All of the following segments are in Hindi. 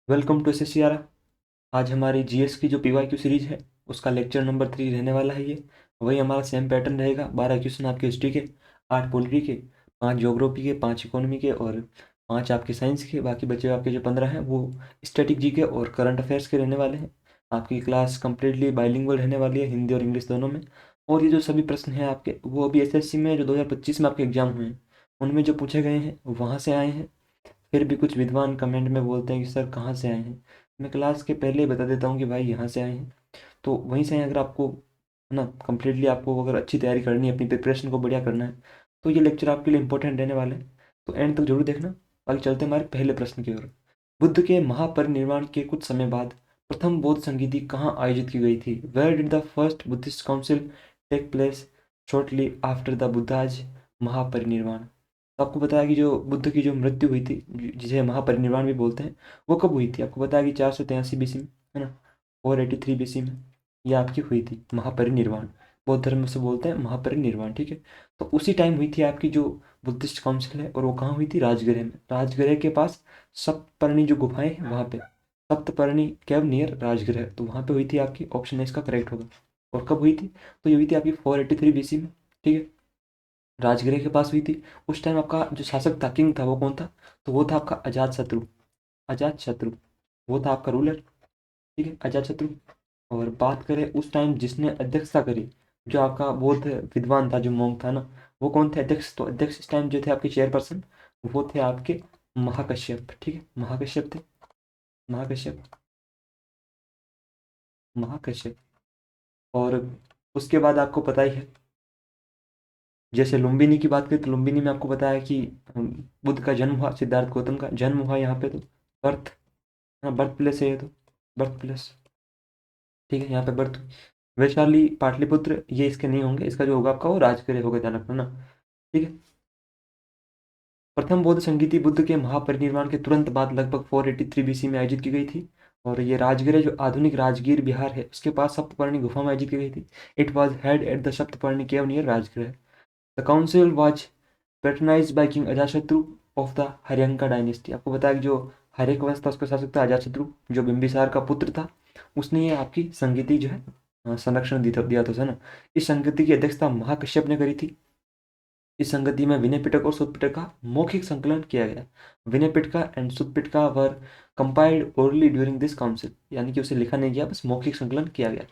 Welcome to एसएससीआर। आज हमारी जीएस की जो पीवाईक्यू सीरीज है उसका लेक्चर नंबर 3 रहने वाला है। ये वही हमारा सेम पैटर्न रहेगा। 12 क्वेश्चन आपके हिस्ट्री के, 8 पॉलिटी के, 5 ज्योग्राफी के, 5 इकोनॉमी के और 5 आपके साइंस के। बाकी बचे आपके जो 15 हैं वो स्टैटिक जी के और करंट अफेयर्स के रहने वाले हैं। आपकी क्लास कंप्लीटली बाइलिंगुअल रहने वाली है, हिंदी और इंग्लिश दोनों में। और ये जो सभी प्रश्न हैं आपके वो अभी एसएससी में जो 2025 में आपके एग्जाम हुए हैं उनमें जो पूछे गए हैं वहाँ से आए हैं। फिर भी कुछ विद्वान कमेंट में बोलते हैं कि सर कहाँ से आए हैं। मैं क्लास के पहले ही बता देता हूँ कि भाई यहाँ से आए हैं, तो वहीं से आए। अगर आपको है ना कम्प्लीटली आपको अगर अच्छी तैयारी करनी है, अपनी प्रिपरेशन को बढ़िया करना है, तो ये लेक्चर आपके लिए इंपॉर्टेंट रहने वाले हैं। तो एंड तक जरूर देखना। आगे चलते हैं हमारे पहले प्रश्न की ओर। बुद्ध के महापरिनिर्वाण के कुछ समय बाद प्रथम बौद्ध संगीति कहाँ आयोजित की गई थी? Where did the first Buddhist council take place shortly after the Buddha's Mahaparinirvana? तो आपको बताया कि जो बुद्ध की जो मृत्यु हुई थी, जिसे महापरिनिर्वाण भी बोलते हैं, वो कब हुई थी? आपको बताया कि 483 बीसी में, है ना, 483 बीसी में ये आपकी हुई थी महापरिनिर्वाण। बौद्ध धर्म से बोलते हैं महापरिनिर्वाण, ठीक है। तो उसी टाइम हुई थी आपकी जो बुद्धिस्ट काउंसिल है, और वो कहाँ हुई थी? राजगृह में। राजगृह के पास सप्तपर्णी जो गुफाएं हैं वहाँ पे, सप्तपर्णी केव नियर राजगृह, तो वहाँ पे हुई थी आपकी। ऑप्शन है इसका करेक्ट होगा। और कब हुई थी? तो ये हुई थी आपकी 483 बीसी में, ठीक है। राजगृह के पास हुई थी। उस टाइम आपका जो शासक था, किंग था, वो कौन था? तो वो था आपका अजात शत्रु। अजात शत्रु वो था आपका रूलर, ठीक है, अजात शत्रु। और बात करें उस टाइम जिसने अध्यक्षता करी, जो आपका बौद्ध विद्वान था, जो मोंग था ना, वो कौन थे अध्यक्ष? तो अध्यक्ष इस टाइम जो थे आपके चेयरपर्सन, वो थे आपके महाकश्यप, ठीक है, महाकश्यप थे। महाकश्यप, महाकश्यप। और उसके बाद आपको पता ही है, जैसे लुम्बिनी की बात करें तो लुम्बिनी में आपको बताया कि बुद्ध का जन्म हुआ, सिद्धार्थ गौतम का जन्म हुआ यहाँ पे। तो बर्थ, हाँ, बर्थ प्लेस है ये तो, बर्थ प्लेस, ठीक है, यहाँ पे बर्थ। वैशाली पाटलिपुत्र ये इसके नहीं होंगे, इसका जो होगा आपका वो राजगृह होगा, ध्यान रखना ना, ठीक है। प्रथम बौद्ध संगीति बुद्ध के महापरिनिर्वाण के तुरंत बाद लगभग 483 बीसी में आयोजित की गई थी। और ये राजगृह जो आधुनिक राजगीर बिहार है उसके पास सप्तपर्णी गुफा में आयोजित की गई थी। It was held at the Saptaparni cave near Rajagriha. The council was patronised by king Ajatashatru of the Haryanka dynasty. आपको बताया कि जो हर्यक वंश था उसका शासक था अजातशत्रु, जो बिंबिसार का पुत्र था। उसने ये आपकी संगीति जो है संरक्षण दिया था है ना। इस संगीति की अध्यक्षता महाकश्यप ने करी थी। इस संगति में विनय पिटक और सुत पिटक का मौखिक संकलन किया गया। विनय Pitaka and Sutta Pitaka were compiled orally during this council, यानी कि उसे लिखा नहीं गया, बस मौखिक संकलन किया गया।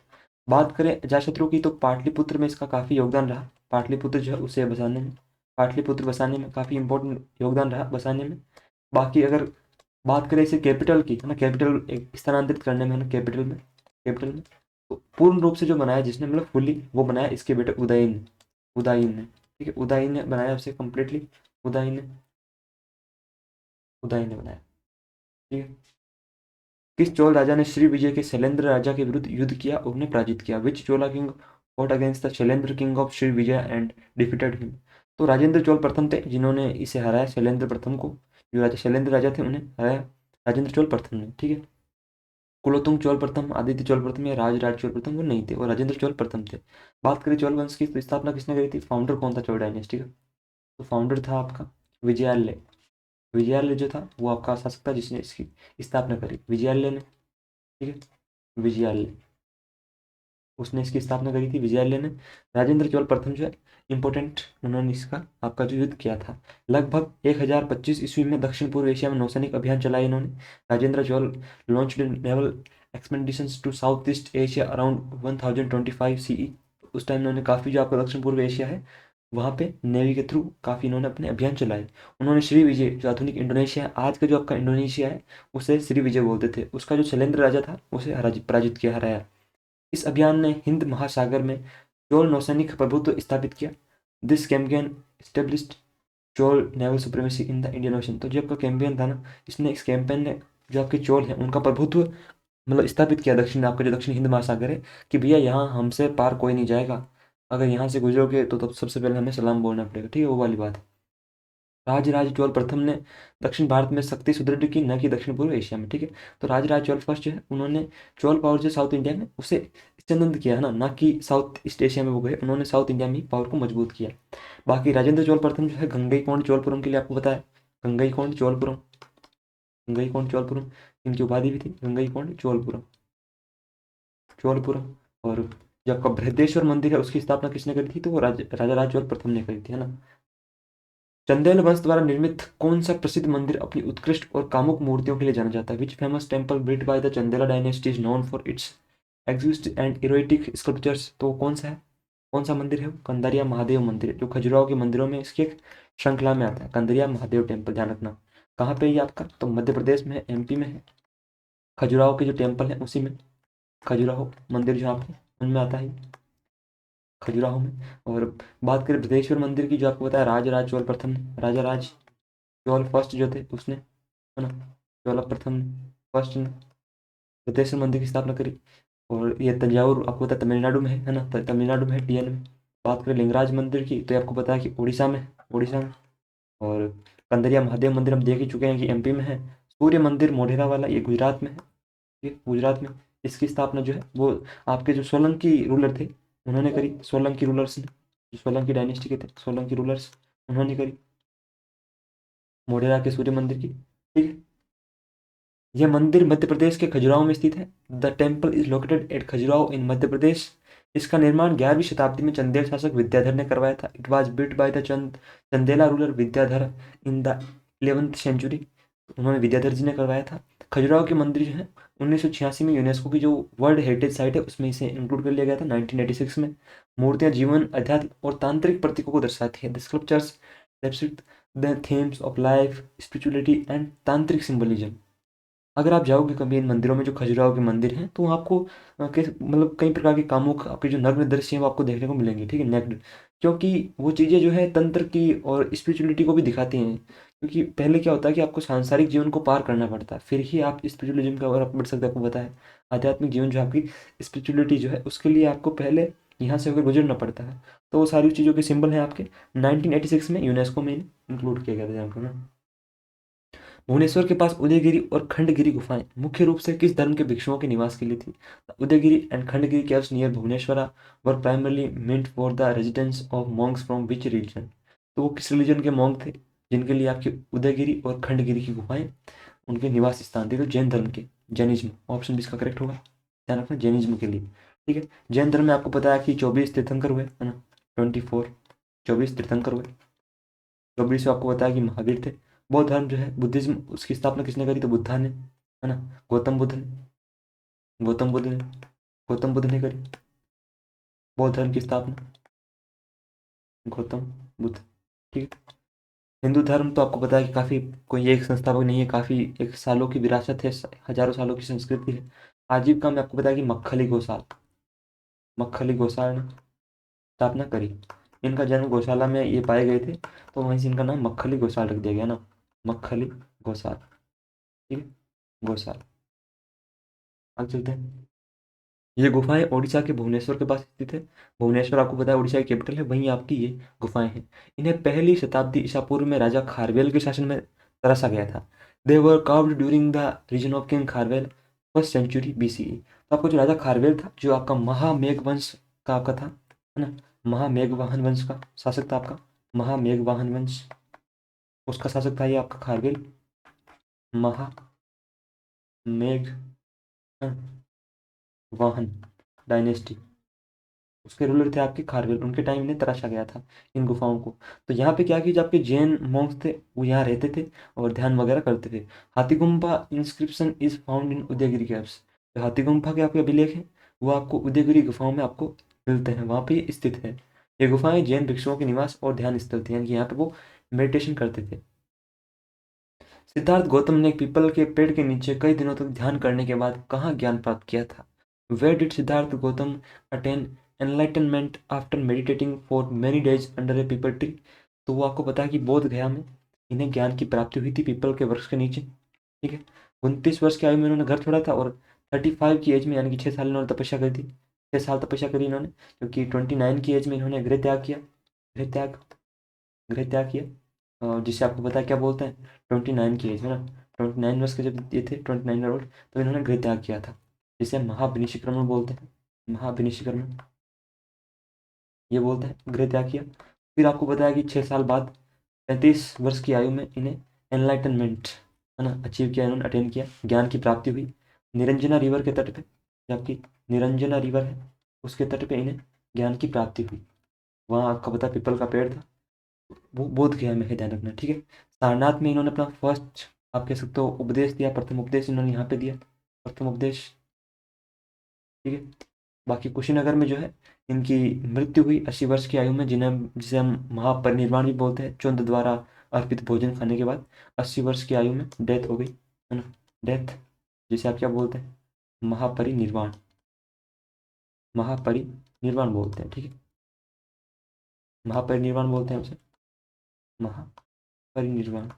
बात करें अजातशत्रु की, तो पाटलिपुत्र में इसका काफ़ी योगदान रहा। पाटलिपुत्र जो है उसे बसाने में, पाटलिपुत्र बसाने में काफ़ी इंपॉर्टेंट योगदान रहा बसाने में। बाकी अगर बात करें इसे कैपिटल की, है ना, कैपिटल स्थानांतरित करने में, है ना, कैपिटल में तो पूर्ण रूप से जो बनाया जिसने, मतलब फुल्ली, वो बनाया इसके बेटे उदयन ने। उदयन ने, ठीक है, उदयन ने बनाया उसे कम्प्लीटली। उदयन ने, उदयन ने बनाया, ठीक है। किस चोल राजा ने श्री विजय के शैलेंद्र राजा के विरुद्ध युद्ध किया और उन्हें पराजित किया? Which Chola king fought against the Shailendra king of Sri Vijaya and defeated him? तो राजेंद्र चोल प्रथम थे जिन्होंने इसे हराया, शैलेंद्र प्रथम को। जो राजा शैलेंद्र राजा थे उन्हें हराया राजेंद्र चोल प्रथम ने, ठीक है। कुलोत्तुंग चोल प्रथम, आदित्य चोल प्रथम या राजराज चोल प्रथम वो नहीं थे, और राजेंद्र चोल प्रथम थे। बात करें चोल वंश की, तो स्थापना किसने करी थी? फाउंडर कौन था चोल डायनेस्टी का? तो फाउंडर था आपका विजयालय। विजयालय जो था वो आपका शासक था जिसने इसकी स्थापना करी, विजयालय ने, ठीक है, विजयालय, उसने इसकी स्थापना करी थी, विजयालय ने। राजेंद्र चोल प्रथम जो है इंपॉर्टेंट, उन्होंने इसका आपका जो युद्ध किया था लगभग 1025 ईस्वी में दक्षिण पूर्व एशिया में नौसैनिक अभियान चलाए इन्होंने। Rajendra Chola launched naval expeditions to South East Asia around 1025 CE. उस टाइम इन्होंने काफ़ी, जो आपका दक्षिण पूर्व एशिया है वहाँ पे नेवी के थ्रू काफ़ी इन्होंने अपने अभियान चलाए। उन्होंने श्री विजय, जो आधुनिक इंडोनेशिया है, आज का जो आपका इंडोनेशिया है, उसे श्री विजय बोलते थे, उसका जो शैलेंद्र राजा था उसे पराजित किया, हराया। इस अभियान ने हिंद महासागर में चोल नौसैनिक प्रभुत्व स्थापित किया। This campaign established Chola naval supremacy in the Indian ocean. तो जो आपका कैंपेन था ना, इसने, इस कैंपेन ने जो आपके चोल हैं उनका प्रभुत्व मतलब स्थापित किया, दक्षिण, आपका जो दक्षिण हिंद महासागर है, कि भैया यहाँ हमसे पार कोई नहीं जाएगा, अगर यहाँ से गुजरोगे तो तब सबसे पहले हमें सलाम बोलना पड़ेगा, ठीक है, वो वाली बात है। राजराज चोल प्रथम ने दक्षिण भारत में शक्ति सुदृढ़ की, न कि दक्षिण पूर्व एशिया में, ठीक है। तो राजराज चोल फर्स्ट जो है, उन्होंने चोल पावर जो साउथ इंडिया में उसे स्ट्रेंथन किया, है ना, ना कि साउथ ईस्ट एशिया में वो गए, उन्होंने साउथ इंडिया में पावर को मजबूत किया। बाकी राजेंद्र चोल प्रथम जो है गंगईकोंड चोलपुरम के लिए आपको बताया, गंगईकोंड चोलपुरम, गंगईकोंड चोलपुरम इनकी उपाधि भी थी गंगईकोंड चोलपुरम, चोलपुरम। और जो आपका बृहदेश्वर मंदिर है उसकी स्थापना किसने करी थी, तो वो राजा राज चोल प्रथम ने करी थी, है ना। चंदेल वंश द्वारा निर्मित कौन सा प्रसिद्ध मंदिर अपनी उत्कृष्ट और कामुक मूर्तियों के लिए जाना जाता है? Which famous temple built by the Chandela dynasty is known for its exist and erotic sculptures? तो कौन सा है, कौन सा मंदिर है वो? कंदरिया महादेव मंदिर, जो खजुराहो के मंदिरों में इसकी एक श्रृंखला में आता है, कंदरिया महादेव टेम्पल, ध्यान रखना। कहाँ पे है ये आपका, तो मध्य प्रदेश में है, एमपी में है। खजुराहो के जो टेम्पल है उसी में, खजुराहो मंदिर जो आपके उनमें आता है खजुराहो में। और बात करें बृहदेश्वर मंदिर की, जो आपको बताया राज राज चोल प्रथम ने, राजा राज चोल फर्स्ट जो थे उसने, है ना, चोला प्रथम ने, फर्स्ट ने बृहदेश्वर मंदिर की स्थापना करी। और ये तंजावुर आपको पता है तमिलनाडु में है ना, तमिलनाडु में है, टीएन में। बात करें लिंगराज मंदिर की, तो ये आपको पता है कि उड़ीसा में है, उड़ीसा में। और कंदरिया महादेव मंदिर हम देख ही चुके हैं कि एमपी में है। सूर्य मंदिर मोढेरा वाला ये गुजरात में है, ये गुजरात में। इसकी स्थापना जो है वो आपके जो सोलंकी रूलर थे उन्होंने करी, सोलंकी रूलर्स ने, जो सोलंकी डायनेस्टी के थे सोलंकी रूलर्स, उन्होंने करी मोढेरा के सूर्य मंदिर की, ठीक है। यह मंदिर मध्य प्रदेश के खजुराहो में स्थित है। The temple is located at Khajuraho in Madhya Pradesh. इसका निर्माण 11वीं शताब्दी में चंदेल शासक विद्याधर ने करवाया था। It was built by the Chandela ruler Vidyadhar in the 11th century. उन्होंने विद्याधर जी ने करवाया था। खजुराहो के मंदिर जो है 1986 में यूनेस्को की जो वर्ल्ड हेरिटेज साइट है उसमें इसे इंक्लूड कर लिया गया था 1986 में। मूर्तियां जीवन, अध्यात्म और तांत्रिक प्रतीकों को दर्शाती है। The sculptures the themes of life, spirituality and तांत्रिक सिंबलिज्म। अगर आप जाओगे कभी इन मंदिरों में, जो खजुराहो के मंदिर हैं, तो आपको मतलब कई प्रकार के कामुक आपके जो नग्न दृश्य हैं वो आपको देखने को मिलेंगे, ठीक है, नेक्ड। क्योंकि वो चीज़ें जो है तंत्र की और स्पिरिचुअलिटी को भी दिखाती हैं। क्योंकि पहले क्या होता है कि आपको सांसारिक जीवन को पार करना पड़ता है, फिर ही आप स्पिरिचुअलिज्म का और आप बढ़ सकते हैं। आपको पता है आध्यात्मिक जीवन जो आपकी स्पिरिचुअलिटी जो है उसके लिए आपको पहले यहाँ से होकर गुजरना पड़ता है। तो वो सारी चीज़ों के सिंबल हैं आपके। 1986 में यूनेस्को में इंक्लूड किया गया था आपको ना। भुवनेश्वर के पास उदयगिरी और खंडगिरी गुफाएं मुख्य रूप से किस धर्म के भिक्षुओं के निवास के लिए थी? Udayagiri and Khandagiri caves near Bhubaneswara were primarily meant for the residence of monks from which religion? तो वो किस रिलीजन के मॉन्क थे जिनके लिए आपके उदयगिरी और खंडगिरी की गुफाएं उनके निवास स्थान थे? तो जैन धर्म के, जैनिज्म, ऑप्शन भी इसका करेक्ट होगा, ध्यान रखना, जैनिज्म के लिए, ठीक है। जैन धर्म में आपको पता है कि 24 तीर्थंकर हुए, है ना, 24, 24 तीर्थंकर हुए। 24 में आपको पता है कि महावीर थे। बौद्ध धर्म जो है, बुद्धिज्म, उसकी स्थापना किसने करी? तो बुद्धा ने, है ना, गौतम बुद्ध ने, गौतम बुद्ध ने, गौतम बुद्ध ने करी बौद्ध धर्म की स्थापना, गौतम बुद्ध, ठीक है। हिंदू धर्म तो आपको पता है कि काफ़ी, कोई एक संस्थापक नहीं है, काफ़ी एक सालों की विरासत है, हजारों सालों की संस्कृति है। आजीविका में आपको पता है कि मक्खली गोसाल, मक्खली गोसाल ने स्थापना करी। इनका जन्म गौशाला में ये पाए गए थे, तो वहीं से इनका नाम मक्खली गोसाल रख दिया गया ना, मक्खली गोसाल, ठीक है, गोसाल। आगे चलते हैं। ये गुफाएं उड़ीसा के भुवनेश्वर के पास स्थित है। भुवनेश्वर आपको पता है उड़ीसा की कैपिटल है, वहीं आपकी ये गुफाएं हैं। इन्हें पहली शताब्दी ईसा पूर्व में राजा खारवेल के शासन में तराशा गया था। They were carved during the region of king Kharavela, first century BCE. तो आपको जो राजा खारवेल था, जो आपका महामेघ वंश का आपका था, है ना, महामेघवाहन वंश का शासक था आपका, महामेघवाहन वंश, उसका शासक था ये आपका खारवेल, महामेघ, वाहन डायनेस्टी, उसके रूलर थे आपके खारवेल। उनके टाइम इन्हें तराशा गया था इन गुफाओं को। तो यहाँ पे क्या कि जो आपके जैन मॉन्क्स थे वो यहाँ रहते थे और ध्यान वगैरह करते थे। Hathi Gumpha inscription is found in Udayagiri caves. जो हाथी गुम्फा के आपके अभिलेख हैं वो आपको उदयगिरी गुफाओं में आपको मिलते हैं, वहाँ पे ये स्थित है। ये गुफाएं जैन भिक्षुओं के निवास और ध्यान स्थल थी, यानी कि यहाँ पे वो मेडिटेशन करते थे। सिद्धार्थ गौतम ने एक पीपल के पेड़ के नीचे कई दिनों तक ध्यान करने के बाद कहाँ ज्ञान प्राप्त किया था? Where did Siddhartha Gautam attain enlightenment after meditating for many days under a peepal tree? तो वो आपको पता है कि बोध गया में इन्हें ज्ञान की प्राप्ति हुई थी पीपल के वृक्ष के नीचे, ठीक है। 29 वर्ष की आयु में इन्होंने घर छोड़ा था और 35 की एज में, यानी कि 6 साल इन्होंने तपस्या करी थी, 6 साल तपस्या करी इन्होंने, क्योंकि 29 की एज में इन्होंने गृह त्याग किया, गृह त्याग, गृह त्याग किया। जिसे आपको पता है क्या बोलते हैं, 29 की एज में ना, 29 वर्ष के जब ये थे, 29 ईयर ओल्ड, तो इन्होंने गृह त्याग किया था, जिसे महाविनिशीकरण बोलते हैं, महाविनिशीकरण ये बोलते हैं, गृह त्याग किया। फिर आपको पता है कि 6 साल बाद 35 वर्ष की आयु में इन्हें एनलाइटनमेंट है ना, अचीव किया इन्होंने, अटेन किया, ज्ञान की प्राप्ति हुई। निरंजना रिवर के तट पे, जबकि निरंजना रिवर है उसके तट पे इन्हें ज्ञान की प्राप्ति हुई। वहाँ आपका पता पीपल का पेड़ था, वो बोध गया में है, ध्यान रखना, ठीक है। सारनाथ में इन्होंने अपना फर्स्ट, आप कह सकते हो, उपदेश दिया, प्रथम उपदेश इन्होंने यहाँ पे दिया, प्रथम उपदेश, ठीक है। बाकी कुशीनगर में जो है इनकी मृत्यु हुई 80 वर्ष की आयु में, जिसे हम महापरिनिर्वाण भी बोलते हैं, चुंद द्वारा अर्पित भोजन खाने के बाद 80 वर्ष की आयु में डेथ हो गई, है ना, डेथ, जिसे आप क्या बोलते हैं, महापरिनिर्वाण, महापरिनिर्वाण बोलते हैं, ठीक है, महापरिनिर्वाण बोलते हैं उसे, महापरिनिर्वाण।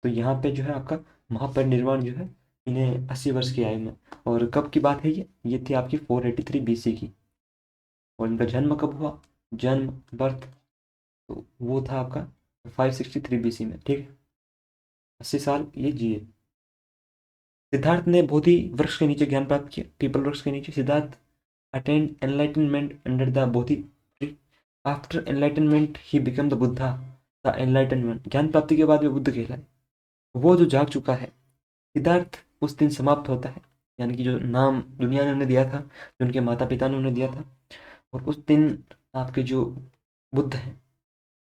तो यहाँ पे जो है आपका महापरिनिर्वाण जो है इन्हें 80 वर्ष की आयु में, और कब की बात है ये थी आपकी 483 BC की। और इनका जन्म कब हुआ, जन्म, बर्थ, तो वो था आपका 563 BC में, ठीक है, 80 साल ये जिए। सिद्धार्थ ने बोधि वृक्ष के नीचे ज्ञान प्राप्त किया, पीपल वृक्ष के नीचे Siddharth attend enlightenment under the Bodhi tree. After enlightenment he become the Buddha, the enlightenment, ज्ञान प्राप्ति के बाद वे बुद्ध कहलाए। वो जो जाग चुका है, सिद्धार्थ उस दिन समाप्त होता है, यानी कि जो नाम दुनिया ने उन्हें दिया था, जो उनके माता पिता ने उन्हें दिया था, और उस दिन आपके जो बुद्ध हैं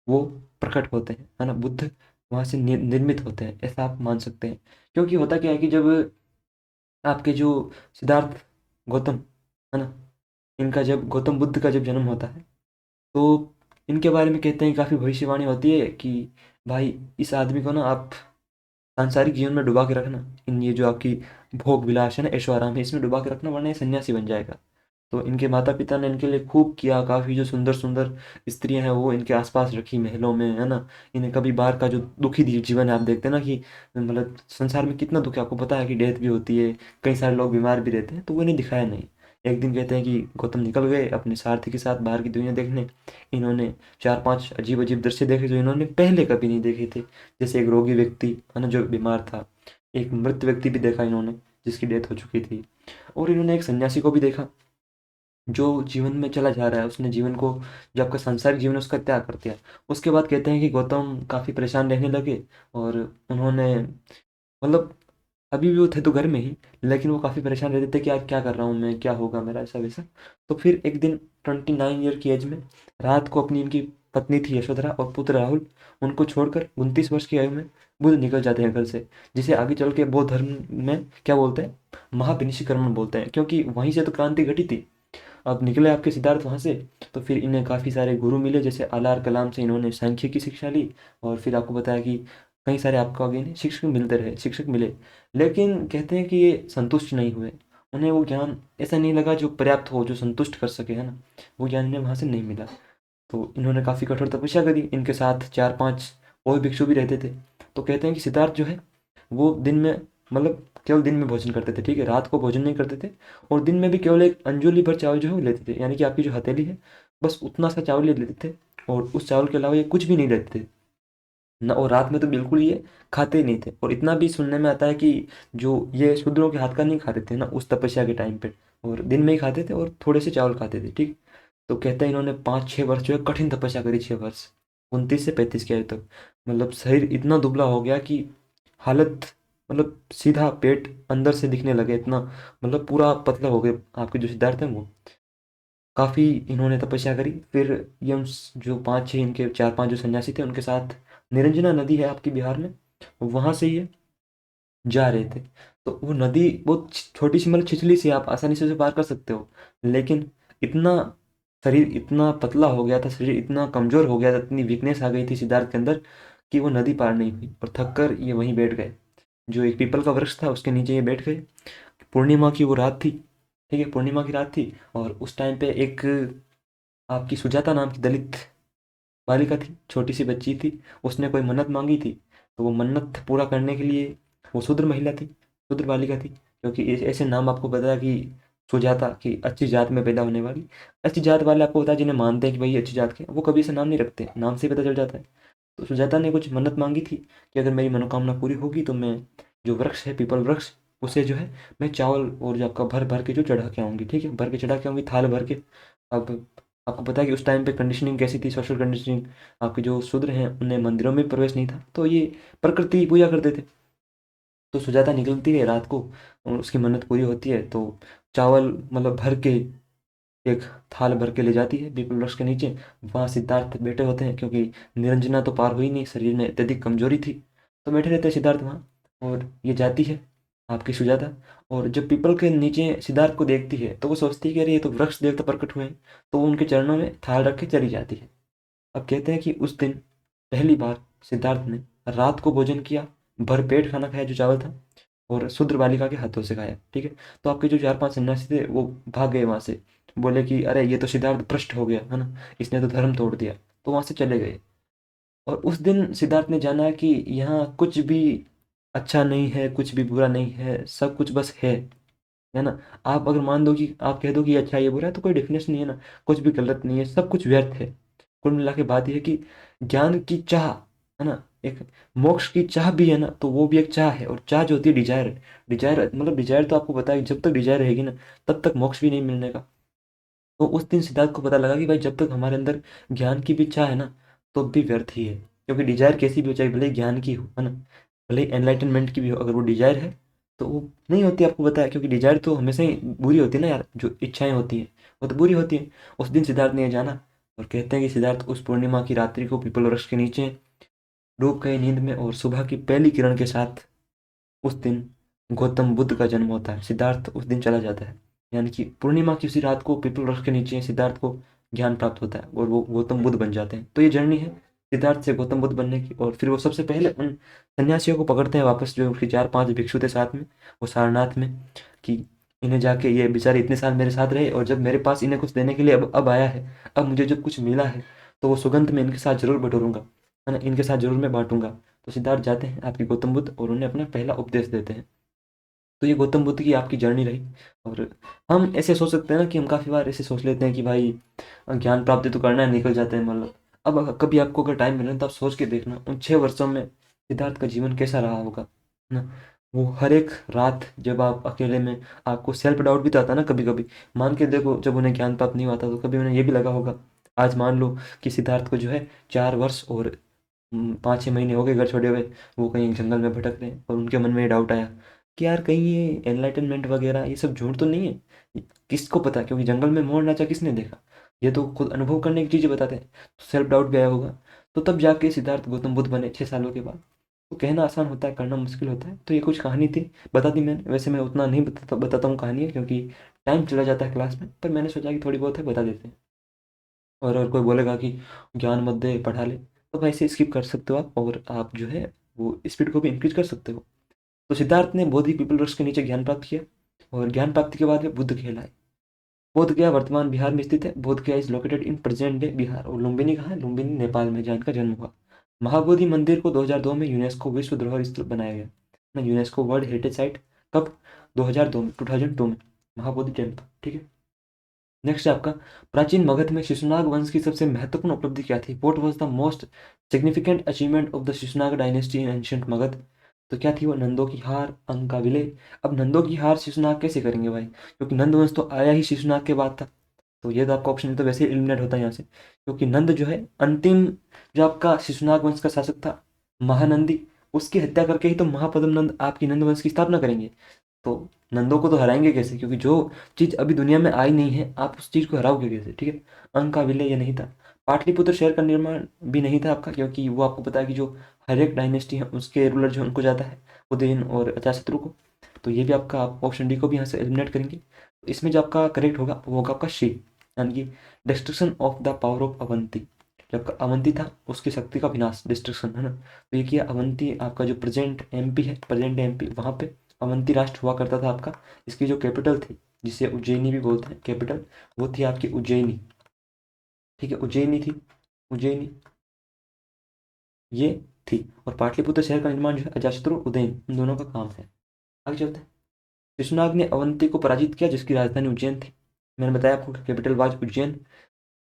वो प्रकट होते हैं, है ना, बुद्ध वहाँ से निर्मित होते हैं, ऐसा आप मान सकते हैं। क्योंकि होता क्या है कि जब आपके जो सिद्धार्थ, गौतम, है ना, इनका जब गौतम बुद्ध का जब जन्म होता है, तो इनके बारे में कहते हैं, काफ़ी भविष्यवाणी होती है कि भाई इस आदमी को ना आप सांसारिक जीवन में डुबा के रखना, इन ये जो आपकी भोग विलास है ना, ऐशो आराम है, इसमें डुबा के रखना, वरना ये सन्यासी बन जाएगा। तो इनके माता पिता ने इनके लिए खूब किया, काफ़ी जो सुंदर सुंदर स्त्रियां हैं वो इनके आसपास रखी महलों में, है ना। इन्हें कभी बाहर का जो दुखी जीवन है, आप देखते हैं ना कि मतलब संसार में कितना दुख है, आपको पता है कि डेथ भी होती है, कई सारे लोग बीमार भी रहते हैं, तो वो इन्हें दिखाया नहीं। एक दिन कहते हैं कि गौतम निकल गए अपने सारथी के साथ बाहर की दुनिया देखने। इन्होंने 4-5 अजीब अजीब दृश्य देखे जो इन्होंने पहले कभी नहीं देखे थे। जैसे एक रोगी व्यक्ति, है ना, जो बीमार था, एक मृत व्यक्ति भी देखा इन्होंने जिसकी डेथ हो चुकी थी, और इन्होंने एक सन्यासी को भी देखा जो जीवन में चला जा रहा है, उसने जीवन को, जो आपका सांसारिक जीवन है उसका त्याग कर दिया। उसके बाद कहते हैं कि गौतम काफ़ी परेशान रहने लगे, और उन्होंने मतलब अभी भी वो थे तो घर में ही, लेकिन वो काफ़ी परेशान रहते थे कि यार क्या कर रहा हूँ मैं, क्या होगा मेरा, ऐसा वैसा। तो फिर एक दिन 29 ईयर की एज में रात को अपनी इनकी पत्नी थी यशोधरा और पुत्र राहुल, उनको छोड़कर 29 वर्ष की आयु में बुद्ध निकल जाते हैं घर से, जिसे आगे चल के बौद्ध धर्म में क्या बोलते हैं, महाविनिशीकरण बोलते हैं, क्योंकि वहीं से तो क्रांति घटी थी। अब निकले आपके सिद्धार्थ वहाँ से, तो फिर इन्हें काफ़ी सारे गुरु मिले, जैसे आलार कलाम से इन्होंने सांख्य की शिक्षा ली, और फिर आपको बताया कि कई सारे आपको आगे इन्हें शिक्षक मिलते रहे, शिक्षक मिले। लेकिन कहते हैं कि ये संतुष्ट नहीं हुए, उन्हें वो ज्ञान ऐसा नहीं लगा जो पर्याप्त हो, जो संतुष्ट कर सके, है ना, वो ज्ञान इन्हें वहाँ से नहीं मिला। तो इन्होंने काफ़ी कठोर तपस्या करी, इनके साथ 4-5 और भिक्षु भी रहते थे। तो कहते हैं कि सिद्धार्थ जो है वो दिन में, मतलब केवल दिन में भोजन करते थे, ठीक है, रात को भोजन नहीं करते थे, और दिन में भी केवल एक अंजुली भर चावल जो है वो लेते थे, यानी कि आपकी जो हथेली है बस उतना सा चावल ले लेते थे, और उस चावल के अलावा ये कुछ भी नहीं लेते थे ना, और रात में तो बिल्कुल ये खाते ही नहीं थे। और इतना भी सुनने में आता है कि जो ये शूद्रों के हाथ का नहीं खाते थे ना उस तपस्या के टाइम पे, और दिन में ही खाते थे और थोड़े से चावल खाते थे, ठीक। तो कहते हैं इन्होंने 5-6 वर्ष जो है कठिन तपस्या करी, 6 वर्ष, 29 से 35 की आयु तक। मतलब शरीर इतना दुबला हो गया कि हालत, मतलब सीधा पेट अंदर से दिखने लगे, इतना मतलब पूरा पतला हो गए आपके जो सिद्धार्थ हैं वो। काफ़ी इन्होंने तपस्या करी, फिर ये जो 5-6 इनके 4-5 जो सन्यासी थे उनके साथ निरंजना नदी है आपकी बिहार में, वहाँ से ये जा रहे थे। तो वो नदी बहुत छोटी सी, मतलब छिछली सी, आप आसानी से उसे पार कर सकते हो, लेकिन इतना शरीर इतना पतला हो गया था, शरीर इतना कमजोर हो गया था, इतनी वीकनेस आ गई थी सिद्धार्थ के अंदर कि वो नदी पार नहीं हुई, और थक कर ये वहीं बैठ गए। जो एक पीपल का वृक्ष था उसके नीचे ये बैठ गए। पूर्णिमा की वो रात थी, ठीक है, पूर्णिमा की रात थी, और उस टाइम पे एक आपकी सुजाता नाम की दलित बालिका थी, छोटी सी बच्ची थी, उसने कोई मन्नत मांगी थी। तो वो मन्नत पूरा करने के लिए, वो शूद्र महिला थी, शूद्र बालिका थी, क्योंकि ऐसे नाम आपको पता है कि सुजाता की अच्छी जात में पैदा होने वाली, अच्छी जात वाले आपको पता है जिन्हें मानते हैं कि भाई ये अच्छी जात के, वो कभी ऐसा नाम नहीं रखते, नाम से ही पता चल जाता है। तो सुजाता ने कुछ मन्नत मांगी थी कि अगर मेरी मनोकामना पूरी होगी तो मैं जो वृक्ष है पीपल वृक्ष, उसे जो है मैं चावल और जो आपका भर भर के जो चढ़ा के आऊँगी, ठीक है, भर के चढ़ा के आऊँगी थाल भर के। अब आपको पता है कि उस टाइम पे कंडीशनिंग कैसी थी, सोशल कंडीशनिंग, आपके जो शूद्र हैं उन्हें मंदिरों में प्रवेश नहीं था, तो ये प्रकृति की पूजा करते थे। तो सुजाता निकलती है रात को और उसकी मन्नत पूरी होती है, तो चावल मतलब भर के एक थाल भर के ले जाती है पीपल वृक्ष के नीचे। वहाँ सिद्धार्थ बैठे होते हैं, क्योंकि निरंजना तो पार हुई नहीं, शरीर में अत्यधिक कमजोरी थी, तो बैठे रहते हैं सिद्धार्थ वहाँ। और ये जाती है आपकी सुजाता, और जब पीपल के नीचे सिद्धार्थ को देखती है तो वो सोचती है कि अरे ये तो वृक्ष देवता प्रकट हुए हैं, तो वो उनके चरणों में थाल रख के चली जाती है। अब कहते हैं कि उस दिन पहली बार सिद्धार्थ ने रात को भोजन किया, भरपेट खाना खाया जो चावल था, और शूद्र बालिका के हाथों से खाया, ठीक है। तो आपके जो 4-5 सन्यासी थे वो भाग गए वहां से, बोले कि अरे ये तो सिद्धार्थ भ्रष्ट हो गया है ना, इसने तो धर्म तोड़ दिया, तो वहां से चले गए। और उस दिन सिद्धार्थ ने जाना कि यहाँ कुछ भी अच्छा नहीं है, कुछ भी बुरा नहीं है, सब कुछ बस है ना। आप अगर मान दो कि आप कह दो कि ये अच्छा ये बुरा है, तो कोई डेफिनेशन नहीं है ना, कुछ भी गलत नहीं है, सब कुछ व्यर्थ है। कुल मिला के बात यह है कि ज्ञान की चाह, है ना, एक मोक्ष की चाह भी है ना, तो वो भी एक चाह है, और चाह जो होती है डिजायर, डिजायर मतलब डिजायर तो आपको पता है कि जब तक डिजायर रहेगी ना, तब तक मोक्ष भी नहीं मिलने का। तो उस दिन सिद्धार्थ को पता लगा कि भाई जब तक हमारे अंदर ज्ञान की भी इच्छा है ना, तो भी व्यर्थ ही है, क्योंकि डिजायर कैसी भी हो, चाहे भले ही ज्ञान की हो, है ना, भले ही एनलाइटनमेंट की भी हो, अगर वो डिजायर है तो वो नहीं होती, आपको पता है, क्योंकि डिजायर तो हमेशा ही बुरी होती है ना यार, जो इच्छाएं होती हैं वो तो बुरी होती हैं। उस दिन सिद्धार्थ ने ये जाना, और कहते हैं कि सिद्धार्थ उस पूर्णिमा की रात्रि को पीपल वृक्ष के नीचे डूब गए नींद में, और सुबह की पहली किरण के साथ उस दिन गौतम बुद्ध का जन्म होता है, सिद्धार्थ उस दिन चला जाता है। यानी कि पूर्णिमा की उसी रात को पीपल वृक्ष के नीचे सिद्धार्थ को ज्ञान प्राप्त होता है, और वो गौतम बुद्ध बन जाते हैं। तो ये जर्नी है सिद्धार्थ से गौतम बुद्ध बनने की। और फिर वो सबसे पहले उन सन्यासियों को पकड़ते हैं वापस, जो उसके 4-5 भिक्षु थे साथ में, वो सारनाथ में, कि इन्हें जाके, ये बेचारे इतने साल मेरे साथ रहे, और जब मेरे पास इन्हें कुछ देने के लिए अब आया है, अब मुझे जब कुछ मिला है, तो वो सुगंध में इनके साथ जरूर बटोरूंगा, है ना, इनके साथ जरूर मैं बांटूंगा। तो सिद्धार्थ जाते हैं आपकी गौतम बुद्ध, और उन्हें अपना पहला उपदेश देते हैं। तो ये गौतम बुद्ध की आपकी जर्नी रही। और हम ऐसे सोच सकते हैं ना कि हम काफ़ी बार ऐसे सोच लेते हैं कि भाई ज्ञान प्राप्ति तो करना है, निकल जाते हैं मतलब। अब कभी आपको अगर टाइम मिले तो आप सोच के देखना उन 6 वर्षों में सिद्धार्थ का जीवन कैसा रहा होगा, है ना। वो हर एक रात जब आप अकेले में, आपको सेल्फ डाउट भी तो आता है ना कभी कभी। मान के देखो, जब उन्हें ज्ञान प्राप्त नहीं हुआ था तो कभी उन्हें ये भी लगा होगा। आज मान लो कि सिद्धार्थ को जो है 4 वर्ष और 5-6 महीने हो गए घर छोड़े हुए, वो कहीं जंगल में भटक रहे हैं, और उनके मन में ये डाउट आया कि यार कहीं ये एनलाइटनमेंट वगैरह ये सब झूठ तो नहीं है। किसको पता, क्योंकि जंगल में मोर नाचा किसने देखा, ये तो खुद अनुभव करने की चीज़ें बताते हैं। तो सेल्फ डाउट भी आया होगा। तो तब जाके सिद्धार्थ गौतम बुद्ध बने 6 सालों के बाद। तो कहना आसान होता है, करना मुश्किल होता है। तो ये कुछ कहानी थी, बता दी मैंने। वैसे मैं उतना नहीं बताता हूँ कहानी, क्योंकि टाइम चला जाता है क्लास में, पर मैंने सोचा कि थोड़ी बहुत है बता देते हैं। और अगर कोई बोलेगा कि ज्ञान मत दे, पढ़ा ले, तो भाई से स्किप कर सकते हो आप, और आप जो है वो स्पीड को भी इंक्रीज कर सकते हो। तो सिद्धार्थ ने बोधि पीपल वृक्ष के नीचे ज्ञान प्राप्त किया, और ज्ञान प्राप्ति के बाद वे बुद्ध कहलाए। बोध गया वर्तमान बिहार में स्थित है। बोध गया is located in present day Bihar. और लुम्बिनी कहाँ है? लुम्बिनी नेपाल में, जहाँ इनका जन्म हुआ। महाबोधि मंदिर को 2002 में यूनेस्को विश्व धरोहर स्थल बनाया गया ना, यूनेस्को वर्ल्ड हेरिटेज साइट। कब? 2002 में, 2002 में, महाबोधि टेम्पल, ठीक है। नेक्स्ट है आपका, प्राचीन मगध में शिशुनाग वंश की सबसे महत्वपूर्ण उपलब्धि क्या थी? What was the most significant achievement of the Shishunaga dynasty in ancient Magadha? तो क्या थी वो? नंदों की हार, अंक का विलय। अब नंदों की हार शिशुनाग कैसे करेंगे भाई, क्योंकि नंद वंश तो आया ही शिशुनाग के बाद था। तो ये तो आपका ऑप्शन तो वैसे ही एलिमिनेट होता है यहाँ से, क्योंकि नंद जो है अंतिम, जो आपका शिशुनाग वंश का शासक था, महानंदी, उसकी हत्या करके ही तो महापद्म नंद आपकी नंद वंश की स्थापना करेंगे। तो नंदों को तो हराएंगे कैसे, क्योंकि जो चीज अभी दुनिया में आई नहीं है, आप उस चीज को हराओगे कैसे, ठीक है। अंक का विलय ये नहीं था। पाटलिपुत्र शहर का निर्माण भी नहीं था आपका, क्योंकि वो आपको पता है कि जो हर एक डायनेस्टी है उसके रूलर जो उनको जाता है, उदयन और अजातशत्रु को। तो ये भी आपका, आप ऑप्शन डी को भी यहाँ से एलिमिनेट करेंगे। तो इसमें जो आपका करेक्ट होगा वो होगा आपका शी, यानी कि destruction of the power of Avanti. जो आपका अवंती था उसकी शक्ति का विनाश, डिस्ट्रक्शन, है ना। तो ये किया अवंती, आपका जो प्रेजेंट एमपी है, प्रेजेंट एमपी, वहाँ पे अवंती राष्ट्र हुआ करता था आपका। इसकी जो कैपिटल थी, जिसे उज्जैनी भी बोलते हैं कैपिटल, वो थी आपकी उज्जैनी, ठीक है, उज्जैनी थी, उज्जैनी ये थी। और पाटलिपुत्र शहर का निर्माण जो है अजातशत्रु उदयन, इन दोनों का काम है। आगे चलते हैं। शिशुनाग ने अवंती को पराजित किया, जिसकी राजधानी उज्जैन थी। मैंने बताया आपको कैपिटल वाज उज्जैन।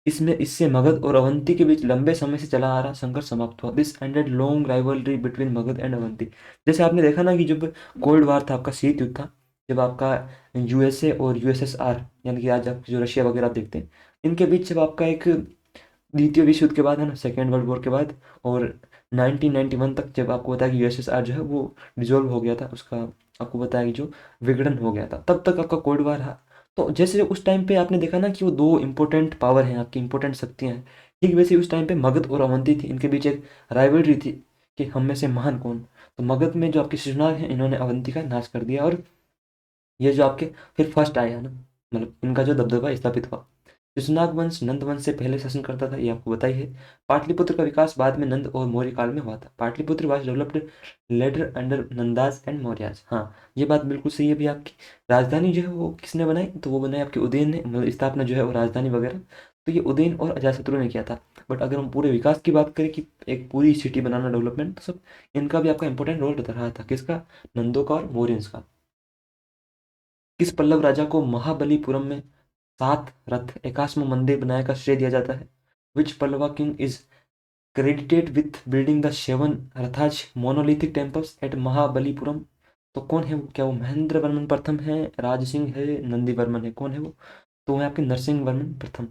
इसमें इससे मगध और अवंती के बीच लंबे समय से चला आ रहा संघर्ष समाप्त हुआ। This ended long rivalry between Magadh and Avanti. जैसे आपने देखा ना कि जब कोल्ड वार था, आपका शीत युद्ध था, जब आपका यूएसए और यूएसएसआर, यानी कि आज आप जो रशिया वगैरह आप देखते हैं, इनके बीच जब आपका एक द्वितीय विश्व युद्ध के बाद है ना, सेकेंड वर्ल्ड वॉर के बाद, और 1991 तक जब आपको बताया कि यूएसएसआर जो है वो डिजोल्व हो गया था, उसका आपको बताया कि जो विघटन हो गया था, तब तक आपका कोल्ड वार रहा। तो जैसे उस टाइम पे आपने देखा ना कि वो दो इंपॉर्टेंट पावर हैं, आपकी इंपॉर्टेंट शक्तियां हैं, ठीक वैसे उस टाइम पे मगध और अवंती थी, इनके बीच एक राइवलरी थी कि हम में से महान कौन। तो मगध में जो आपके शिशुनाग हैं, इन्होंने अवंती का नाश कर दिया, और ये जो आपके फिर फर्स्ट आया ना, मतलब इनका जो दबदबा स्थापित हुआ। शिशुनाग वंश नंद वंश से पहले शासन करता था, ये आपको बताइए। पाटलिपुत्र का विकास बाद में नंद और मौर्य काल में हुआ था। Pataliputra was developed later under Nandas and Mauryas. हाँ, ये बात बिल्कुल सही है भी आपकी। राजधानी जो है वो किसने बनाई, तो वो बनाई आपकी उदयन ने, मतलब स्थापना जो है वो राजधानी वगैरह, तो ये उदयन और अजातशत्रु ने किया था। बट अगर हम पूरे विकास की बात करें कि एक पूरी सिटी बनाना, डेवलपमेंट, तो सब इनका भी आपका इंपॉर्टेंट रोल बता रहा था। किसका? नंदों का और मौर्यंस का। किस पल्लव राजा को महाबलीपुरम में 7 रथ एकाश्म मंदिर बनाने का श्रेय दिया जाता है? Which Pallava king is credited with building the 7 rathas monolithic temples at Mahabalipuram? तो कौन है वो? क्या वो महेंद्र वर्मन प्रथम है, राज सिंह है, नंदी वर्मन है? कौन है वो? तो वो है आपके नरसिंह वर्मन प्रथम।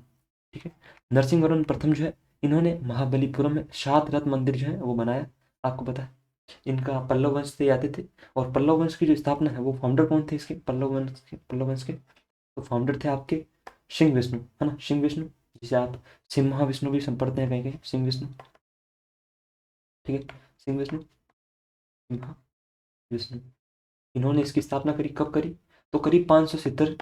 ठीक है, नरसिंह वर्मन प्रथम जो है, इन्होंने महाबलीपुरम में 7 रथ मंदिर जो है वो बनाया। आपको पता है इनका पल्लव वंश से आते थे। और पल्लव वंश की जो स्थापना है, वो फाउंडर कौन थे इसके, पल्लव वंश के? तो फाउंडर थे आपके सिंह विष्णु, है ना, सिंह विष्णु, जिसे आप सिंह महाविष्णु भी पढ़ते हैं कहीं कहीं, सिंह विष्णु। ठीक है, सिंह विष्णु, सिंह विष्णु। इन्होंने इसकी स्थापना करी, कब करी? तो करीब 570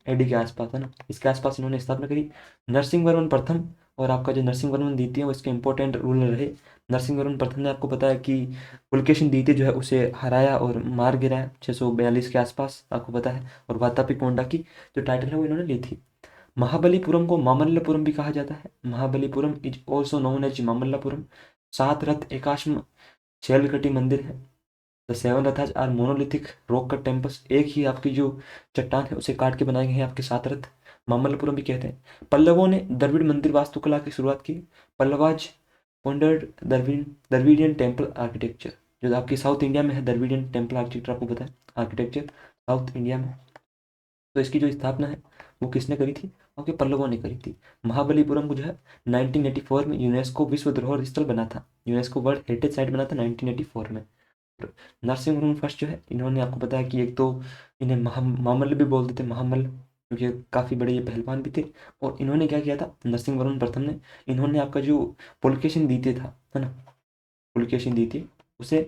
एडी के आसपास, है ना, इसके आसपास इन्होंने स्थापना करी। नरसिंह वर्मन प्रथम और आपका जो नरसिंह वर्मन द्वितीय, वो इसके इंपॉर्टेंट रूलर रहे। नरसिंह वर्मन प्रथम ने आपको बताया कि पुलकेशिन द्वितीय जो है उसे हराया और मार गिराया 642 के आसपास, आपको पता है। और वातापी कोंडा की जो टाइटल है वो इन्होंने ली थी। महाबलीपुरम को मामल्लपुरम भी कहा जाता है। Mahabalipuram is also known as Mamallapuram. 7 रथ एकाश्म शैलकटी मंदिर है। The 7 rathas are monolithic rock cut temples. एक ही आपकी जो चट्टान है उसे काट के बनाए गए हैं आपके 7 रथ। मामल्लपुरम भी कहते हैं। पल्लवों ने द्रविड़ मंदिर वास्तुकला की शुरुआत की। Pallavas founded Dravidian temple architecture. जो आपकी साउथ इंडिया में है द्रविडियन टेम्पल आर्किटेक्चर, आपको पता है, आर्किटेक्चर साउथ इंडिया में। तो इसकी जो स्थापना है वो किसने करी थी? आपके पल्लवों ने करी थी। महाबलीपुरम को जो है 1984 में यूनेस्को विश्व धरोहर स्थल बना था, यूनेस्को वर्ल्ड हेरिटेज साइट बना था 1984 में। नरसिंह फर्स्ट जो है, इन्होंने आपको बताया कि एक तो इन्हें महामल्ल भी बोलते थे, महामल्ल, क्योंकि काफ़ी बड़े ये पहलवान भी थे। और इन्होंने क्या किया था, नरसिंह वर्मन प्रथम ने, इन्होंने आपका जो पुलकेशिन द्वितीय था, है ना, पुलकेशिन द्वितीय, उसे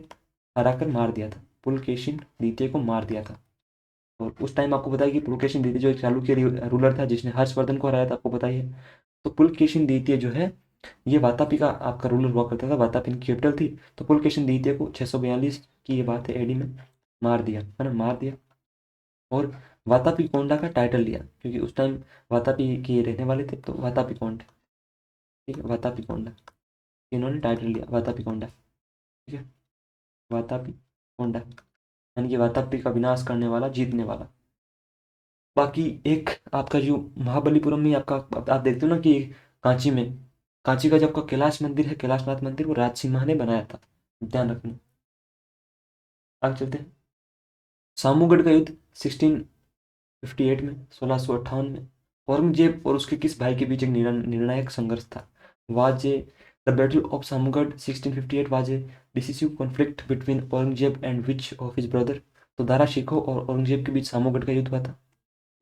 हराकर मार दिया था। पुलकेशिन द्वितीय को मार दिया था। और उस टाइम आपको बताया कि पुलकेशिन द्वितीय जो एक चालुक्य रूलर था जिसने हर्षवर्धन को हराया था, आपको बताइए। तो पुलकेशिन द्वितीय जो है ये वातापी का आपका रूलर हुआ करता था, वातापी की कैपिटल थी। तो पुलकेशिन द्वितीय को 642 की ये बात है एडी में मार दिया, है ना, मार दिया। और वातापी कोंडा का टाइटल लिया, क्योंकि उस टाइम वातापी के रहने वाले थे, तो वातापी कोंड, ठीक है, वातापी कोंडा, इन्होंने टाइटल लिया वातापी कोंडा। ठीक है, वातापी कोंडा, यानी कि वातापी का विनाश करने वाला, जीतने वाला। बाकी एक आपका जो महाबलीपुरम में आपका, आप देखते हो ना कि कांची में, कांची का जो आपका कैलाश मंदिर है, कैलाशनाथ मंदिर, वो राजसिम्हा ने बनाया था, ध्यान रखना। आगे चलते हैं। सामूगढ़ का युद्ध 1658 में, 1658 में, औरंगजेब और उसके किस भाई के बीच एक निर्णायक संघर्ष था? वाजे the battle of Samugarh 1658 was a decisive conflict between Aurangzeb and which of his brother? तो दारा शिकोह और औरंगजेब के बीच सामूगढ़ का युद्ध हुआ था।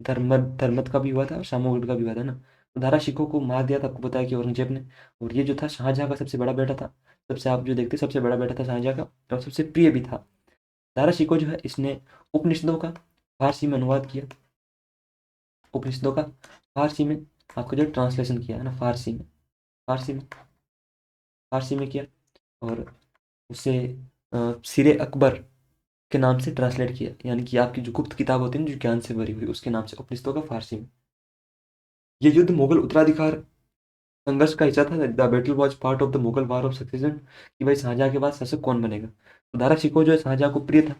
धर्मत का भी हुआ था और शामोगढ़ का भी हुआ था ना। तो दारा शिकोह को मार दिया था, आपको बताया कि औरंगजेब ने। और ये जो था शाहजहाँ का सबसे बड़ा बेटा था, सबसे आप जो देखते सबसे बड़ा बेटा था शाहजहाँ का, और सबसे प्रिय भी था। दारा शिकोह जो है, इसने उपनिषदों का फारसी में अनुवाद किया, उपनिषदों का फारसी में आपको जो ट्रांसलेशन किया है ना, फारसी में, फारसी में, फारसी में किया। और उसे सिरे अकबर के नाम से ट्रांसलेट किया, यानी कि आपकी जो गुप्त किताब होती है ना, जो ज्ञान से भरी हुई, उसके नाम से उपनिषदों का फारसी में। ये युद्ध मुगल उत्तराधिकार संघर्ष का हिस्सा था। The battle was part of the Mughal war of succession, कि भाई शाहजहाँ के बाद शासक कौन बनेगा। तो दारा शिकोह जो है शाहजहाँ को प्रिय था,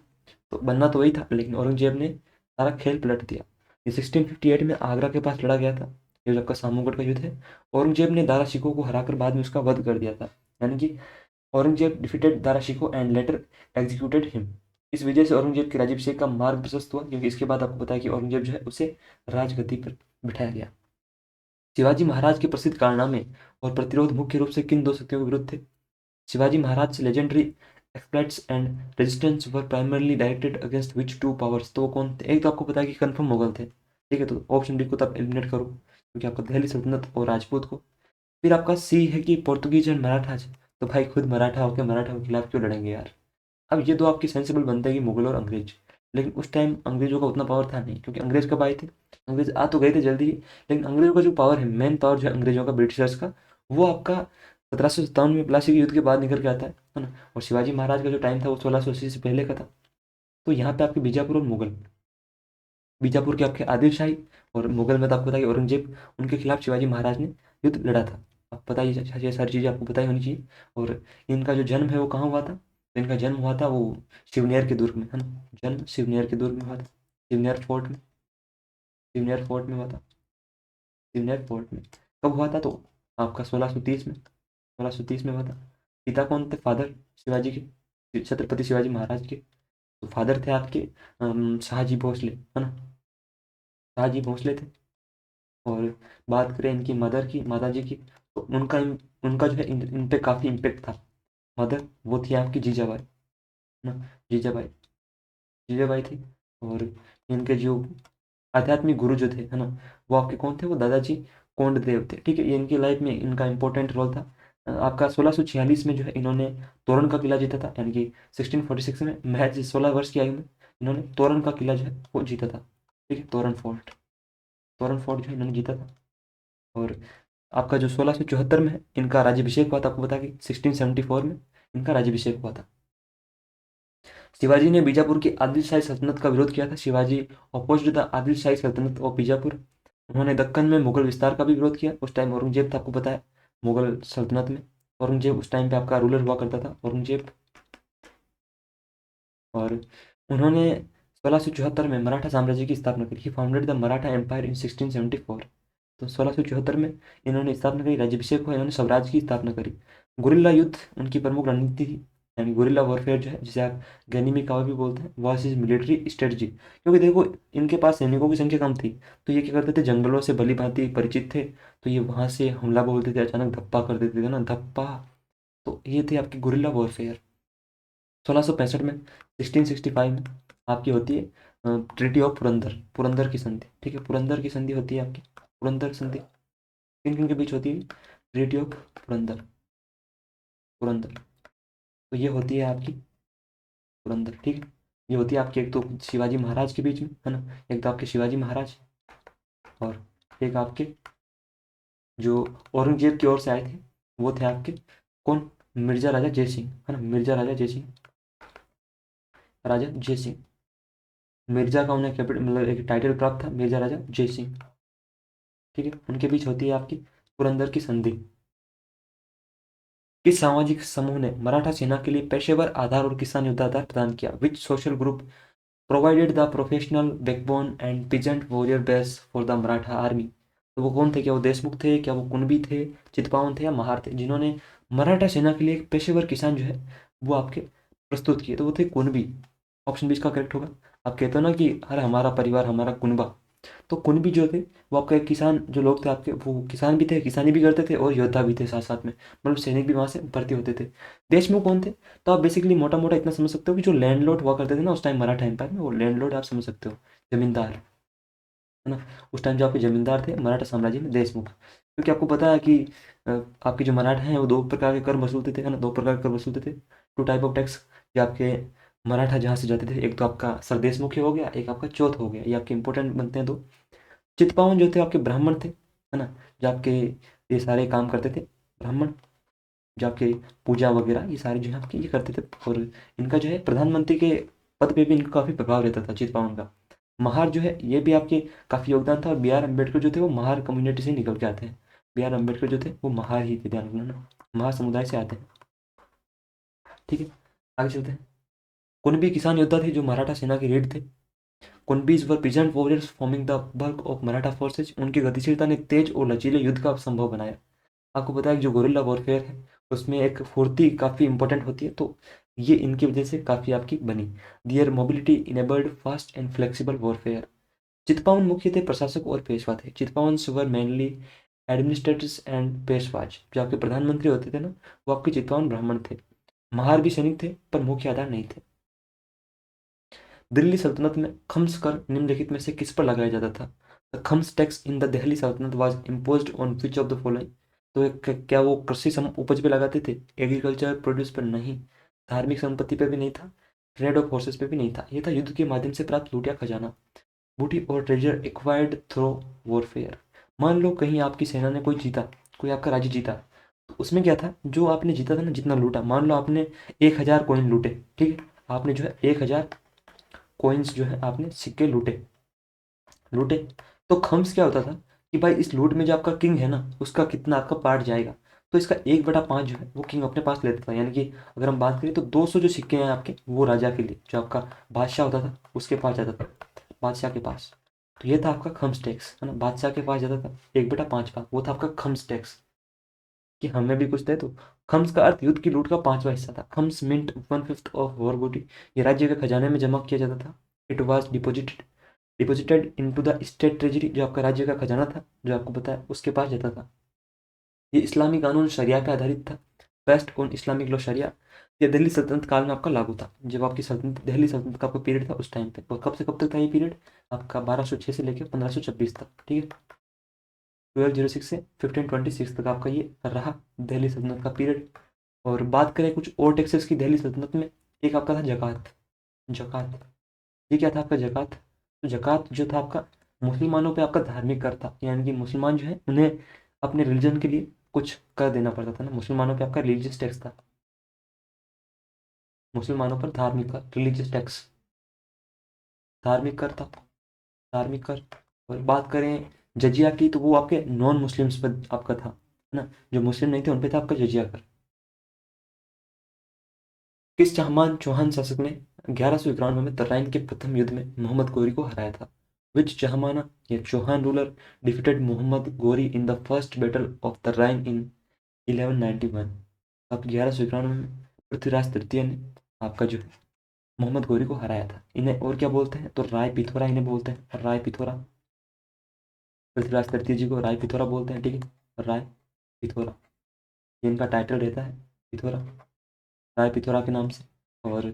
तो बनना तो वही था, लेकिन औरंगजेब ने सारा खेल पलट दिया। ये 1658 में आगरा के पास लड़ा गया था, ये जो आपका सामूगढ़ का युद्ध है। औरंगजेब ने दारा शिकोह को हराकर बाद में उसका वध कर दिया था, यानी कि Aurangzeb defeated Dara Shikoh and later executed him. इस वजह से औरंगजेब के राजभिषेक का मार्ग प्रशस्त हुआ, क्योंकि इसके बाद आपको पता है कि औरंगजेब जो है उसे राजगद्दी पर बिठाया गया। शिवाजी महाराज के प्रसिद्ध कारनामे और प्रतिरोध मुख्य रूप से किन दो शक्तियों के विरुद्ध थे? शिवाजी महाराज से legendary exploits and resistance were primarily directed against which two powers? तो वो कौन थे? एक तो आपको पता है कि कन्फर्म मुगल थे, ठीक है, तो ऑप्शन डी को तो आप एलिमिनेट करो क्योंकि आपका दिल्ली सल्तनत और राजपूत को। फिर आपका सी है कि पोर्तुगीज एंड मराठाज, तो भाई खुद मराठा होकर मराठा के खिलाफ क्यों लड़ेंगे यार? अब ये दो आपकी सेंसिबल बनते हैं कि मुगल और अंग्रेज, लेकिन उस टाइम अंग्रेजों का उतना पावर था नहीं, क्योंकि अंग्रेज कब आए थे? अंग्रेज आ तो गए थे जल्दी ही, लेकिन अंग्रेजों का जो पावर है, मेन पावर जो है अंग्रेजों का, ब्रिटिशर्स का, वो आपका 1757 में प्लासी के युद्ध के बाद निकल के आता है ना। और शिवाजी महाराज का जो टाइम था वो 1680 से पहले का था। तो यहाँ पे आपके बीजापुर और मुगल, बीजापुर के आपके आदिल शाही, और मुगल में तो आपको पता है कि औरंगजेब, उनके खिलाफ शिवाजी महाराज ने युद्ध लड़ा था। आप पता ही, ये सारी चीज़ें आपको पता ही होनी चाहिए। और इनका जो जन्म है वो कहाँ हुआ था? तो इनका जन्म हुआ था वो शिवनेर के दुर्ग में, है ना। जन्म शिवनेर के दुर्ग में हुआ था, शिवनेर फोर्ट में, शिवनेर फोर्ट में हुआ था, शिवनेर फोर्ट में। कब हुआ था? तो आपका 1630 में, 1630 में हुआ था। पिता कौन थे? फादर शिवाजी के, छत्रपति शिवाजी महाराज के। तो फादर थे आपके शाहजी भोसले, है ना, शाहजी भोसले थे। और बात करें इनकी मदर की, माता जी की, तो उनका जो है इन पे काफ़ी इम्पेक्ट था। मदर वो थी आपकी जीजाबाई, है ना, जीजाबाई, जीजाबाई थी। और इनके जो आध्यात्मिक गुरु जो थे, है ना, वो आपके कौन थे? वो दादाजी कोंडदेव थे, ठीक है। ये इनकी लाइफ में इनका इंपॉर्टेंट रोल था। आपका 1646 में जो है इन्होंने तोरण का किला जीता था, यानी कि 1646 में महज 16 वर्ष की आयु में इन्होंने तोरण का किला जो है वो जीता था, ठीक है, तोरण फोर्ट, तोरण फोर्ट जो है इन्होंने जीता था। और आपका जो 1674 में इनका राज्याभिषेक हुआ था, आपको बता कि 1674 में इनका राज्याभिषेक हुआ था। शिवाजी ने बीजापुर की आदिल शाही सल्तनत का विरोध किया था। शिवाजी अपोज्ड द आदिल शाही सल्तनत ऑफ बीजापुर। उन्होंने दक्कन में मुगल विस्तार का भी विरोध किया। उस टाइम औरंगजेब था, आपको पता है, मुगल सल्तनत में औरंगजेब उस टाइम पे आपका रूलर हुआ करता था, औरंगजेब। और उन्होंने 1674 में मराठा साम्राज्य की स्थापना करी। He founded the Maratha empire in 1674। तो 1674 में इन्होंने स्थापना करी, राज्याभिषेक हुआ, इन्होंने स्वराज की स्थापना करी। गुरिल्ला युद्ध उनकी प्रमुख रणनीति थी, यानी गुरिल्ला वॉरफेयर जो है, जिसे आप गैनीमी कावा भी बोलते हैं, वॉज इज मिलिट्री स्ट्रेटजी। क्योंकि देखो इनके पास सैनिकों की संख्या कम थी, तो ये क्या करते थे, जंगलों से भली भांति परिचित थे, तो ये वहाँ से हमला बोलते थे, अचानक धप्पा कर देते थे ना, धप्पा। तो ये थे आपकी गुरिल्ला वॉरफेयर। 1665 में, 1665 में आपकी होती है ट्रिटी ऑफ पुरंदर, पुरंदर की संधि, ठीक है, पुरंदर की संधि होती है आपकी, पुरंदर संधि किन किन के बीच होती है? Treaty of Purandar, Purandar. तो ये होती है आपकी पुरंदर, ठीक है। ये होती है आपकी एक तो शिवाजी महाराज के बीच में, है ना, एक तो आपके शिवाजी महाराज, और एक आपके जो औरंगजेब की ओर से आए थे वो थे आपके कौन? मिर्जा राजा जय सिंह, है ना, मिर्जा राजा जय सिंह, राजा जय सिंह। मिर्जा का उन्हें कैपिटल मतलब एक टाइटल प्राप्त था, मिर्जा राजा जय सिंह, ठीक है। उनके बीच होती है आपकी पुरंदर की संधि। किस सामाजिक समूह ने मराठा सेना के लिए पेशेवर आधार और किसान युद्धाधार प्रदान किया? Which social group provided the professional backbone and peasant warrior base for the Maratha army? तो वो कौन थे? क्या वो देशमुख थे, क्या वो कुणबी थे, चित्पावन थे, या महार थे, जिन्होंने मराठा सेना के लिए एक पेशेवर किसान जो है वो आपके प्रस्तुत किए? तो वो थे कुणबी। ऑप्शन बी इसका करेक्ट होगा। आप कहते हो ना कि अरे हमारा परिवार हमारा कुनबा, तो कुणबी जो थे वो आपके किसान जो लोग थे आपके, वो किसान भी थे, किसानी भी करते थे और योद्धा भी थे साथ साथ में, मतलब सैनिक भी वहाँ से भर्ती होते थे। देशमुख कौन थे? तो आप बेसिकली मोटा मोटा इतना समझ सकते हो कि जो लैंडलॉर्ड हुआ करते थे ना उस टाइम मराठा एम्पायर में, वो लैंडलॉर्ड आप समझ सकते हो, जमींदार, है ना। उस टाइम जो आपके जमींदार थे मराठा साम्राज्य में, देशमुख। क्योंकि आपको पता है कि आपके जो मराठा हैं वो दो प्रकार के कर वसूलते थे, है ना, दो प्रकार के कर वसूलते थे, टू टाइप ऑफ टैक्स। ये आपके मराठा जहाँ से जाते थे, एक तो आपका सरदेशमुखी हो गया, एक आपका चौथ हो गया, ये आपके इंपॉर्टेंट बनते हैं दो। चितपावन जो थे आपके ब्राह्मण थे, है ना, जो आपके ये सारे काम करते थे, ब्राह्मण, जो आपके पूजा वगैरह ये सारे जो है आपके ये करते थे। और इनका जो है प्रधानमंत्री के पद पे भी इनका काफ़ी प्रभाव रहता था चितपावन का। महार जो है ये भी आपके काफ़ी योगदान था, और बी आर अम्बेडकर जो थे वो महार कम्युनिटी से निकल के आते हैं। बी आर अम्बेडकर जो थे वो महार ही थे, ध्यान रखना ना, महार समुदाय से आते हैं, ठीक है। आगे चलते हैं। कुणबी किसान योद्धा थे जो मराठा सेना के रीढ़ थे। Kunbis were peasant warriors forming the bulk of Maratha forces. उनकी गतिशीलता ने तेज और लचीले युद्ध का संभव बनाया। आपको पता है कि जो गोरिल्ला वॉरफेयर है उसमें एक फुर्ती काफ़ी इंपॉर्टेंट होती है, तो ये इनकी वजह से काफ़ी आपकी बनी। Their mobility enabled fast and flexible warfare. Chitpavan मुख्य थे प्रशासक और पेशवा थे। Chitpavan were mainly administrators and Peshwas, जो आपके प्रधानमंत्री होते थे ना, वो आपके चितवन ब्राह्मण थे। महार भी सैनिक थे पर मुख्य आधार नहीं थे। दिल्ली सल्तनत में खम्स कर निम्नलिखित में से किस पर लगाया जाता था? The khams tax in the Delhi Sultanate was imposed on which of the following? तो क्या वो कृषि उपज पे लगाते थे? एग्रीकल्चर प्रोड्यूस पर नहीं। धार्मिक संपत्ति पे भी नहीं था। ट्रेड ऑफ हॉर्सेस पे भी नहीं था। ये था युद्ध के माध्यम से प्राप्त लूट या खजाना। बूटी और ट्रेजर एक्वायर्ड थ्रो वॉरफेयर। मान लो कहीं आपकी सेना ने कोई जीता, कोई आपका राज्य जीता, तो उसमें क्या था, जो आपने जीता था ना, जितना लूटा, मान लो आपने 1,000 कॉइन लूटे, ठीक है, आपने जो है 1,000 कॉइन्स जो है आपने सिक्के लूटे लूटे। तो खम्स क्या होता था कि भाई इस लूट में जो आपका किंग है ना, उसका कितना आपका पार्ट जाएगा, तो इसका 1/5 जो है वो किंग अपने पास लेता था। यानी कि अगर हम बात करें तो 200 जो सिक्के हैं आपके, वो राजा के लिए, जो आपका बादशाह होता था उसके पास जाता था, बादशाह के पास। तो ये था आपका खम्स टैक्स, है ना, बादशाह के पास जाता था 1/5 का, वो था आपका खम्स टैक्स, कि हमें भी कुछ दे। तो खम्स का अर्थ युद्ध की लूट का 5वां हिस्सा था। खम्स मिंट 1/5 ऑफ वॉर बूटी। ये राज्य के खजाने में जमा किया जाता था। It was deposited into the state treasury, जो आपका राज्य का खजाना था, जो आपको पता है, उसके पास जाता था। ये इस्लामी कानून शरिया पे आधारित था। बेस्ट ऑन इस्लामिक लॉ शरिया। ये दिल्ली सल्तनत काल में आपका लागू था, जब आपकी सल्तनत, दिल्ली सल्तनत का आपका पीरियड था उस टाइम पे। और कब से कब तक था ये पीरियड? आपका 1206 से लेकर 1526 तक, ठीक है। 1206 से 1526 तक आपका ये रहा दिल्ली सल्तनत का पीरियड। और बात करें कुछ और टैक्सेस की दिल्ली सल्तनत में, एक आपका था जक़ात। जक़ात, ये क्या था आपका जक़ात? तो जक़ात जो था आपका मुसलमानों पे आपका धार्मिक कर था, यानी कि मुसलमान जो है उन्हें अपने रिलीजन के लिए कुछ कर देना पड़ता था ना, मुसलमानों पे आपका रिलीजियस टैक्स था। मुसलमानों पर धार्मिक कर, रिलीजियस टैक्स, धार्मिक कर था, धार्मिक कर। और बात करें जजिया की, तो वो आपके नॉन मुस्लिम्स पर आपका था, है ना, जो मुस्लिम नहीं थे उन पे था आपका जजिया कर। किस चौहान शासक ने 1191 में तराइन के प्रथम युद्ध में मोहम्मद गोरी को हराया था? विच चहमाना या Chauhan ruler defeated Mohammad Ghori in the first battle of Tarain in 1191? अब 1191 में पृथ्वीराज तृतीय ने आपका जो है मोहम्मद गोरी को हराया था। इन्हें और क्या बोलते हैं? तो राय पिथोरा इन्हें बोलते हैं, राय पिथोरा। पृथ्वीराज तृतीय जी को राय पिथोरा बोलते हैं, ठीक है, राय पिथोरा, ये इनका टाइटल रहता है, पिथोरा, राय पिथोरा के नाम से। और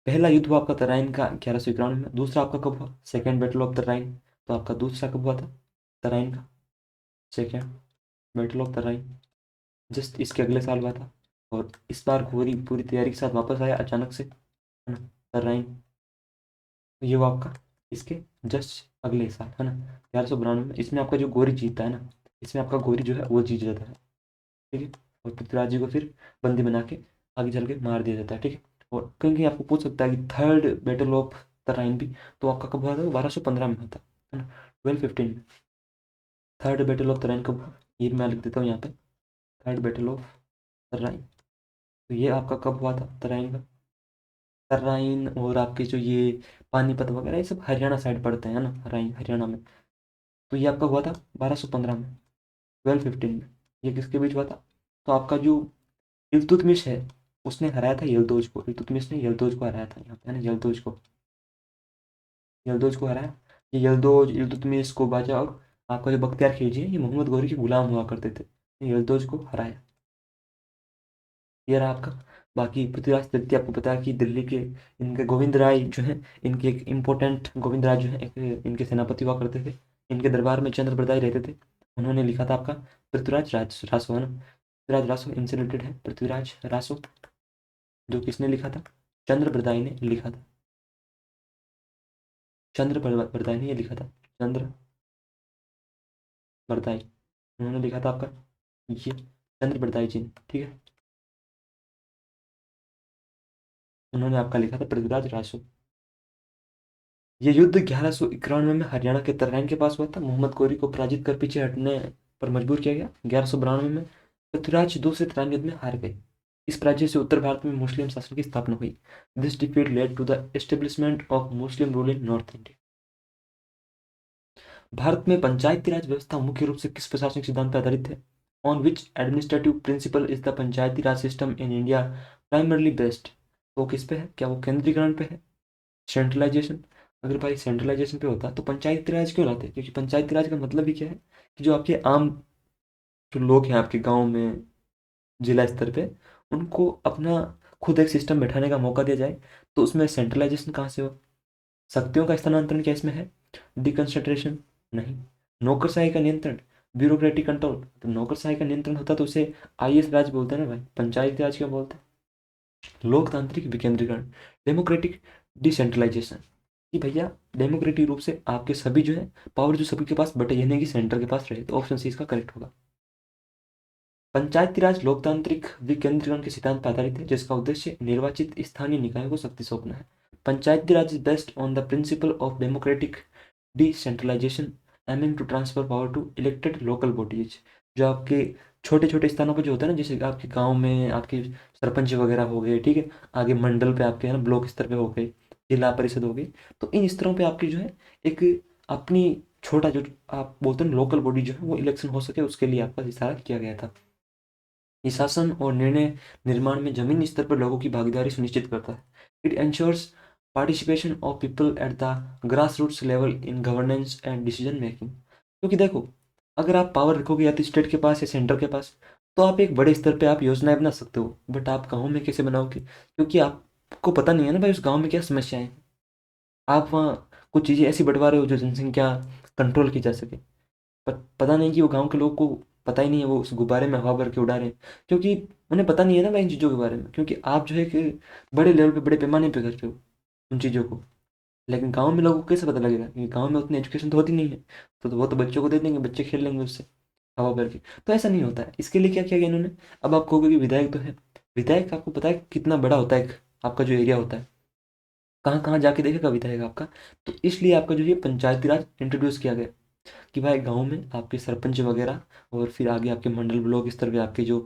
पहला युद्ध हुआ आपका तराइन का 1191 में। दूसरा आपका कब हुआ? Second battle of Tarain. तो आपका दूसरा कब हुआ था तराइन का? Second battle of Tarain just इसके अगले साल हुआ था। और इस बार घोरी पूरी तैयारी के साथ वापस आया अचानक से, है ना, तराइन। तो ये हुआ आपका इसके जस्ट अगले साल, है ना, 1192 में। इसमें आपका जो गोरी जीतता है ना, इसमें आपका गोरी जो है वो जीत जाता है, ठीक है। और पृथ्वीराज जी को फिर बंदी बना के आगे चल के मार दिया जाता है, ठीक है। और कहीं कहीं आपको पूछ सकता है कि थर्ड बैटल ऑफ तराइन भी तो आपका कब हुआ था? 1215 में होता है ना, 1215 में। थर्ड बैटल ऑफ तराइन कब हुआ? ये मैं लिख देता हूँ यहाँ पे, थर्ड बैटल ऑफ तराइन। तो ये आपका कब हुआ था तराइन का? तराइन और आपके जो ये पानीपत वगैरह, ये सब हरियाणा साइड पड़ते हैं ना, हरियाणा में। तो ये आपका हुआ था 1215 में, 1215 में। ये किसके बीच हुआ था? तो आपका जो इल्तुतमिश है, उसने हराया था यल्दोज को। इल्तुतमिश ने यल्दोज को हराया था यहाँ पे, है ना, यल्दोज को हराया। ये यल्दोज, इल्तुतमिश को बाजा और आपका जो बख्तियार खिलजी है, ये मोहम्मद गौरी के गुलाम हुआ करते थे। यल्दोज को हराया, ये रहा आपका। बाकी पृथ्वीराज तृतीय, आपको पता है कि दिल्ली के इनके गोविंद राय जो है, इनके एक इम्पोर्टेंट गोविंद राय जो है एक इनके सेनापति हुआ करते थे। इनके दरबार में चंद्र बरदाई रहते थे। उन्होंने लिखा था आपका पृथ्वीराज रासो, है ना, पृथ्वीराज रासो इनसे रिलेटेड है, पृथ्वीराज रासो, जो किसने लिखा था? चंद्र बरदाई ने लिखा था। चंद्र बरदाई ने ये लिखा था, चंद्र बरदाई, उन्होंने लिखा था आपका ये, चंद्र बरदाई जी ने, ठीक है, उन्होंने आपका लिखा था पृथ्वीराज रासो। ये युद्ध 1191 में हरियाणा के तराइन के पास हुआ था। मोहम्मद गौरी को पराजित कर पीछे हटने पर मजबूर किया गया। 1192 में पृथ्वीराज दूसरे तराइन युद्ध में हार गए। इस पराजय से उत्तर भारत में मुस्लिम शासन की स्थापना हुई। This defeat led to the establishment of Muslim rule in North India. Bharat में पंचायती राज व्यवस्था मुख्य रूप से किस प्रशासनिक सिद्धांत पर आधारित है? On which administrative principle is the Panchayati Raj system in India primarily based? वो किस पे है? क्या वो केंद्रीकरण पे है, सेंट्रलाइजेशन? अगर भाई सेंट्रलाइजेशन पे होता तो पंचायती राज क्यों लाते? क्योंकि पंचायती राज का मतलब ही क्या है कि जो आपके आम जो लोग हैं आपके गांव में, जिला स्तर पे, उनको अपना खुद एक सिस्टम बैठाने का मौका दिया जाए, तो उसमें सेंट्रलाइजेशन कहाँ से हो? शक्तियों का स्थानांतरण क्या इसमें है? डिकंसंट्रेशन? नहीं। नौकरशाही का नियंत्रण, ब्यूरोक्रेटिक कंट्रोल। तो नौकरशाही का नियंत्रण होता तो उसे आईएस राज बोलते हैं ना भाई, पंचायती राज क्यों बोलते हैं? लोकतांत्रिक विकेंद्रीकरण, डेमोक्रेटिक डिसेंट्रलाइजेशन, कि भैया डेमोक्रेटिक रूप से आपके सभी जो है पावर जो सभी के पास बटे, यानी कि सेंटर के पास रहे, तो ऑप्शन सी इसका करेक्ट होगा। पंचायती राज लोकतांत्रिक विकेंद्रीकरण के सिद्धांत पर आधारित है, जिसका उद्देश्य निर्वाचित स्थानीय निकायों को शक्ति सौंपना है। Panchayati Raj is based on the principle of democratic decentralisation, aiming to transfer power to elected local bodies. जो आपके छोटे छोटे स्थानों पर जो होता है ना, जैसे आपके गांव में आपके सरपंच वगैरह हो गए, ठीक है, आगे मंडल पे आपके है ना, ब्लॉक स्तर पे हो गए, जिला परिषद हो गई, तो इन स्तरों पे आपकी जो है एक अपनी छोटा जो आप बोलते हैं लोकल बॉडी जो है वो इलेक्शन हो सके, उसके लिए आपका इशारा किया गया था। ये शासन और निर्णय निर्माण में जमीनी स्तर पर लोगों की भागीदारी सुनिश्चित करता है। It ensures participation of people at the grass roots level in governance and decision making. क्योंकि देखो, अगर आप पावर रखोगे या तो स्टेट के पास या सेंटर के पास, तो आप एक बड़े स्तर पे आप योजनाएं बना सकते हो, बट आप गाँव में कैसे बनाओगे? क्योंकि आपको पता नहीं है ना भाई उस गाँव में क्या समस्याएं हैं। आप वहाँ कुछ चीज़ें ऐसी बंटवा रहे हो जो जनसंख्या कंट्रोल की जा सके, पर पता नहीं कि वो गांव के लोग को पता ही नहीं है, वो उस गुब्बारे में हवा भर के उड़ा रहे हैं, क्योंकि उन्हें पता नहीं है ना भाई इन चीज़ों के बारे में, क्योंकि आप जो है कि बड़े लेवल पे बड़े पैमाने पे कर रहे हो उन चीज़ों को। लेकिन गांव में लोगों को कैसे पता लगेगा? क्योंकि गांव में उतनी एजुकेशन तो होती नहीं है, तो वो तो बच्चों को दे देंगे, बच्चे खेल लेंगे उससे हवा भर के। तो ऐसा नहीं होता है। इसके लिए क्या किया गया इन्होंने? अब आप कहोगे कि विधायक तो है, विधायक आपको पता है कितना बड़ा होता है आपका जो एरिया होता है, कहाँ कहाँ जाके देखेगा विधायक आपका? तो इसलिए आपका जो ये पंचायती राज इंट्रोड्यूस किया गया, कि भाई गांव में आपके सरपंच वगैरह, और फिर आगे आपके मंडल ब्लॉक स्तर पे आपके जो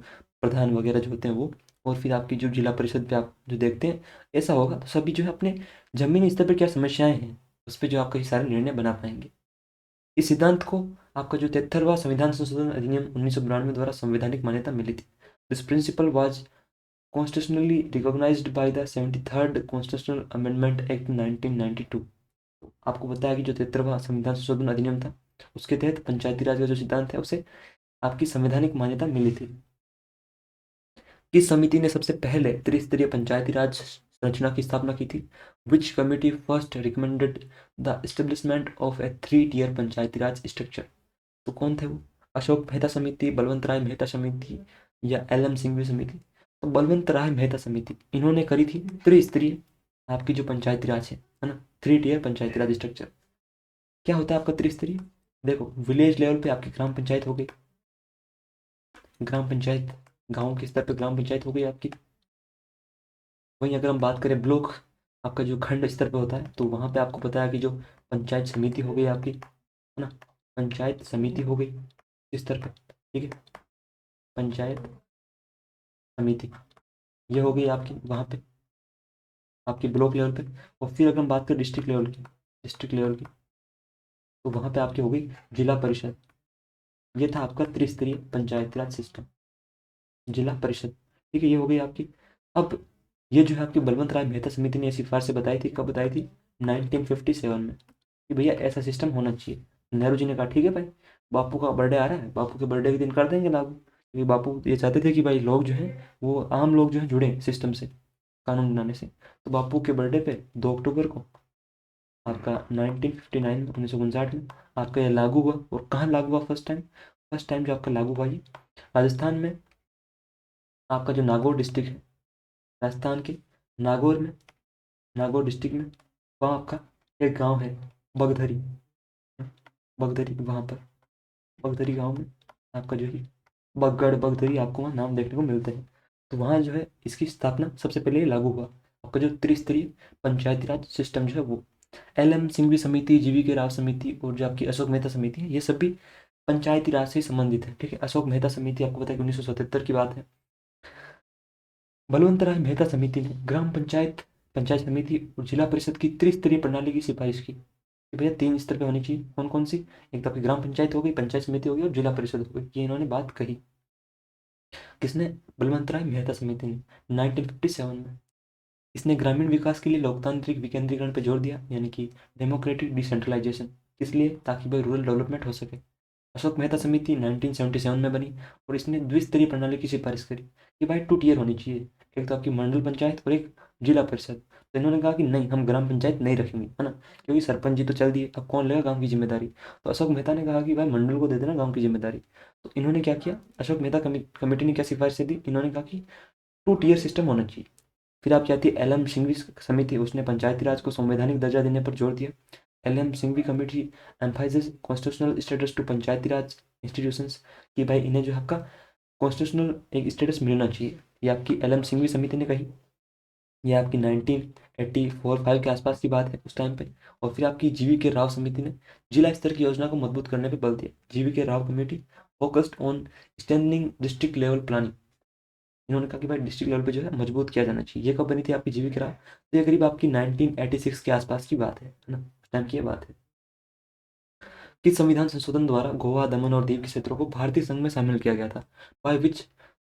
प्रधान वगैरह जो होते हैं वो, और फिर आपकी जो जिला परिषद पे आप जो देखते हैं, ऐसा होगा तो सभी जो है अपने जमीनी स्तर पर क्या समस्याएं हैं उस पर जो आपका ये सारे निर्णय बना पाएंगे। इस सिद्धांत को आपका जो 73वां संविधान संशोधन अधिनियम 1992 द्वारा संवैधानिक मान्यता मिली थी। This principle was constitutionally recognised by the 73rd constitutional amendment act 1992। आपको बताया कि जो 73वां संविधान संशोधन अधिनियम था, उसके तहत पंचायती राज का जो सिद्धांत है उसे आपकी संवैधानिक मान्यता मिली थी। किस समिति ने सबसे पहले त्रिस्तरीय पंचायती राज संरचना की स्थापना की थी? विच committee first recommended the establishment of A 3 tier Panchayati Raj structure? तो कौन थे वो? अशोक मेहता समिति, बलवंत राय मेहता समिति, या एल एम सिंघवी समिति? तो बलवंत राय मेहता समिति इन्होंने करी थी त्रिस्तरीय आपकी जो पंचायती राज है ना, 3 tier पंचायती राज स्ट्रक्चर। क्या होता है आपका त्रिस्तरीय? देखो, विलेज लेवल पे आपकी ग्राम पंचायत हो गई, ग्राम पंचायत, गांव के स्तर पे ग्राम पंचायत हो गई आपकी। वहीं अगर हम बात करें ब्लॉक, आपका जो खंड स्तर पे होता है, तो वहां पे आपको पता है कि जो पंचायत समिति हो गई आपकी, है ना, पंचायत समिति हो गई इस स्तर पे, ठीक है, पंचायत समिति ये हो गई आपकी वहां पे, आपकी ब्लॉक लेवल पे। और फिर अगर हम बात करें डिस्ट्रिक्ट लेवल की, डिस्ट्रिक्ट लेवल की, तो वहां पे आपकी हो गई जिला परिषद। ये था आपका त्रिस्तरीय पंचायती राज सिस्टम, जिला परिषद, ठीक है, ये हो गई आपकी। अब ये जो है आपकी बलवंत राय मेहता समिति ने सिफारिशें बताई थी, कब बताई थी? 1957 में, कि भैया ऐसा सिस्टम होना चाहिए। नेहरू जी ने कहा ठीक है भाई, बापू का बर्थडे आ रहा है, बापू के बर्थडे के दिन कर देंगे लागू, क्योंकि बापू ये चाहते थे कि भाई लोग जो है वो आम लोग जो है जुड़े सिस्टम से, कानून बनाने से। तो बापू के बर्थडे पे 2 अक्टूबर को आपका 1959 में, 1959 में आपका ये लागू हुआ। और कहाँ लागू हुआ फर्स्ट टाइम? फर्स्ट टाइम जो आपका लागू हुआ ये राजस्थान में, आपका जो नागौर डिस्ट्रिक्ट है, राजस्थान के नागौर में, नागौर डिस्ट्रिक्ट में, वहाँ आपका एक गांव है बगधरी, बगधरी वहाँ पर, बगधरी गांव में आपका जो है बगगढ़ बगधरी आपको वहाँ नाम देखने को मिलते हैं। तो वहाँ जो है इसकी स्थापना सबसे पहले लागू हुआ, आपका जो त्रिस्तरीय पंचायती राज सिस्टम जो है वो। एल एम सिंघवी समिति, जीवी के राव समिति, और जो आपकी अशोक मेहता समिति है, ये सभी पंचायती राज से संबंधित है, ठीक है। अशोक मेहता समिति आपको पता है कि 1977 की बात है। बलवंत राय मेहता समिति ने ग्राम पंचायत, पंचायत समिति और जिला परिषद की त्रिस्तरीय प्रणाली की सिफारिश की, कि भैया 3 स्तर पे होनी चाहिए। कौन कौन सी? एक तो आपकी ग्राम पंचायत हो गई, पंचायत समिति हो गई, और जिला परिषद हो गई। ये इन्होंने बात कही, किसने? बलवंत राय मेहता समिति ने 1957 में। इसने ग्रामीण विकास के लिए लोकतांत्रिक विकेंद्रीकरण पर जोर दिया, यानी कि डेमोक्रेटिक डिसेंट्रलाइजेशन। इसलिए ताकि भाई रूरल डेवलपमेंट हो सके। अशोक मेहता समिति 1977 में बनी और इसने द्विस्तरीय प्रणाली की सिफारिश करी कि भाई 2 टियर होनी चाहिए, एक तो आपकी मंडल पंचायत और एक जिला परिषद। तो इन्होंने कहा कि नहीं, हम ग्राम पंचायत नहीं रखेंगे, है ना, क्योंकि सरपंच जी तो चल दिए, अब कौन लेगा गाँव की जिम्मेदारी। तो अशोक मेहता ने कहा कि भाई मंडल को दे देना गाँव की जिम्मेदारी। तो इन्होंने क्या किया, अशोक मेहता कमेटी ने क्या सिफारिश दी, इन्होंने कहा कि 2 टियर सिस्टम होना चाहिए। फिर आपकी आती है एल.एम. सिंघवी समिति, उसने पंचायती राज को संवैधानिक दर्जा देने पर जोर दिया। L M. Singhvi committee emphasises constitutional status to Panchayati Raj institutions, कि भाई इन्हें जो है आपका कॉन्स्टिट्यूशनल एक स्टेटस मिलना चाहिए। ये आपकी एल.एम. सिंघवी समिति ने कही। ये आपकी 1984-5 के आसपास की बात है, उस टाइम पे। और फिर आपकी जीवी के राव समिति ने जिला स्तर की योजना को मजबूत करने पर बल दिया। जीवी के Rao committee focused on strengthening district level planning. इन्होंने कहा कि भाई डिस्ट्रिक्ट लेवल पे जो है मजबूत किया जाना चाहिए। ये कब बनी थी आपकी जीवी की राव, तो ये करीब आपकी 1986 के आसपास की बात है ना, उस टाइम की ये बात है। किस संविधान संशोधन द्वारा गोवा, दमन और दीव के क्षेत्रों को भारतीय संघ में शामिल किया गया था? By which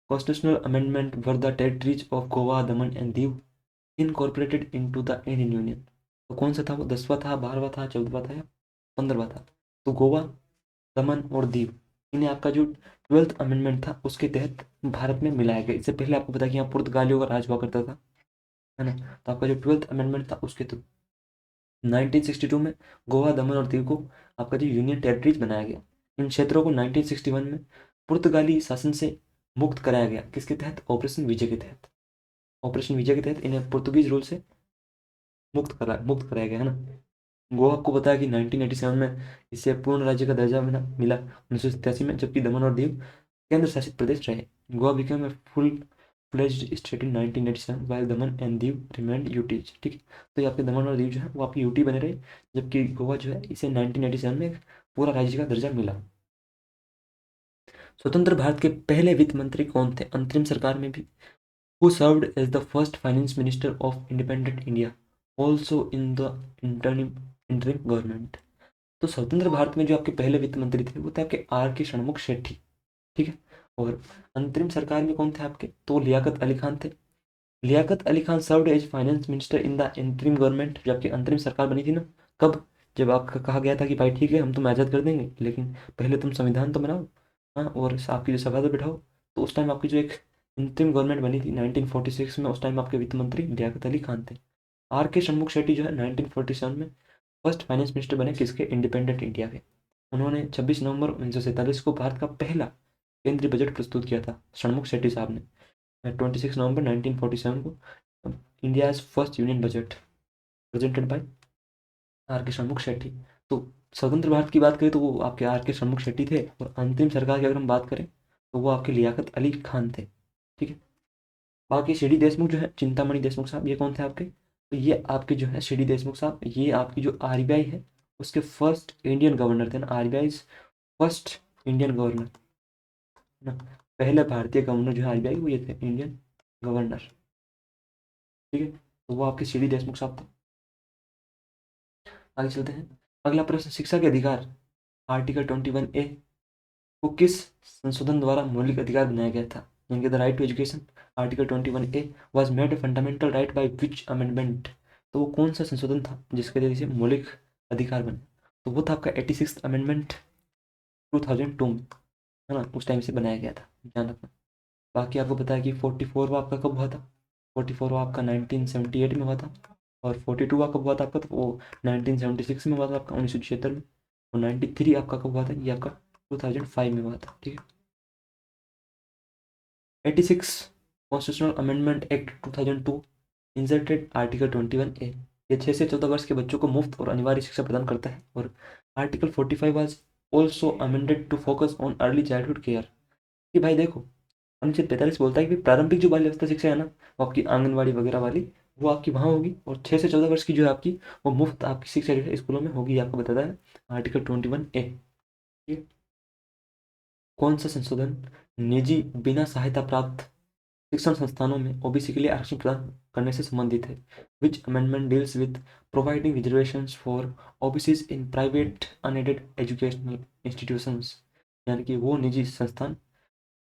constitutional amendment were the territories of Goa, Daman and Diu incorporated into the Indian union? तो कौन सा था वो, 10वां था, 12वां था, 14वां था या 15वां था? तो गोवा, दमन और दीव, इन्हें आपका जो 12th अमेंडमेंट था उसके तहत भारत में मिलाया गया। इससे पहले आपको पता कि यहाँ पुर्तगालियों का राज हुआ करता था, है ना। तो आपका जो 12th अमेंडमेंट था उसके थ्रू 1962 में गोवा, दमन और दीव को आपका जो यूनियन टेरिटरीज बनाया गया। इन क्षेत्रों को 1961 में पुर्तगाली शासन से मुक्त कराया गया। किसके तहत? ऑपरेशन विजय के तहत। ऑपरेशन विजय के तहत इन्हें पुर्तगीज रूल से मुक्त कराया गया, है ना। गोवा आपको पता है कि 1987 में इसे पूर्ण राज्य का दर्जा मिला मिला 1987 में, जबकि दमन और दीव केंद्र शासित प्रदेश रहे। Goa became a full fledged state in 1987 while Daman and Diu remained UTs. ठीक है, तो ये आपके दमन और दीव जो है वो आपकी यूटी बने रहे, जबकि गोवा जो है इसे 1987 में एक पूरा राज्य का दर्जा मिला। स्वतंत्र भारत के पहले वित्त मंत्री कौन थे अंतरिम सरकार में भी? Who served as the first finance minister of independent India also in the interim interim government? तो स्वतंत्र भारत में जो आपके पहले वित्त मंत्री थे वो थे आपके R.K. षणमुख शेट्टी। ठीक है, और अंतरिम सरकार में कौन थे आपके? तो लियाकत अली खान थे। Liaquat Ali Khan served as finance minister in the interim government, जबकि अंतरिम सरकार बनी थी ना, कब? जब आपका कहा गया था कि भाई ठीक है हम तुम्हें आज़ाद कर देंगे, लेकिन पहले तुम संविधान तो बनाओ, हाँ, और आपकी जो सभा तो बिठाओ। तो उस टाइम आपकी जो एक इंतरिम गवर्नमेंट बनी थी 1946 में, उस टाइम आपके वित्त मंत्री लियाकत अली खान थे। R.K. षणमुख शेट्टी जो है 1947 में फर्स्ट फाइनेंस मिनिस्टर बने, किसके? इंडिपेंडेंट इंडिया के। उन्होंने 26 नवंबर 1947 को भारत का पहला केंद्रीय बजट प्रस्तुत किया था, षणमुख शेट्टी साहब ने। 26 नवंबर 1947 को India first union budget presented by R.K. Shanmukh Shetty. तो स्वतंत्र भारत की बात करें तो वो आपके R.K. षणमुख शेट्टी थे, और अंतिम सरकार की अगर हम बात करें तो वो आपके लियाकत अली खान थे। ठीक है, बाकी सी डी देशमुख जो है, चिंतामणि देशमुख साहब, ये कौन थे आपके? तो ये आपके जो है सी डी देशमुख साहब, ये आपकी जो RBI है उसके फर्स्ट इंडियन गवर्नर थे ना। RBI फर्स्ट इंडियन गवर्नर ना, पहले भारतीय गवर्नर जो है RBI वो ये थे इंडियन गवर्नर। ठीक है, तो वो आपके सी डी देशमुख साहब थे। आगे चलते हैं। अगला प्रश्न, शिक्षा के अधिकार आर्टिकल 21A को किस संशोधन द्वारा मौलिक अधिकार बनाया गया था? यानी कि the right to education article 21A was made a fundamental right by which amendment? तो वो कौन सा संशोधन था जिसके जरिए से मौलिक अधिकार बने? तो वो था आपका 86 अमेंडमेंट 2002 में, है ना, उस टाइम से बनाया गया था, ध्यान रखना। बाकी आपको पता है कि 44वां आपका कब हुआ था? 44वां आपका 1978 में हुआ था। और 42वां कब हुआ था आपका? तो वो 1976 में हुआ था आपका, 1976 में। और 93 आपका कब हुआ था? ये आपका 2005 में हुआ था। ठीक है, 86 constitutional amendment act 2002 inserted article 21A। ये 6 से 14 वर्ष के बच्चों को मुफ्त और अनिवार्य शिक्षा प्रदान करता है। और article 45 was also amended to focus on early childhood care. कि भाई देखो, 1943 बोलता है कि प्रारंभिक जो बाल अवस्था शिक्षा है ना, वो आपकी आंगनवाड़ी वगैरह वाली, वो आपकी वहाँ होगी, और 6 से 14 वर्ष की जो है आपकी वो मुफ्त आपकी शिक्षा जो है स्कूलों में होगी, ये आपको बताता है आर्टिकल 21A। ठीक है, कौन सा संशोधन निजी बिना सहायता प्राप्त शिक्षण संस्थानों में ओबीसी के लिए आरक्षण प्रदान करने से संबंधित है? विच amendment deals with providing reservations for OBCs in private unaided educational institutions? यानी कि वो निजी संस्थान,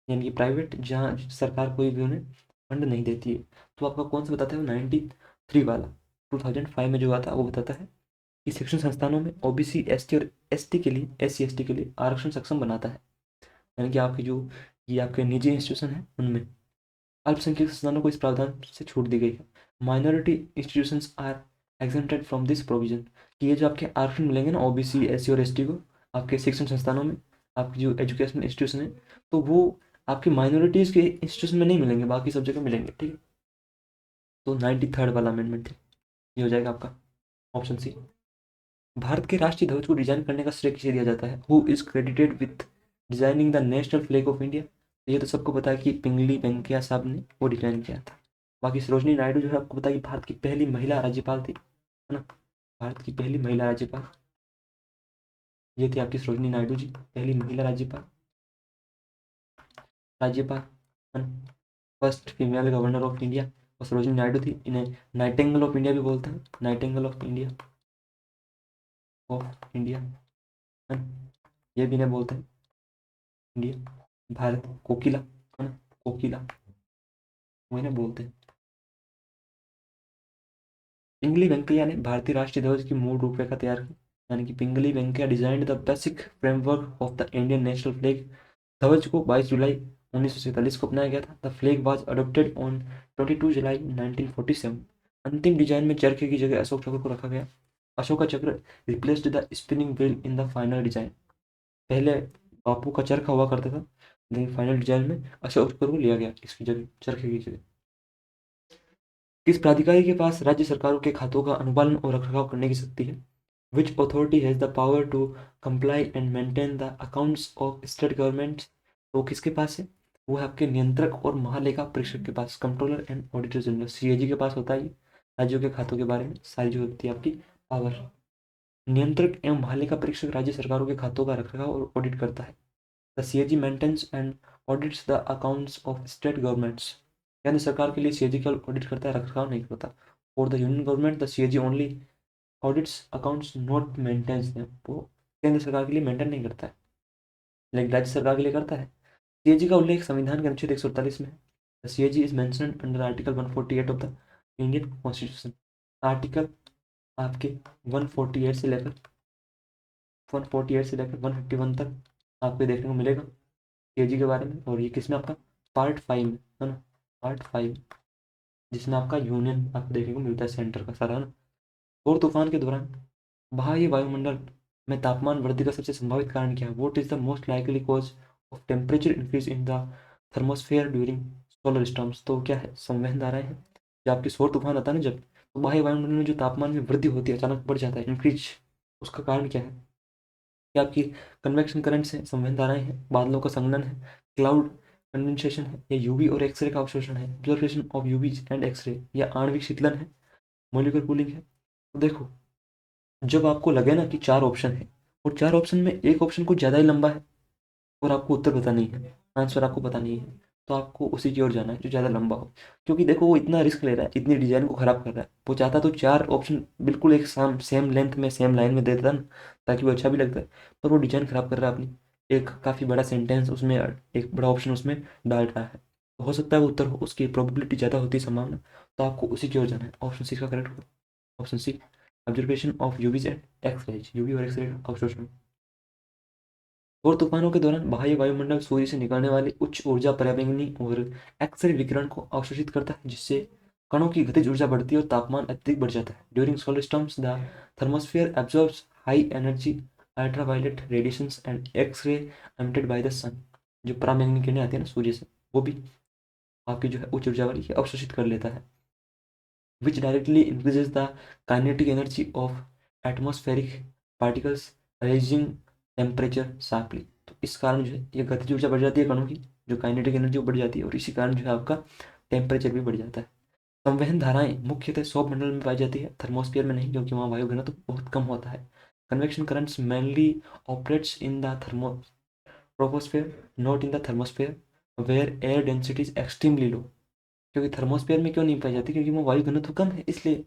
यानी कि प्राइवेट, जहाँ सरकार कोई भी उन्हें फंड नहीं देती है। तो आपका कौन सा बताता है? 93 वाला 2005 में जो हुआ था वो बताता है कि शिक्षण संस्थानों में ओबीसी एसटी और एसटी के लिए SC ST के लिए आरक्षण सक्षम बनाता है। यानी कि आपकी जो ये आपके निजी इंस्टीट्यूशन है उनमें अल्पसंख्यक संस्थानों को इस प्रावधान से छूट दी गई है। Minority institutions are exempted from this provision, कि ये जो आपके आरक्षण मिलेंगे ना ओबीसी SC और ST को आपके शिक्षण संस्थानों में, आपकी जो एजुकेशनल इंस्टीट्यूशन है, तो वो आपकी माइनॉरिटीज़ के इंस्टीट्यूशन में नहीं मिलेंगे, बाकी सब जगह मिलेंगे। ठीक है, तो 93rd वाला अमेंडमेंट है, ये हो जाएगा आपका ऑप्शन सी। भारत के राष्ट्रीय ध्वज को डिजाइन करने का श्रेय किसे दिया जाता है? Who is credited with designing the national flag of India? ये तो सबको पता है कि पिंगली वेंकैया साहब ने वो डिजाइन किया था। बाकी सरोजनी नायडू जो है आपको पता है कि भारत की पहली महिला राज्यपाल थी, है ना, भारत की पहली महिला राज्यपाल ये थी आपकी सरोजनी नायडू जी, पहली महिला राज्यपाल, राज्यपाल, है ना, first female governor of India. और सरोजनी नायडू थी, इन्हें नाइटिंगेल ऑफ इंडिया भी बोलते हैं, Nightingale of India, of India, है ना, ये भी इन्हें बोलते हैं इंडिया, भारत कोकिला, है ना, कोकिला वो इन्हें बोलते हैं। पिंगली वेंकैया ने भारतीय राष्ट्रीय ध्वज की मूल रूपरेखा तैयार की, यानी कि Pingali Venkayya designed the basic framework of the Indian national flag. ध्वज को 22 जुलाई 1947 को अपनाया गया था। The flag was adopted on 22 जुलाई 1947। अंतिम डिजाइन में चरखे की जगह अशोक चक्र को रखा गया। अशोका चक्र replaced the spinning wheel in the final design. पहले बापू का चरखा हुआ करता था, लेकिन फाइनल डिजाइन में अशोक चक्र को लिया गया इसकी जगह, चरखे की जगह। किस प्राधिकारी के पास राज्य सरकारों के खातों का अनुपालन और रखरखाव करने की शक्ति है? Which authority has the power to comply and maintain the accounts of state government? तो किसके पास है? वो है आपके नियंत्रक और महालेखा परीक्षक के पास, controller and auditor general, CAG के पास होता है ये, राज्यों के खातों के बारे में सारी जो होती है आपकी पावर। नियंत्रक एवं महालेखा परीक्षक राज्य सरकारों के खातों का रखरखाव और ऑडिट करता है। The CAG maintains and audits the accounts of state governments. केंद्र सरकार के लिए CAG का ऑडिट करता है, रखरखाव नहीं करता। For the union government the CAG only audits accounts not maintains them. वो केंद्र सरकार के लिए मेंटेन नहीं करता है, लेकिन राज्य सरकार के लिए करता है। CAG का उल्लेख संविधान के अनुच्छेद 148 में है। The CAG is mentioned under article 148 of the Indian constitution. Article आपके 148 से लेकर 151 तक आपको देखने को मिलेगा CAG के बारे में। और ये किसमें आपका पार्ट 5 में, है ना, पार्ट 5, जिसमें आपका यूनियन आपको देखने को मिलता है सेंटर का सारा, है ना। और तूफान के दौरान बाह्य वायुमंडल में तापमान वृद्धि का सबसे संभावित कारण क्या है? Vote is the most likely cause of temperature increase in the thermosphere during solar storms? तो क्या है? संवहन धाराएं हैं। जब आपकी सौर तूफान आता है ना, जब, तो बाह्य वायुमंडल में जो तापमान में वृद्धि होती है, अचानक बढ़ जाता है, इंक्रीज, उसका कारण क्या है? क्या आपकी कन्वेक्शन करंट्स हैं, संवहन धाराएं हैं, बादलों का संघनन है, क्लाउड कंडेंसेशन है, या यूवी और एक्सरे का अवशोषण है, observation of UV and X ray, या आणविक शीतलन है, मोलिकुलर कूलिंग है? तो देखो, जब आपको लगे ना कि 4 ऑप्शन है और 4 ऑप्शन में एक ऑप्शन कुछ ज़्यादा ही लंबा है और आपको उत्तर पता नहीं है, आंसर आपको पता नहीं है, तो आपको उसी की ओर जाना है जो ज़्यादा लंबा हो। क्योंकि देखो वो इतना रिस्क ले रहा है, इतनी डिजाइन को खराब कर रहा है, वो चाहता तो 4 ऑप्शन बिल्कुल एक सेम लेंथ में सेम लाइन में दे देता ना, ताकि वो अच्छा भी लगता है। पर वो डिजाइन खराब कर रहा है अपनी, एक काफ़ी बड़ा सेंटेंस उसमें, एक बड़ा ऑप्शन उसमें डाल रहा है, तो हो सकता है वो उत्तर हो, उसकी प्रोबेबिलिटी ज़्यादा होती है, संभावना। तो आपको उसी की ओर जाना है, ऑप्शन सी का करेक्ट होगा, option C, observation of UVs and X rays, UV और एक्सरे अवशोषण। और तूफानों के दौरान बाह्य वायुमंडल सूर्य से निकलने वाली उच्च ऊर्जा पराबैंगनी और एक्सरे विकिरण को अवशोषित करता है, जिससे कणों की गतिज ऊर्जा बढ़ती है और तापमान अत्यधिक बढ़ जाता है। During solar storms the thermosphere absorbs high energy ultraviolet radiations and X-ray emitted by the sun. जो पराबैंगनी किरणें आती है ना सूर्य से, वो भी आपकी जो है उच्च ऊर्जा वाली अवशोषित कर लेता है। which directly increases the kinetic energy of atmospheric particles, raising temperature sharply। तो इस कारण जो है ये गतिज ऊर्जा बढ़ जाती है कणों की, जो काइनेटिक एनर्जी वो बढ़ जाती है, और इसी कारण जो है आपका टेम्परेचर भी बढ़ जाता है। संवहन धाराएं मुख्यतः सौर मंडल में पाई जाती है, थर्मोस्फीयर में नहीं, क्योंकि वहाँ वायु घनत्व बहुत कम होता है। Convection currents mainly operates in the troposphere, not in the thermosphere where air density is extremely low. क्योंकि थर्मोस्फेयर में क्यों नहीं पाई जाती? क्योंकि वो वायु घनत्व कम है, इसलिए।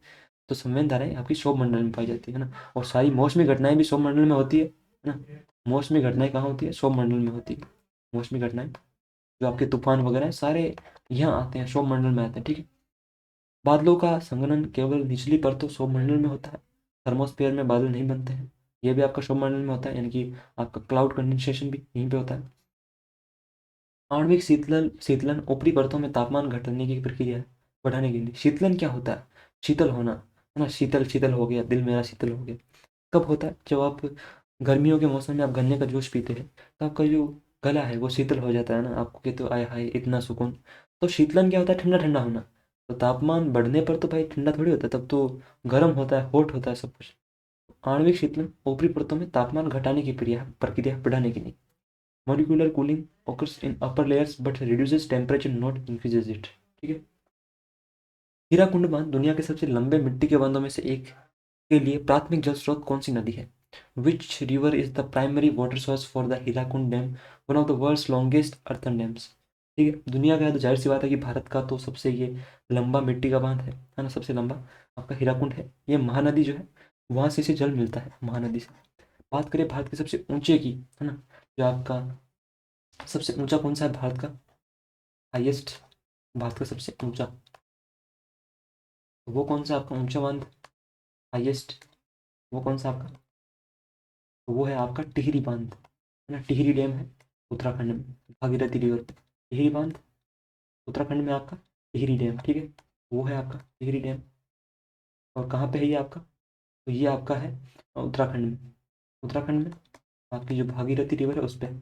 तो संवहन धाराएं आपकी सौर मंडल में पाई जाती है ना। और सारी मौसमी घटनाएं भी सौर मंडल में होती है ना। मौसमी घटनाएं कहाँ होती है? सौर मंडल में होती है। मौसमी घटनाएं जो आपके तूफान वगैरह हैं, सारे यहाँ आते हैं, सौर मंडल में आते हैं, ठीक है। बादलों का संघनन केवल निचली परतों सौर मंडल में होता है। थर्मोस्फीयर में बादल नहीं बनते हैं, ये भी आपका सौरमंडल में होता है, यानी कि आपका क्लाउड कंडेंसेशन भी यहीं पे होता है। आणविक शीतलन ऊपरी परतों में तापमान घटाने की प्रक्रिया है, बढ़ाने के लिए। शीतलन क्या होता है? शीतल होना, है ना, शीतल शीतल हो गया, दिल मेरा शीतल हो गया। कब होता है? जब आप गर्मियों के मौसम में आप गन्ने का जूस पीते हैं, तो आपका जो गला है वो शीतल हो जाता है ना, आपको कहते हो आय हाय इतना सुकून। तो शीतलन क्या होता है? ठंडा ठंडा होना। तो तापमान बढ़ने पर तो भाई ठंडा थोड़ी होता है, तब तो गर्म होता है, हॉट होता है सब कुछ। आणविक शीतलन ऊपरी परतों में तापमान घटाने की प्रक्रिया बढ़ाने की नहीं। Molecular cooling occurs in upper layers but reduces temperature not increases it। ठीक है। हीराकुंड बांध दुनिया के सबसे लंबे मिट्टी के बांधों में से एक के लिए प्राथमिक जल स्रोत कौन सी नदी है? Which river is the primary water source for the Hirakud dam, one of the world's longest earthen dams. ठीक है, दुनिया का है तो जाहिर सी बात है कि भारत का तो सबसे ये लंबा मिट्टी का बांध है ना, सबसे लंबा आपका हीराकुंड है। ये महानदी जो है वहां से इसे जल मिलता है, महानदी से। बात करें भारत के सबसे ऊंचे की, है ना, जो आपका सबसे ऊंचा कौन सा है भारत का? हाईएस्ट, भारत का सबसे ऊंचा, वो कौन सा आपका ऊंचा बांध? हाईएस्ट, वो कौन सा आपका? तो वो है आपका टिहरी बांध, है ना, टिहरी डैम है उत्तराखंड में, भागीरथी रिवर पे टिहरी बांध। उत्तराखंड में आपका टिहरी डैम, ठीक है, वो है आपका टिहरी डैम। और कहाँ पे है ये आपका? तो ये आपका है उत्तराखंड में। उत्तराखंड में आपकी जो भागीरथी रिवर है उस पर,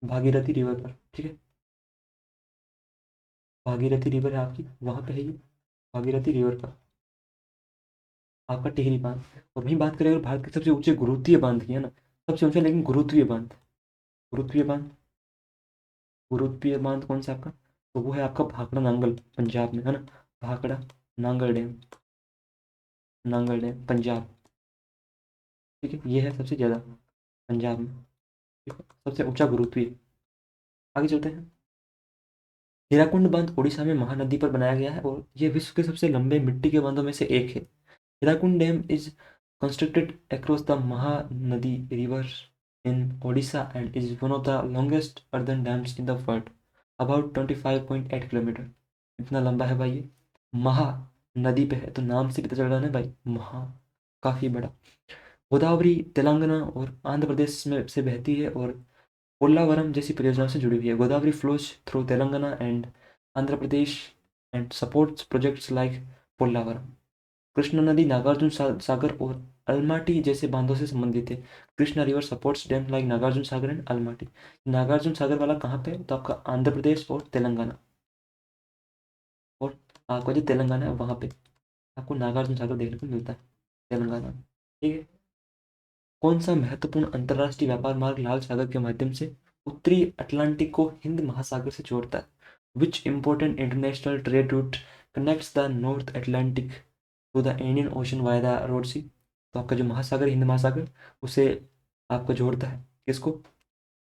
भागीरथी रिवर पर, ठीक है, भागीरथी रिवर है आपकी, वहाँ पे है ये, भागीरथी रिवर पर आपका टिहरी बांध। और वहीं बात करें अगर भारत के सबसे ऊंचे गुरुत्वीय बांध की, है ना, सबसे ऊंचा लेकिन गुरुत्वीय बांध, गुरुत्वीय बांध, गुरुत्वीय बांध कौन सा आपका? तो वो है आपका भाखड़ा नांगल, पंजाब में, है ना, भाखड़ा नांगल डैम, नांगल डैम पंजाब। ठीक है, ये है सबसे ज़्यादा पंजाब में, ठीक है, सबसे ऊंचा गुरुत्वीय। आगे चलते हैं। हीराकुंड बांध उड़ीसा में महानदी पर बनाया गया है और ये विश्व के सबसे लंबे मिट्टी के बांधों में से एक है। Hirakud dam is constructed across the Mahanadi river in Odisha and is one of the longest earthen dams in the world, about 25.8 kilometre. इतना लंबा है भाई ये, महा नदी पे है तो नाम से पता चल रहा है ना भाई, महा, काफ़ी बड़ा। गोदावरी तेलंगाना और आंध्र प्रदेश में से बहती है और पोल्लावरम जैसी परियोजनाओं से जुड़ी हुई है। Godavari flows through Telangana and Andhra Pradesh and supports projects like Polavaram. Krishna नदी नागार्जुन सागर और अलमाटी जैसे बांधों से संबंधित है। Krishna river supports dam like Nagarjuna Sagar and Almatti. Nagarjuna Sagar वाला कहाँ पे है? तो आपका आंध्र प्रदेश और तेलंगाना, और आपका जो तेलंगाना है वहाँ पे आपको नागार्जुन सागर देखने को मिलता है, तेलंगाना में। ठीक है। कौन सा महत्वपूर्ण अंतर्राष्ट्रीय व्यापार मार्ग लाल सागर के माध्यम से उत्तरी अटलांटिक को हिंद महासागर से जोड़ता है? Which important international trade route connects the North Atlantic to the Indian Ocean via the Red Sea. तो आपका जो महासागर, हिंद महासागर, उसे आपको जोड़ता है किसको?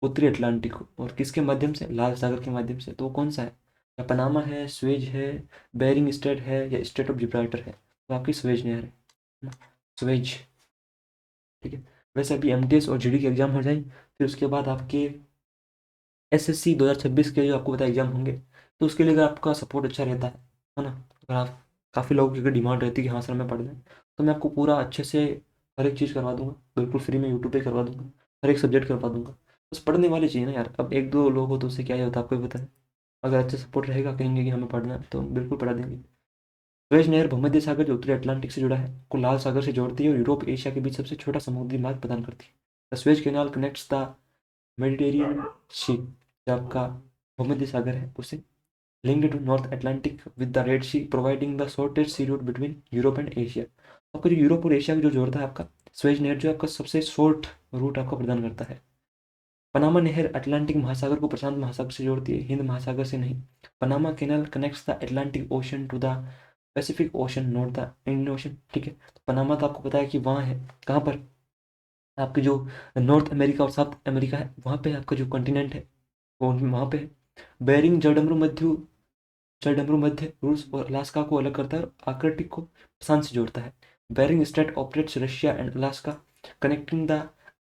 उत्तरी अटलांटिक को। और किसके माध्यम से? लाल सागर के माध्यम से। तो वो कौन सा है? या पनामा है, स्वेज है, बेरिंग स्ट्रेट है, या स्ट्रेट ऑफ जिब्राल्टर है? तो आपकी स्वेज नहर है, स्वेज। ठीक है। वैसे अभी एमटीएस और जीडी के एग्जाम हो जाए, फिर उसके बाद आपके एसएससी 2026 के जो आपको पता एग्जाम होंगे, तो उसके लिए अगर आपका सपोर्ट अच्छा रहता है ना, अगर आप, काफ़ी लोगों की अगर डिमांड रहती है कि हाँ सर मैं पढ़ना है, तो मैं आपको पूरा अच्छे से हर एक चीज़ करवा दूंगा, बिल्कुल फ्री में यूट्यूब पे करवा दूंगा, हर एक सब्जेक्ट करवा दूंगा। बस पढ़ने वाले चाहिए ना यार, अब एक दो लोग हो तो उससे क्या ही होता है, आपको ही पता है। अगर अच्छा सपोर्ट रहेगा, कहेंगे कि हमें पढ़ना है, तो बिल्कुल पढ़ा देंगे। सुएज नहर भूमध्य सागर जो उत्तरी अटलांटिक से जुड़ा है को लाल सागर से जोड़ती है और यूरोप एशिया के बीच सबसे छोटा समुद्री मार्ग प्रदान करती है। The Suez Canal connects the Mediterranean Sea, जो आपका भूमध्य सागर है उसे linked to North Atlantic with the Red Sea, providing the shortest sea route between Europe and Asia. आपका जो यूरोप और एशिया को जो जोड़ता है आपका स्वेज नहर, जो आपका सबसे शॉर्ट रूट आपको प्रदान करता है। पनामा नहर अटलांटिक महासागर को प्रशांत महासागर से जोड़ती है, हिंद महासागर से नहीं। Panama canal connects the Atlantic ocean to the Pacific ocean, not the Indian ocean. ठीक है, तो पनामा तो आपको पता है कि वहाँ है, कहाँ पर? आपके जो नॉर्थ अमेरिका और साउथ अमेरिका है वहाँ पे आपका जो कॉन्टिनेंट है वो वहाँ पे है। बेरिंग जलडमरू मध्य रूस और अलास्का को अलग करता है और आर्कटिक को प्रशांत से जोड़ता है। Bering strait operates Russia and Alaska, connecting the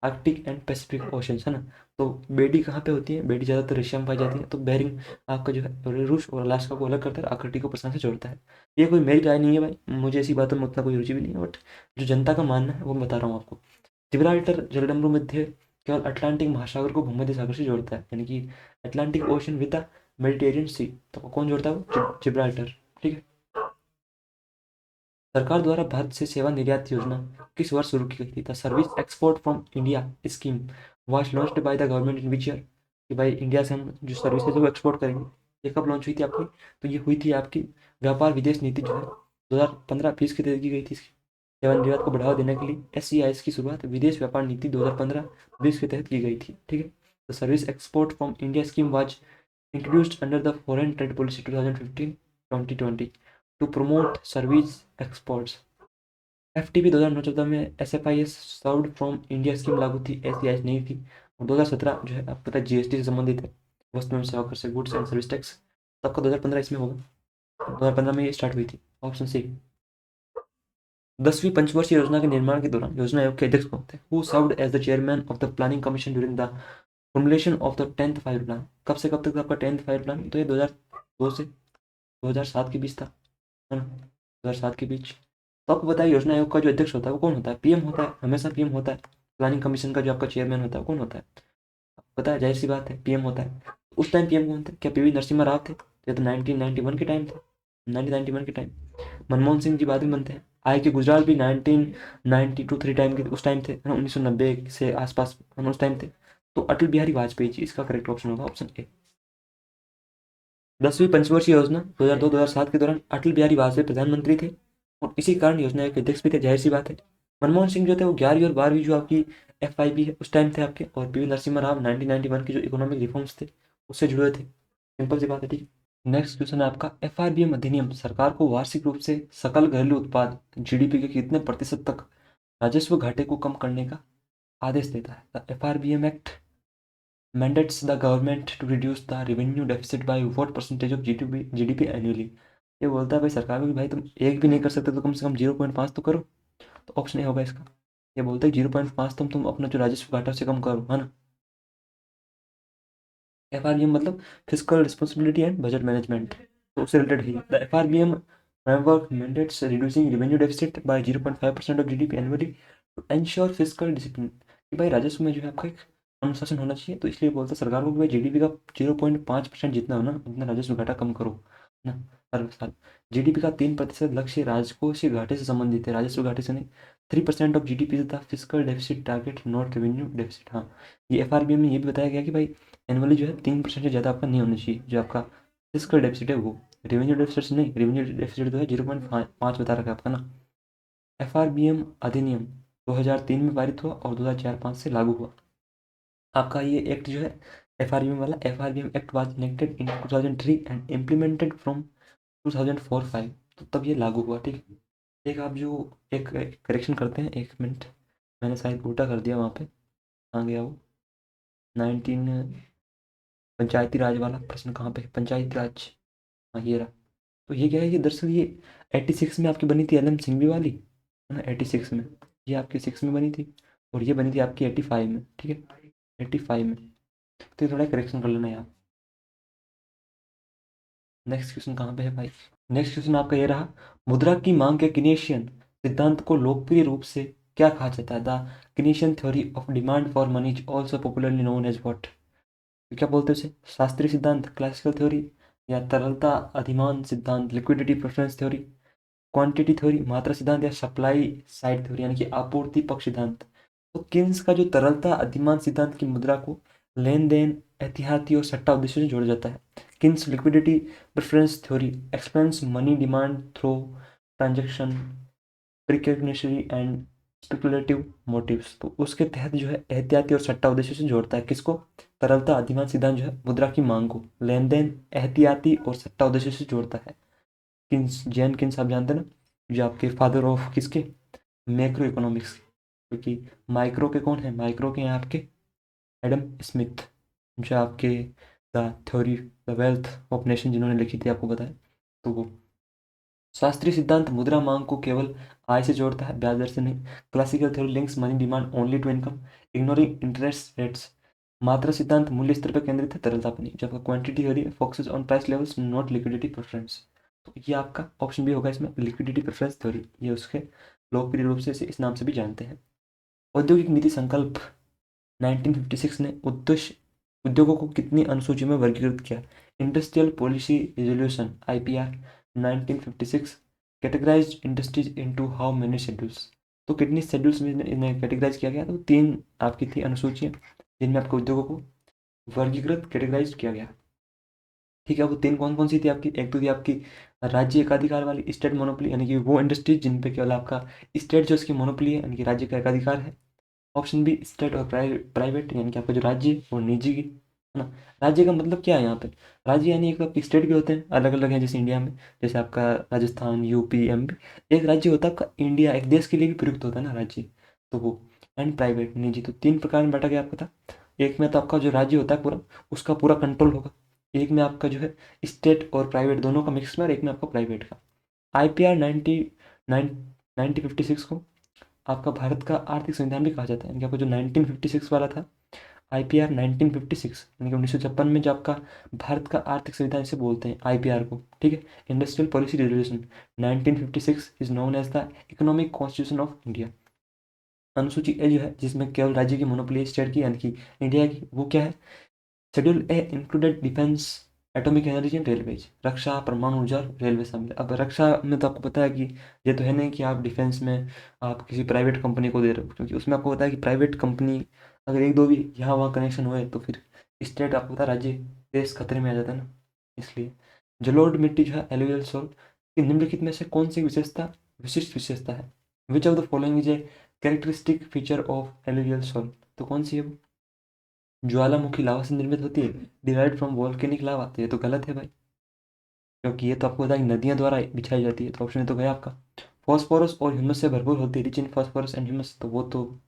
Arctic and Pacific ocean, है ना। तो बेडी कहाँ पे होती है? बेडी ज़्यादातर एशिया में पाई जाती है। तो बेरिंग आपका जो है रूस और अलास्का को अलग करता है, आर्कटिक को प्रशांत से जोड़ता है। ये कोई मेरी राय नहीं है भाई, मुझे ऐसी बातों में उतना कोई रुचि भी नहीं है, बट जो जनता का मानना है वो मैं बता रहा हूँ आपको। जिब्राल्टर जलडमरू मध्य केवल अटलांटिक महासागर को भूमध्य सागर से जोड़ता है, यानी कि Atlantic Ocean with the Mediterranean Sea. तो कौन जोड़ता है वो? जिब्राल्टर, ठीक है। सरकार द्वारा भारत से सेवा निर्यात योजना किस वर्ष शुरू की गई थी? The service export from India scheme was launched by the government in which year? कि भाई इंडिया से हम जो सर्विसेज है वो एक्सपोर्ट करेंगे, ये कब लॉन्च हुई थी आपकी? तो ये हुई थी आपकी व्यापार विदेश नीति जो है 2015-20 के तहत की गई थी। इसकी सेवा निर्यात को बढ़ावा देने के लिए SEIS की शुरुआत विदेश व्यापार नीति 2015-20 के तहत की गई थी, ठीक है। The service export from India scheme was introduced under the Foreign Trade Policy 2015-2020 to promote service exports। FTP 2009-14 में SFIS served from India scheme लागू थी, SEIS नहीं थी। और 2017 जो है आपको पता है GST से संबंधित है, वस्तु एवं सेवा कर से गुड्स एंड सर्विस टैक्स, सबका 2015 इसमें होगा। 2015 में ये स्टार्ट हुई थी, ऑप्शन सी। 10वीं पंचवर्षीय योजना के निर्माण के दौरान योजना आयोग के अध्यक्ष कौन थे? Who served as the chairman of the planning commission during the formulation of the 10th five plan? कब से कब तक था आपका 10th फाइव प्लान? तो ये 2002 से 2007 के बीच था, है ना, 2007 के बीच। तो आपको बताइए योजना आयोग का जो अध्यक्ष होता है वो कौन होता है? PM होता है, हमेशा PM होता है। प्लानिंग कमीशन का जो आपका चेयरमैन होता है वो कौन होता है? पता है, जाहिर सी बात है PM होता है। उस टाइम PM कौन थे? क्या PV नरसिम्हा राव थे? ये तो 1991 के टाइम थे, 1991 के टाइम। मनमोहन सिंह जी बाद में बनते हैं। के गुजराल भी 1992-3 टाइम के उस टाइम थे, है ना, 1990 से आसपास, है ना, उस टाइम थे। तो अटल बिहारी वाजपेयी जी इसका करेक्ट ऑप्शन होगा, ऑप्शन ए। 10वीं पंचवर्षीय योजना 2002-2007 के दौरान अटल बिहारी वाजपेयी प्रधानमंत्री थे और इसी कारण योजना के अध्यक्ष भी थे, जाहिर सी बात है। मनमोहन सिंह जो थे वो 11वीं और 12वीं जो आपकी FIB है उस टाइम थे आपके, और PV नरसिम्हा राव 1991 के जो इकोनॉमिक रिफॉर्म्स थे उससे जुड़े थे। सिंपल सी बात है, ठीक है। नेक्स्ट क्वेश्चन है आपका, FRBM अधिनियम सरकार को वार्षिक रूप से सकल घरेलू उत्पाद GDP के कितने प्रतिशत तक राजस्व घाटे को कम करने का आदेश देता है? The FRBM act mandates the government to reduce the revenue deficit by what percentage of GDP annually? ये बोलता है भाई सरकार को कि भाई तुम एक भी नहीं कर सकते तो कम से कम 0.5 तो करो। तो ऑप्शन ए होगा इसका। ये बोलता है 0.5 तुम अपना जो राजस्व घाटा से कम करो, है ना। FRBM मतलब physical responsibility and budget management, तो उससे रिलेटेड है। The FRBM framework mandates reducing revenue deficit by 0.5% of GDP annually to ensure fiscal discipline। कि भाई राजस्व में जो है आपका एक अनुशासन होना चाहिए, तो इसलिए बोलता है सरकार को कि भाई GDP का 0.5% जितना हो ना उतना राजस्व घाटा कम करो ना हर साल। GDP का 3% लक्ष्य राजकोषीय घाटे से संबंधित है, राजस्व घाटे से नहीं। 3% of GDP is the physical deficit target, not revenue deficit. हाँ, ये FRBM में ये भी बताया गया कि भाई एनुअली जो है 3% से ज़्यादा आपका नहीं होना चाहिए जो आपका फिजिकल डेफिसिट है वो। रेवेन्यू डेफिसिट से नहीं, रेवेन्यू डेफिसिट जो है 0.5 बता रखा है आपका ना। FRBM अधिनियम 2003 में पारित हुआ और 2004-05 से लागू हुआ। आपका ये एक्ट जो है FRBM वाला, FRBM act was enacted in 2003 and implemented from 2004-05। तो तब ये लागू हुआ, ठीक है। एक आप जो एक करेक्शन करते हैं, 1 मिनट, मैंने शायद उल्टा कर दिया वहाँ पे, आ गया वो 19 पंचायती राज वाला प्रश्न कहाँ पे है? पंचायती राज, हाँ ये रहा। तो ये क्या है, ये दरअसल ये 86 में आपकी बनी थी LM सिंघवी वाली, है ना, 86 में। ये आपकी 6 में बनी थी और ये बनी थी आपकी 85 में, ठीक है, 85 में। तो ये थोड़ा करेक्शन कर लेना यार। नेक्स्ट क्वेश्चन कहाँ पे है भाई? नेक्स्ट क्वेश्चन आपका ये रहा, मुद्रा की मांग के किनेशियन सिद्धांत को लोकप्रिय रूप से क्या कहा जाता है? The Keynesian theory of demand for money is also popularly known as what? क्या बोलते हैं उसे? शास्त्रीय सिद्धांत, क्लासिकल थ्योरी, या तरलता अधिमान सिद्धांत, liquidity preference theory, quantity theory, मात्रा सिद्धांत, या सप्लाई साइड थ्योरी यानी कि आपूर्ति पक्ष सिद्धांत? तो किन्स का जो तरलता अधिमान सिद्धांत की मुद्रा को लेन देन, एहतियाती और सट्टा उद्देश्यों से जोड़ा जाता है। Keynes liquidity preference theory explains money demand through transaction precautionary and speculative motives. तो उसके तहत जो है एहतियाती और सट्टा उद्देश्य से जोड़ता है किसको? तरलता अधिमान सिद्धांत जो है मुद्रा की मांग को लेन देन, एहतियाती और सट्टा उद्देश्य से जोड़ता है। किन्स, जैन किन्स आप जानते हैं ना, जो आपके फादर ऑफ किसके, मैक्रो इकोनॉमिक्स, क्योंकि माइक्रो के कौन है? माइक्रो के हैं आपके एडम स्मिथ, जो आपके the theory the wealth of nation जिन्होंने लिखी थी आपको बताया, तो वो। शास्त्रीय सिद्धांत मुद्रा मांग को केवल आय से जोड़ता है, ब्याज दर से नहीं। Classical theory links money demand only to income, ignoring interest rates. मात्रा सिद्धांत मूल्य स्तर पर केंद्रित है, तरलता पर नहीं। जबकि quantity theory focuses on price levels not liquidity preference. तो ये आपका ऑप्शन भी होगा इसमें, लिक्विडिटी प्रेफरेंस थ्योरी, ये उसके लोकप्रिय रूप से इस नाम से भी जानते हैं। औद्योगिक नीति संकल्प 1956 ने उद्योगों को कितनी अनुसूची में वर्गीकृत किया? Industrial policy resolution IPR 1956 categorised industries into how many schedules. तो कितनी शेड्यूल्स में इन्हें कैटेगराइज किया गया? तो 3 आपकी थी अनुसूचियां जिनमें आपको उद्योगों को वर्गीकृत कैटेगराइज किया गया। ठीक है, वो 3 कौन कौन सी थी आपकी? एक तो थी आपकी राज्य एकाधिकार वाली, स्टेट मोनोपोली, यानी कि वो इंडस्ट्रीज जिन पे केवल आपका स्टेट जो उसकी मोनोपोली है, यानी कि राज्य का एकाधिकार है। ऑप्शन बी स्टेट और प्राइवेट, यानी कि आपका जो राज्य है वो निजी की, है ना। राज्य का मतलब क्या है यहाँ पे? राज्य यानी एक तो आपके स्टेट भी होते हैं, अलग अलग हैं जैसे इंडिया में, जैसे आपका राजस्थान, यूपी, एमपी। एक राज्य होता है आपका इंडिया, एक देश के लिए भी प्रयुक्त होता है ना राज्य, तो वो। एंड प्राइवेट, निजी, तो 3 प्रकार में बांटा गया आपका था। एक में तो आपका जो राज्य होता है पूरा, उसका पूरा कंट्रोल होगा। एक में आपका जो है स्टेट और प्राइवेट दोनों का मिक्स में, और एक में आपका प्राइवेट का। आईपीआर 1956 को आपका भारत का आर्थिक संविधान भी कहा जाता है, यानी कि आपका जो 1956 वाला था, आईपीआर 1956, यानी कि 1956 में जो आपका भारत का आर्थिक संविधान इसे बोलते हैं आईपीआर को, ठीक है। Industrial policy resolution 1956 is known as the economic constitution of India. अनुसूची ए जो है, जिसमें केवल राज्य की मोनोपोली स्टेट की, यानी कि इंडिया की, वो क्या है? Schedule A included defence, atomic energy and railways. रक्षा, परमाणु ऊर्जा, रेलवे शामिल है। अब रक्षा में तो आपको पता है कि ये तो है नहीं कि आप डिफेंस में आप किसी प्राइवेट कंपनी को दे रहे हो, क्योंकि उसमें आपको पता है कि प्राइवेट कंपनी अगर एक दो भी यहाँ वहाँ कनेक्शन हुए तो फिर स्टेट, आपको पता है, राज्य, देश खतरे में आ जाता है ना, इसलिए। जलोढ़ मिट्टी जो है एलुवियल सोल की निम्नलिखित में से कौन सी विशेषता विशिष्ट विशेषता है? Which of the following is a characteristic feature of alluvial soil? तो कौन सी है वो? ज्वालामुखी लावा से निर्मित होती है, डिराइव्ड फ्रॉम वोल्केनिक लावा, तो ये तो गलत है भाई, क्योंकि ये तो आपको पता है कि नदियां द्वारा बिछाई जाती है, तो ऑप्शन तो गया आपका। फॉस्फोरस और ह्यूमस से भरपूर होती है, rich in phosphorus and humus, तो वो तो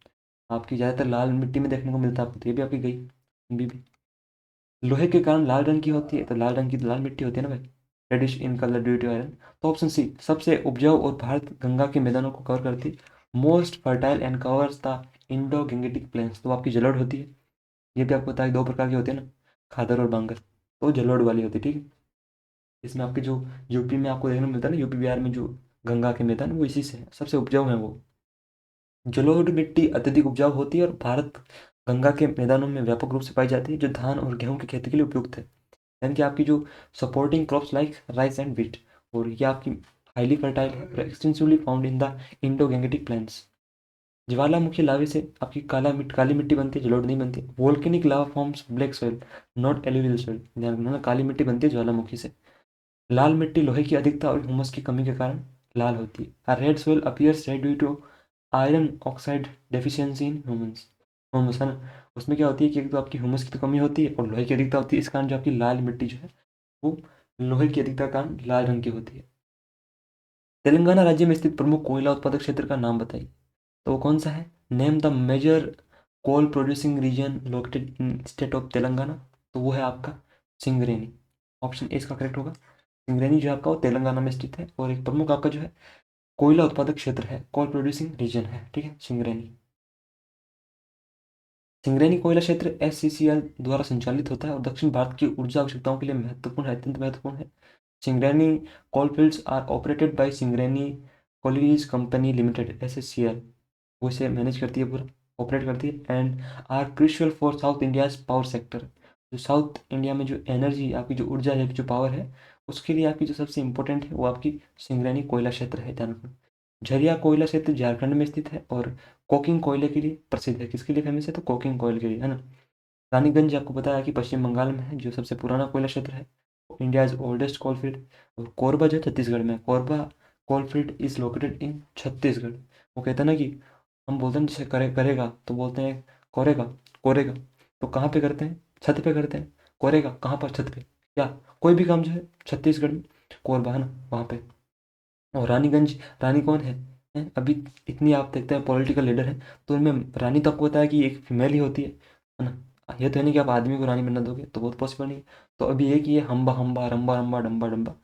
आपकी ज़्यादातर लाल मिट्टी में देखने को मिलता है आपको, तो ये भी आपकी गई भी। लोहे के कारण लाल रंग की होती है, तो लाल रंग की तो लाल मिट्टी होती है ना भाई, reddish in colour due to iron. तो ऑप्शन सी सबसे उपजाऊ और भारत गंगा के मैदानों को कवर करती, most fertile and covers the Indo Gangetic plains, तो आपकी जलोढ़ होती है। ये भी आपको पता है 2 प्रकार के होते हैं ना, खादर और बांगर, तो जलोढ़ वाली होती है, ठीक है। इसमें आपके जो यूपी में आपको देखने को मिलता है ना, यूपी बिहार में जो गंगा के मैदान, वो इसी से है, सबसे उपजाऊ है वो। जलोढ़ मिट्टी अत्यधिक उपजाऊ होती है और भारत गंगा के मैदानों में व्यापक रूप से पाई जाती है, जो धान और गेहूं की खेती के लिए उपयुक्त है, यानी कि आपकी जो supporting crops like rice and wheat. और ये आपकी हाईली फर्टाइल है और extensively found in the Indo Gangetic plains. ज्वालामुखी लावे से आपकी काली मिट्टी बनती है, जलोढ़ नहीं बनती। Volcanic lava forms black soil, not alluvial soil, ध्यान रखना ना, काली मिट्टी बनती है ज्वालामुखी से। लाल मिट्टी लोहे की अधिकता और ह्यूमस की कमी के कारण लाल होती है। Red soil appears red due to iron oxide deficiency in humans. Humus है ना, उसमें क्या होती है कि एक तो आपकी ह्यूमस की तो कमी होती है और लोहे की अधिकता होती है, इस कारण जो आपकी लाल मिट्टी जो है वो लोहे की अधिकता के कारण लाल रंग की होती है। तेलंगाना राज्य में स्थित प्रमुख कोयला उत्पादक क्षेत्र का नाम बताइए, तो वो कौन सा है? Name the major coal producing region located in state of Telangana, तो वो है आपका सिंगरेनी। ऑप्शन ए इसका करेक्ट होगा। सिंगरेनी जो है आपका वो तेलंगाना में स्थित है, और एक प्रमुख आपका जो है कोयला उत्पादक क्षेत्र है, कोल प्रोड्यूसिंग रीजन है, ठीक है, सिंगरेनी। सिंगरेनी कोयला क्षेत्र एससीसीएल द्वारा संचालित होता है और दक्षिण भारत की ऊर्जा आवश्यकताओं के लिए महत्वपूर्ण है, अत्यंत महत्वपूर्ण है। Singareni coalfields are operated by Singareni collieries company limited, SCCL, वो इसे मैनेज करती है, पूरा ऑपरेट करती है। And are crucial for South India's power sector, जो साउथ इंडिया में जो एनर्जी आपकी जो ऊर्जा है, जो पावर है, उसके लिए आपकी जो सबसे इंपॉर्टेंट है वो आपकी सिंगरेनी कोयला क्षेत्र है, ध्यान रखना। झरिया कोयला क्षेत्र झारखंड में स्थित है और कोकिंग कोयले के लिए प्रसिद्ध है। किसके लिए फेमस है? तो कोकिंग कोयल के लिए, है ना। रानीगंज आपको पता है कि पश्चिम बंगाल में है, जो सबसे पुराना कोयला क्षेत्र है, इंडियाज ओल्डेस्ट कोलफील्ड। और कोरबा जो है छत्तीसगढ़ में, Korba coalfield is located in Chhattisgarh. वो कहते हैं ना कि हम बोलते हैं जैसे करेगा तो बोलते हैं कोरेगा, कोरेगा, तो कहाँ पे करते हैं? छत पे करते हैं। कोरेगा कहाँ पर? छत पे, क्या कोई भी काम जो है छत्तीसगढ़ में, कोरबा, है ना, वहाँ पे। और रानीगंज, रानी कौन है? अभी इतनी आप देखते हैं पॉलिटिकल लीडर है, तो उनमें रानी तो आपको पता है कि एक फीमेल ही होती है ना। ये तो है नहीं कि आप आदमी को रानी बनना दोगे, तो बहुत पॉसिबल नहीं है। तो अभी एक ही है, हम्बा हम्बा रंबा रंबा डम्बा डम्बा,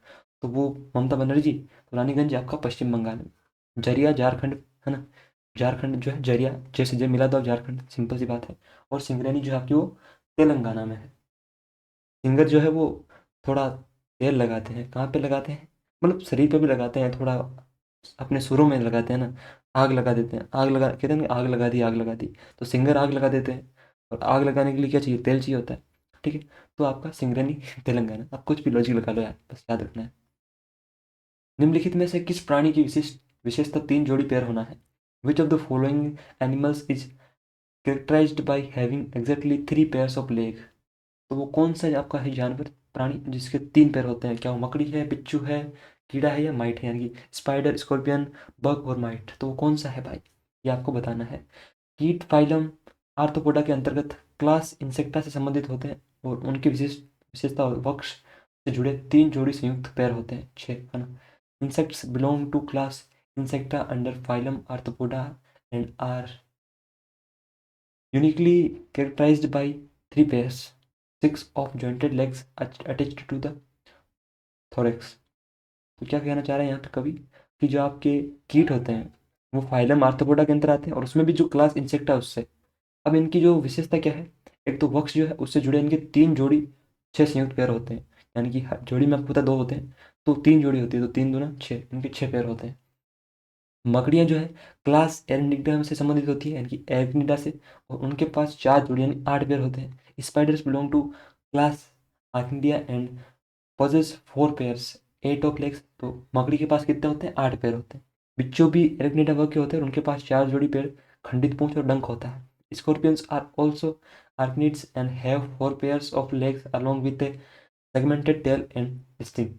तो वो ममता बनर्जी। तो रानीगंज आपका पश्चिम बंगाल में। जरिया झारखंड, है ना, झारखंड जो है जरिया, जैसे जय मिला दो झारखंड, सिंपल सी बात है। और सिंगरेनी जो है आपकी वो तेलंगाना में है। सिंगर जो है वो थोड़ा तेल लगाते हैं, कहाँ पे लगाते हैं, मतलब शरीर पे भी लगाते हैं थोड़ा, अपने सुरों में लगाते हैं ना, आग लगा देते हैं, आग लगा, कहते हैं ना, आग लगा दी, आग लगा दी। तो सिंगर आग लगा देते हैं, और आग लगाने के लिए क्या चाहिए, तेल चाहिए होता है। ठीक है, तो आपका सिंगरेनी तेलंगाना, आप कुछ भी लॉजिक लगा लो यार, बस याद रखना है। निम्नलिखित में से किस प्राणी की विशेषता तीन जोड़ी पैर होना है? Which of the following animals is characterized by having exactly three pairs of leg? तो वो कौन सा आपका है जानवर, प्राणी जिसके तीन पैर होते हैं? क्या वो मकड़ी है, बिच्छू है, कीड़ा है, या माइट है, यानी कि स्पाइडर, स्कॉर्पियन, बग और माइट? तो वो कौन सा है भाई, ये आपको बताना है। कीट फाइलम आर्थ्रोपोडा के अंतर्गत क्लास इंसेक्टा से संबंधित होते हैं, और उनकी विशेषता और वक्ष से जुड़े तीन जोड़ी संयुक्त पैर होते हैं, छः, है ना। Insects belong to class Insecta under phylum Arthropoda and are uniquely characterized by three pairs, six of jointed legs attached to the thorax। तो क्या कहना चाह रहे हैं यहाँ पे कवि, कि जो आपके कीट होते हैं वो फाइलम आर्थ्रोपोडा के अंदर आते हैं, और उसमें भी जो क्लास इंसेक्टा है उससे। अब इनकी जो विशेषता क्या है, एक तो वक्ष जो है उससे जुड़े इनके तीन जोड़ी छह संयुक्त पैर होते हैं, यानी कि हर जोड़ी में आपको पता दो होते हैं, तो तीन जोड़ी होती है, तो तीन दूना छः, इनके छः पैर होते हैं। मकड़ियाँ जो है क्लास एरनिग्डा से संबंधित होती है, यानी कि एरनिडा से, और उनके पास चार जोड़ी यानी आठ पैर होते हैं। Spiders belong to class Arachnida and possess four pairs eight of legs. तो मकड़ी के पास कितने होते हैं, आठ पैर होते हैं। बिच्छू भी एरनिडा वर्ग के होते हैं, और उनके पास चार जोड़ी पैर, खंडित पूंछ और डंक होता है। Scorpions are also arachnids and have four pairs of legs along with a segmented tail and sting.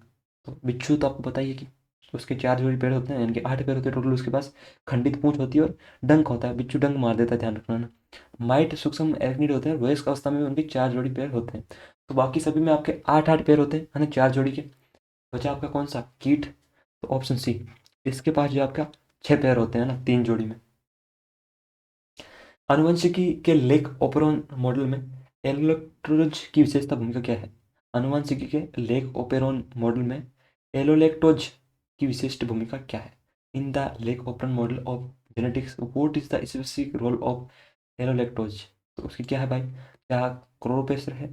तो बिच्छू तो आपको बताइए कि उसके चार जोड़ी पैर होते हैं, यानी कि आठ पैर होते हैं टोटल, उसके पास खंडित पूंछ होती है और डंक होता है, बिच्छू डंक मार देता है, ध्यान रखना ना। माइट सूक्ष्म एराक्निड होते हैं, वयस्क अवस्था में उनके चार जोड़ी पैर होते हैं। तो बाकी सभी में आपके आठ आठ पैर होते हैं, है ना, चार जोड़ी के। बचा आपका कौन सा, कीट, तो ऑप्शन सी, इसके पास जो आपका छह पैर होते हैं ना, तीन जोड़ी में। आनुवंशिकी के लेक ओपेरॉन मॉडल में एलोलेक्टोज की विशेषता भूमिका क्या है? आनुवंशिकी के लेक ओपेरॉन मॉडल में एलोलेक्टोज की विशिष्ट भूमिका क्या है? In the lac operon model of genetics what is the specific role of allolactose? तो उसकी क्या है भाई, क्या क्लोरोप्रेशर है,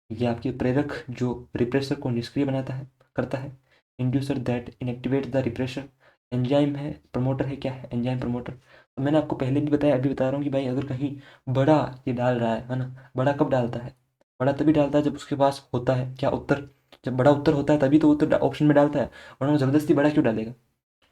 ये आपके प्रेरक जो रिप्रेशर को निष्क्रिय बनाता है, करता है। Inducer that inactivate the refresher. Enzyme है, प्रमोटर है, क्या है, एंजाइम प्रमोटर। तो मैंने आपको पहले भी बताया, अभी बता रहा हूँ कि भाई अगर कहीं बड़ा ये डाल रहा है ना, बड़ा कब डालता है, बड़ा तभी डालता है जब उसके पास होता है क्या, उत्तर। जब बड़ा उत्तर होता है तभी तो उत्तर ऑप्शन में डालता है, वरना वो जबरदस्ती बड़ा क्यों डालेगा।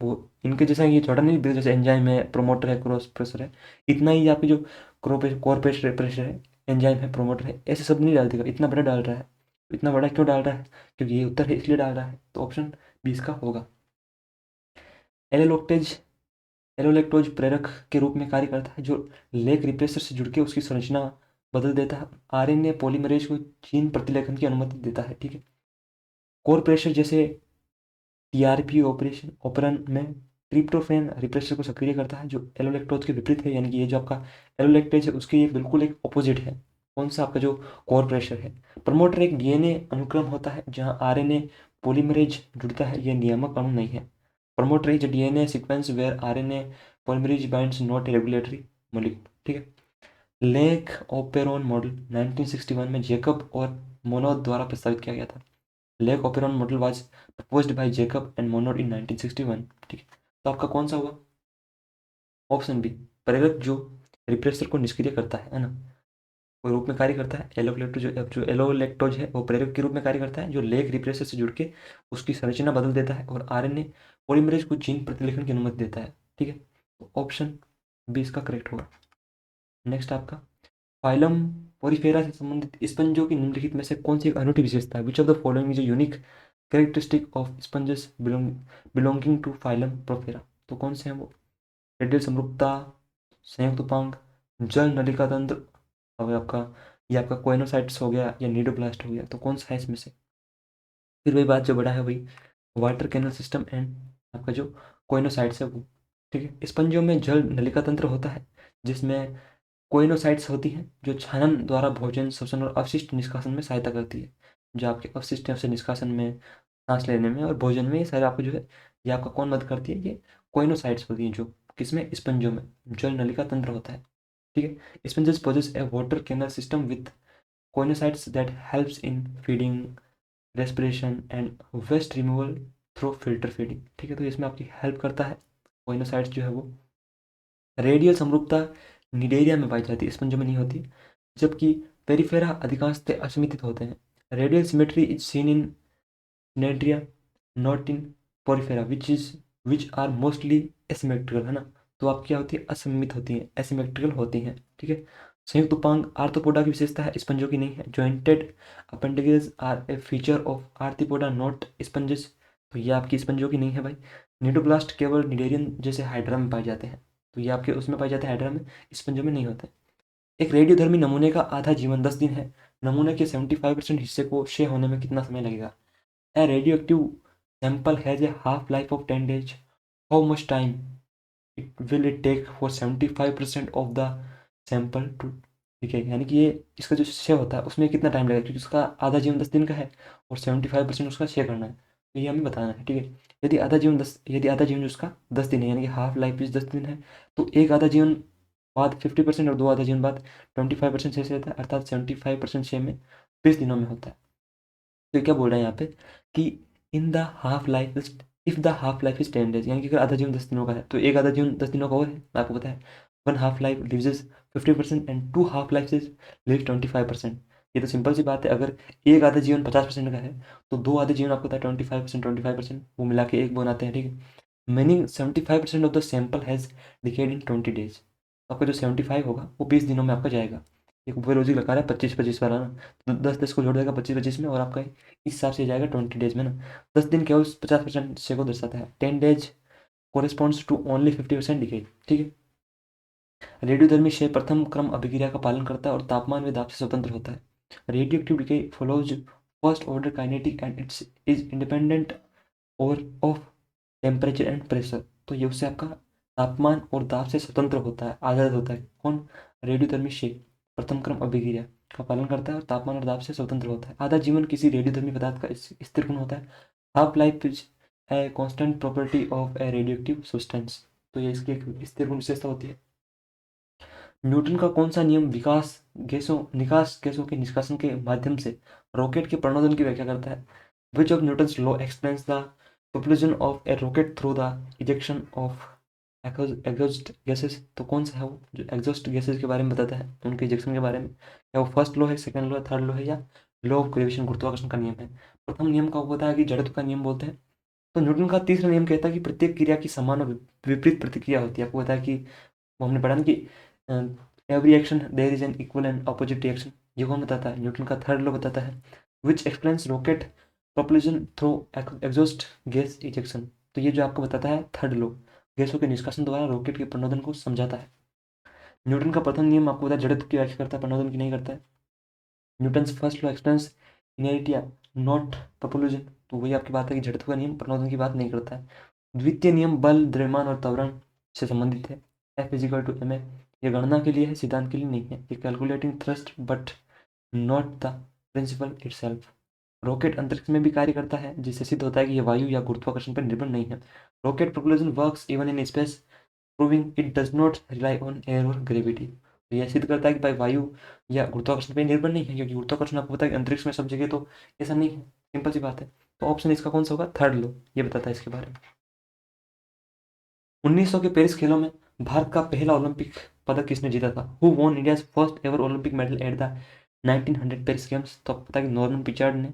वो इनके जैसा ये छोटा नहीं, जैसे एंजाइम है, प्रोमोटर है, क्रॉस प्रेशर है, इतना ही आपकी जो कॉर्पेश प्रेशर है, एंजाइम है, प्रोमोटर है, ऐसे सब नहीं डाल देगा, इतना बड़ा डाल रहा है। इतना बड़ा क्यों डाल रहा है, क्योंकि ये उत्तर है इसलिए डाल रहा है, तो ऑप्शन 20 का होगा। एलेलोक्टेज, एलोलेक्टोज प्रेरक के रूप में कार्य करता है, जो लेक रिप्रेसर से जुड़ के उसकी संरचना बदल देता है। आरएनए पॉलीमरेज को जीन प्रतिलेखन की अनुमति देता है, ठीक है। कोर प्रेशर जैसे टीआरपी ऑपरेशन ऑपरन में ट्रिप्टोफैन रिप्रेशर को सक्रिय करता है, जो एलोलेक्टोज के विपरीत है, यानी कि ये जो आपका एलोलेक्टेज है उसके ये बिल्कुल एक ऑपोजिट है। कौन सा, आपका जो कोर प्रेशर है। प्रमोटर एक डीएनए अनुक्रम होता है जहां आरएनए पॉलीमरेज जुड़ता है, यह नियामक अणु नहीं है। Promoter is DNA sequence where RNA polymerase binds not a regulatory molecule, ठीक है। लेक ओपेरॉन मॉडल 1961 में जेकब और मोनोद द्वारा प्रस्तावित किया गया था। Lac operon model was proposed by Jacob and Monod in 1961, ठीक है। तो आपका कौन सा हुआ, ऑप्शन बी, प्रेरक जो रिप्रेसर को निष्क्रिय करता है ना, वो रूप में कार्य करता है। एलोलेक्टोज जो एलोलेक्टोज है वो प्रेरक के रूप में कार्य करता है, जो लेग रिप्रेसर से जुड़ के उसकी संरचना बदल देता है, और आरएनए पॉलीमरेज को जीन प्रतिलेखन की अनुमति देता है, ठीक है। तो ऑप्शन बी इसका करेक्ट होगा। नेक्स्ट आपका फाइलम पोरिफेरा से संबंधित स्पंजों की निम्नलिखित में से कौन सी एक अनूठी विशेषता है? Which of the following is unique characteristic of sponges belonging to phylum Porifera? तो कौन से हैं वो? रेडियल समरूपता, संयुक्त उपांग, जल नलिका तंत्र, और आपका ये आपका कोइनोसाइट्स हो गया या नीडोब्लास्ट हो गया, तो कौन सा है इसमें से? फिर वही बात, जो बड़ा है वही वाटर कैनल सिस्टम एंड आपका जो कोइनोसाइट्स है वो, ठीक है। स्पंजों में जल नलिका तंत्र होता है, जिसमें कोइनोसाइट्स होती हैं, जो छानन द्वारा भोजन श्वसन और अपशिष्ट निष्कासन में सहायता करती है। जो आपके अपशिष्ट है उसे निष्कासन में, सांस लेने में और भोजन में, ये सारे आपको जो है, ये आपका कौन मदद करती है, ये कोइनोसाइट्स होती हैं जो किसमें, स्पंजों में, जल नलिका तंत्र होता है, ठीक है। Sponges possess a water canal system with choanocytes that helps in feeding, respiration and waste removal through filter feeding, ठीक है। तो इसमें आपकी हेल्प करता है कोइनोसाइट्स जो है वो। रेडियल समरूपता निडेरिया में पाई जाती है, स्पंजों में नहीं होती, जबकि पेरिफेरा अधिकांशतः असममित होते हैं। Radial symmetry is seen in Cnidaria, not in Porifera which are mostly asymmetrical, है ना। तो आप क्या होती है, असममित होती हैं, एसिमेट्रिकल होती हैं, ठीक है। संयुक्त उपांग आर्थ्रोपोडा की विशेषता है, स्पंजों की नहीं है। Jointed appendages are a feature of Arthropoda not sponges, तो ये आपकी स्पंजों की नहीं है भाई। निडोब्लास्ट केवल निडेरियन जैसे हाइड्रा में पाए जाते हैं, तो ये आपके उसमें पाए जाते हैं हाइड्रा में, स्पंजों में नहीं होते। एक रेडियोधर्मी नमूने का आधा जीवन 10 दिन है। नमूने के 75% हिस्से को क्षय होने में कितना समय लगेगा। A radioactive sample has a half-life of 10 days. How much time will it take for 75% of the sample to, ठीक है, यानी कि ये इसका जो क्षय होता है उसमें कितना टाइम लगेगा, क्योंकि उसका आधा जीवन 10 दिन का है और 75% उसका क्षय करना है, तो ये हमें बताना है, ठीक है। यदि आधा जीवन उसका 10 दिन है, यानी कि हाफ लाइफ इज 10 दिन है, तो एक आधा जीवन बाद 50% और दो आधा जीवन बाद 25% क्षय से होता है, अर्थात 75% क्षय में 20 दिनों में होता है। तो क्या बोल रहे हैं यहाँ पे कि in the half life if the half life is 10 days, यानी कि अगर आधा जीवन 10 दिनों का है तो एक आधा जीवन 10 दिनों का और है, आपको पता है। One half life lives 50% and two half life is live 25%। ये तो सिंपल सी बात है, अगर एक आधा जीवन 50% का है तो दो आधे जीवन आपको पता है 25%, वो मिला के एक बनाते हैं, ठीक है। Meaning 75% of the sample has decade in 20 days. आपका जो 75 होगा वो 20 दिनों में आपका जाएगा। एक ऊपर लॉजिक लगा रहा है 25-25 वाला ना, तो 10-10 को जोड़ देगा 25-25 में, और आपका इस हिसाब से जाएगा 20 डेज में ना। 10 दिन केवल 50% से को दर्शाता है। 10 डेज कोरिस्पॉन्ड्स टू ओनली 50% डिकेड, ठीक है। रेडियोधर्मी क्षय प्रथम क्रम अभिक्रिया का पालन करता है और तापमान व दाब से स्वतंत्र होता है। Radio active decay follows first order kinetic and it's is independent और ऑफ टेम्परेचर एंड प्रेशर, तो ये उससे आपका तापमान और दाब से स्वतंत्र होता है, आज़ाद होता है। कौन, रेडियोधर्मी क्षय प्रथम क्रम अभिक्रिया का पालन करता है और तापमान और दाब से स्वतंत्र होता है। आधा जीवन किसी रेडियोधर्मी पदार्थ का स्थिर गुण होता है। Half life is a constant property of A radioactive substance, तो ये इसकी एक स्थिर गुण विशेषता होती है। न्यूटन का कौन सा नियम निकास गैसों के निष्कासन के माध्यम से रॉकेट के प्रणोदन की व्याख्या करता है। Which of Newton's law explains the propulsion of a rocket through the ejection of exhaust gases, तो कौन सा है वो जो एग्जॉस्ट गैसेस के बारे में बताता है, उनके इजेक्शन के बारे में। क्या वो फर्स्ट लॉ है, सेकंड लॉ है, थर्ड लॉ है, या लॉ ऑफ ग्रेविटेशन, गुरुत्वाकर्षण का नियम है। प्रथम नियम का वो बताया कि जड़त्व का नियम बोलते हैं। तो न्यूटन का तीसरा नियम कहता है कि प्रत्येक क्रिया की समान और विपरीत प्रतिक्रिया होती है। आपको बताया कि वो हमने पढ़ा ना कि every action there is an equal and opposite reaction, ये कौन बताता है, न्यूटन का थर्ड लॉ बताता है। विच explains rocket propulsion through exhaust gas ejection, तो ये जो आपको बताता है थर्ड लॉ, गैसों के निष्कासन द्वारा रॉकेट के प्रणोदन को समझाता है। न्यूटन का प्रथम नियम आपको बताया जड़त्व की व्याख्या करता है, प्रणोदन की नहीं करता है। Newton's first law explains inertia not propulsion, तो वही आपकी बात है कि जड़त्व का नियम प्रणोदन की बात नहीं करता है। द्वितीय नियम बल, द्रव्यमान और त्वरण से संबंधित है। F equal to M A, ये गणना के लिए है, सिद्धांत के लिए नहीं है। ये calculating thrust but not the principle itself. Rocket अंतरिक्ष में भी कार्य करता है, जिससे सिद्ध होता है कि यह वायु या गुरुत्वाकर्षण पर निर्भर नहीं है। Rocket propulsion works even in space, proving it does not rely on air और ग्रेविटी। तो यह सिद्ध करता है कि भाई वायु या गुरुत्वाकर्षण पर निर्भर नहीं है, क्योंकि गुरुत्वाकर्षण आपको पता है कि अंतरिक्ष में सब जगह तो ऐसा नहीं है, सिंपल सी बात है। तो ऑप्शन इसका कौन सा होगा, थर्ड लो, ये बताता है इसके बारे में। 1900 के पेरिस खेलों में भारत का पहला ओलंपिक पदक किसने जीता था। Who won India's first ever Olympic medal at the 1900 Paris games, तो आपको पता है कि नॉर्मन पिचार्ड ने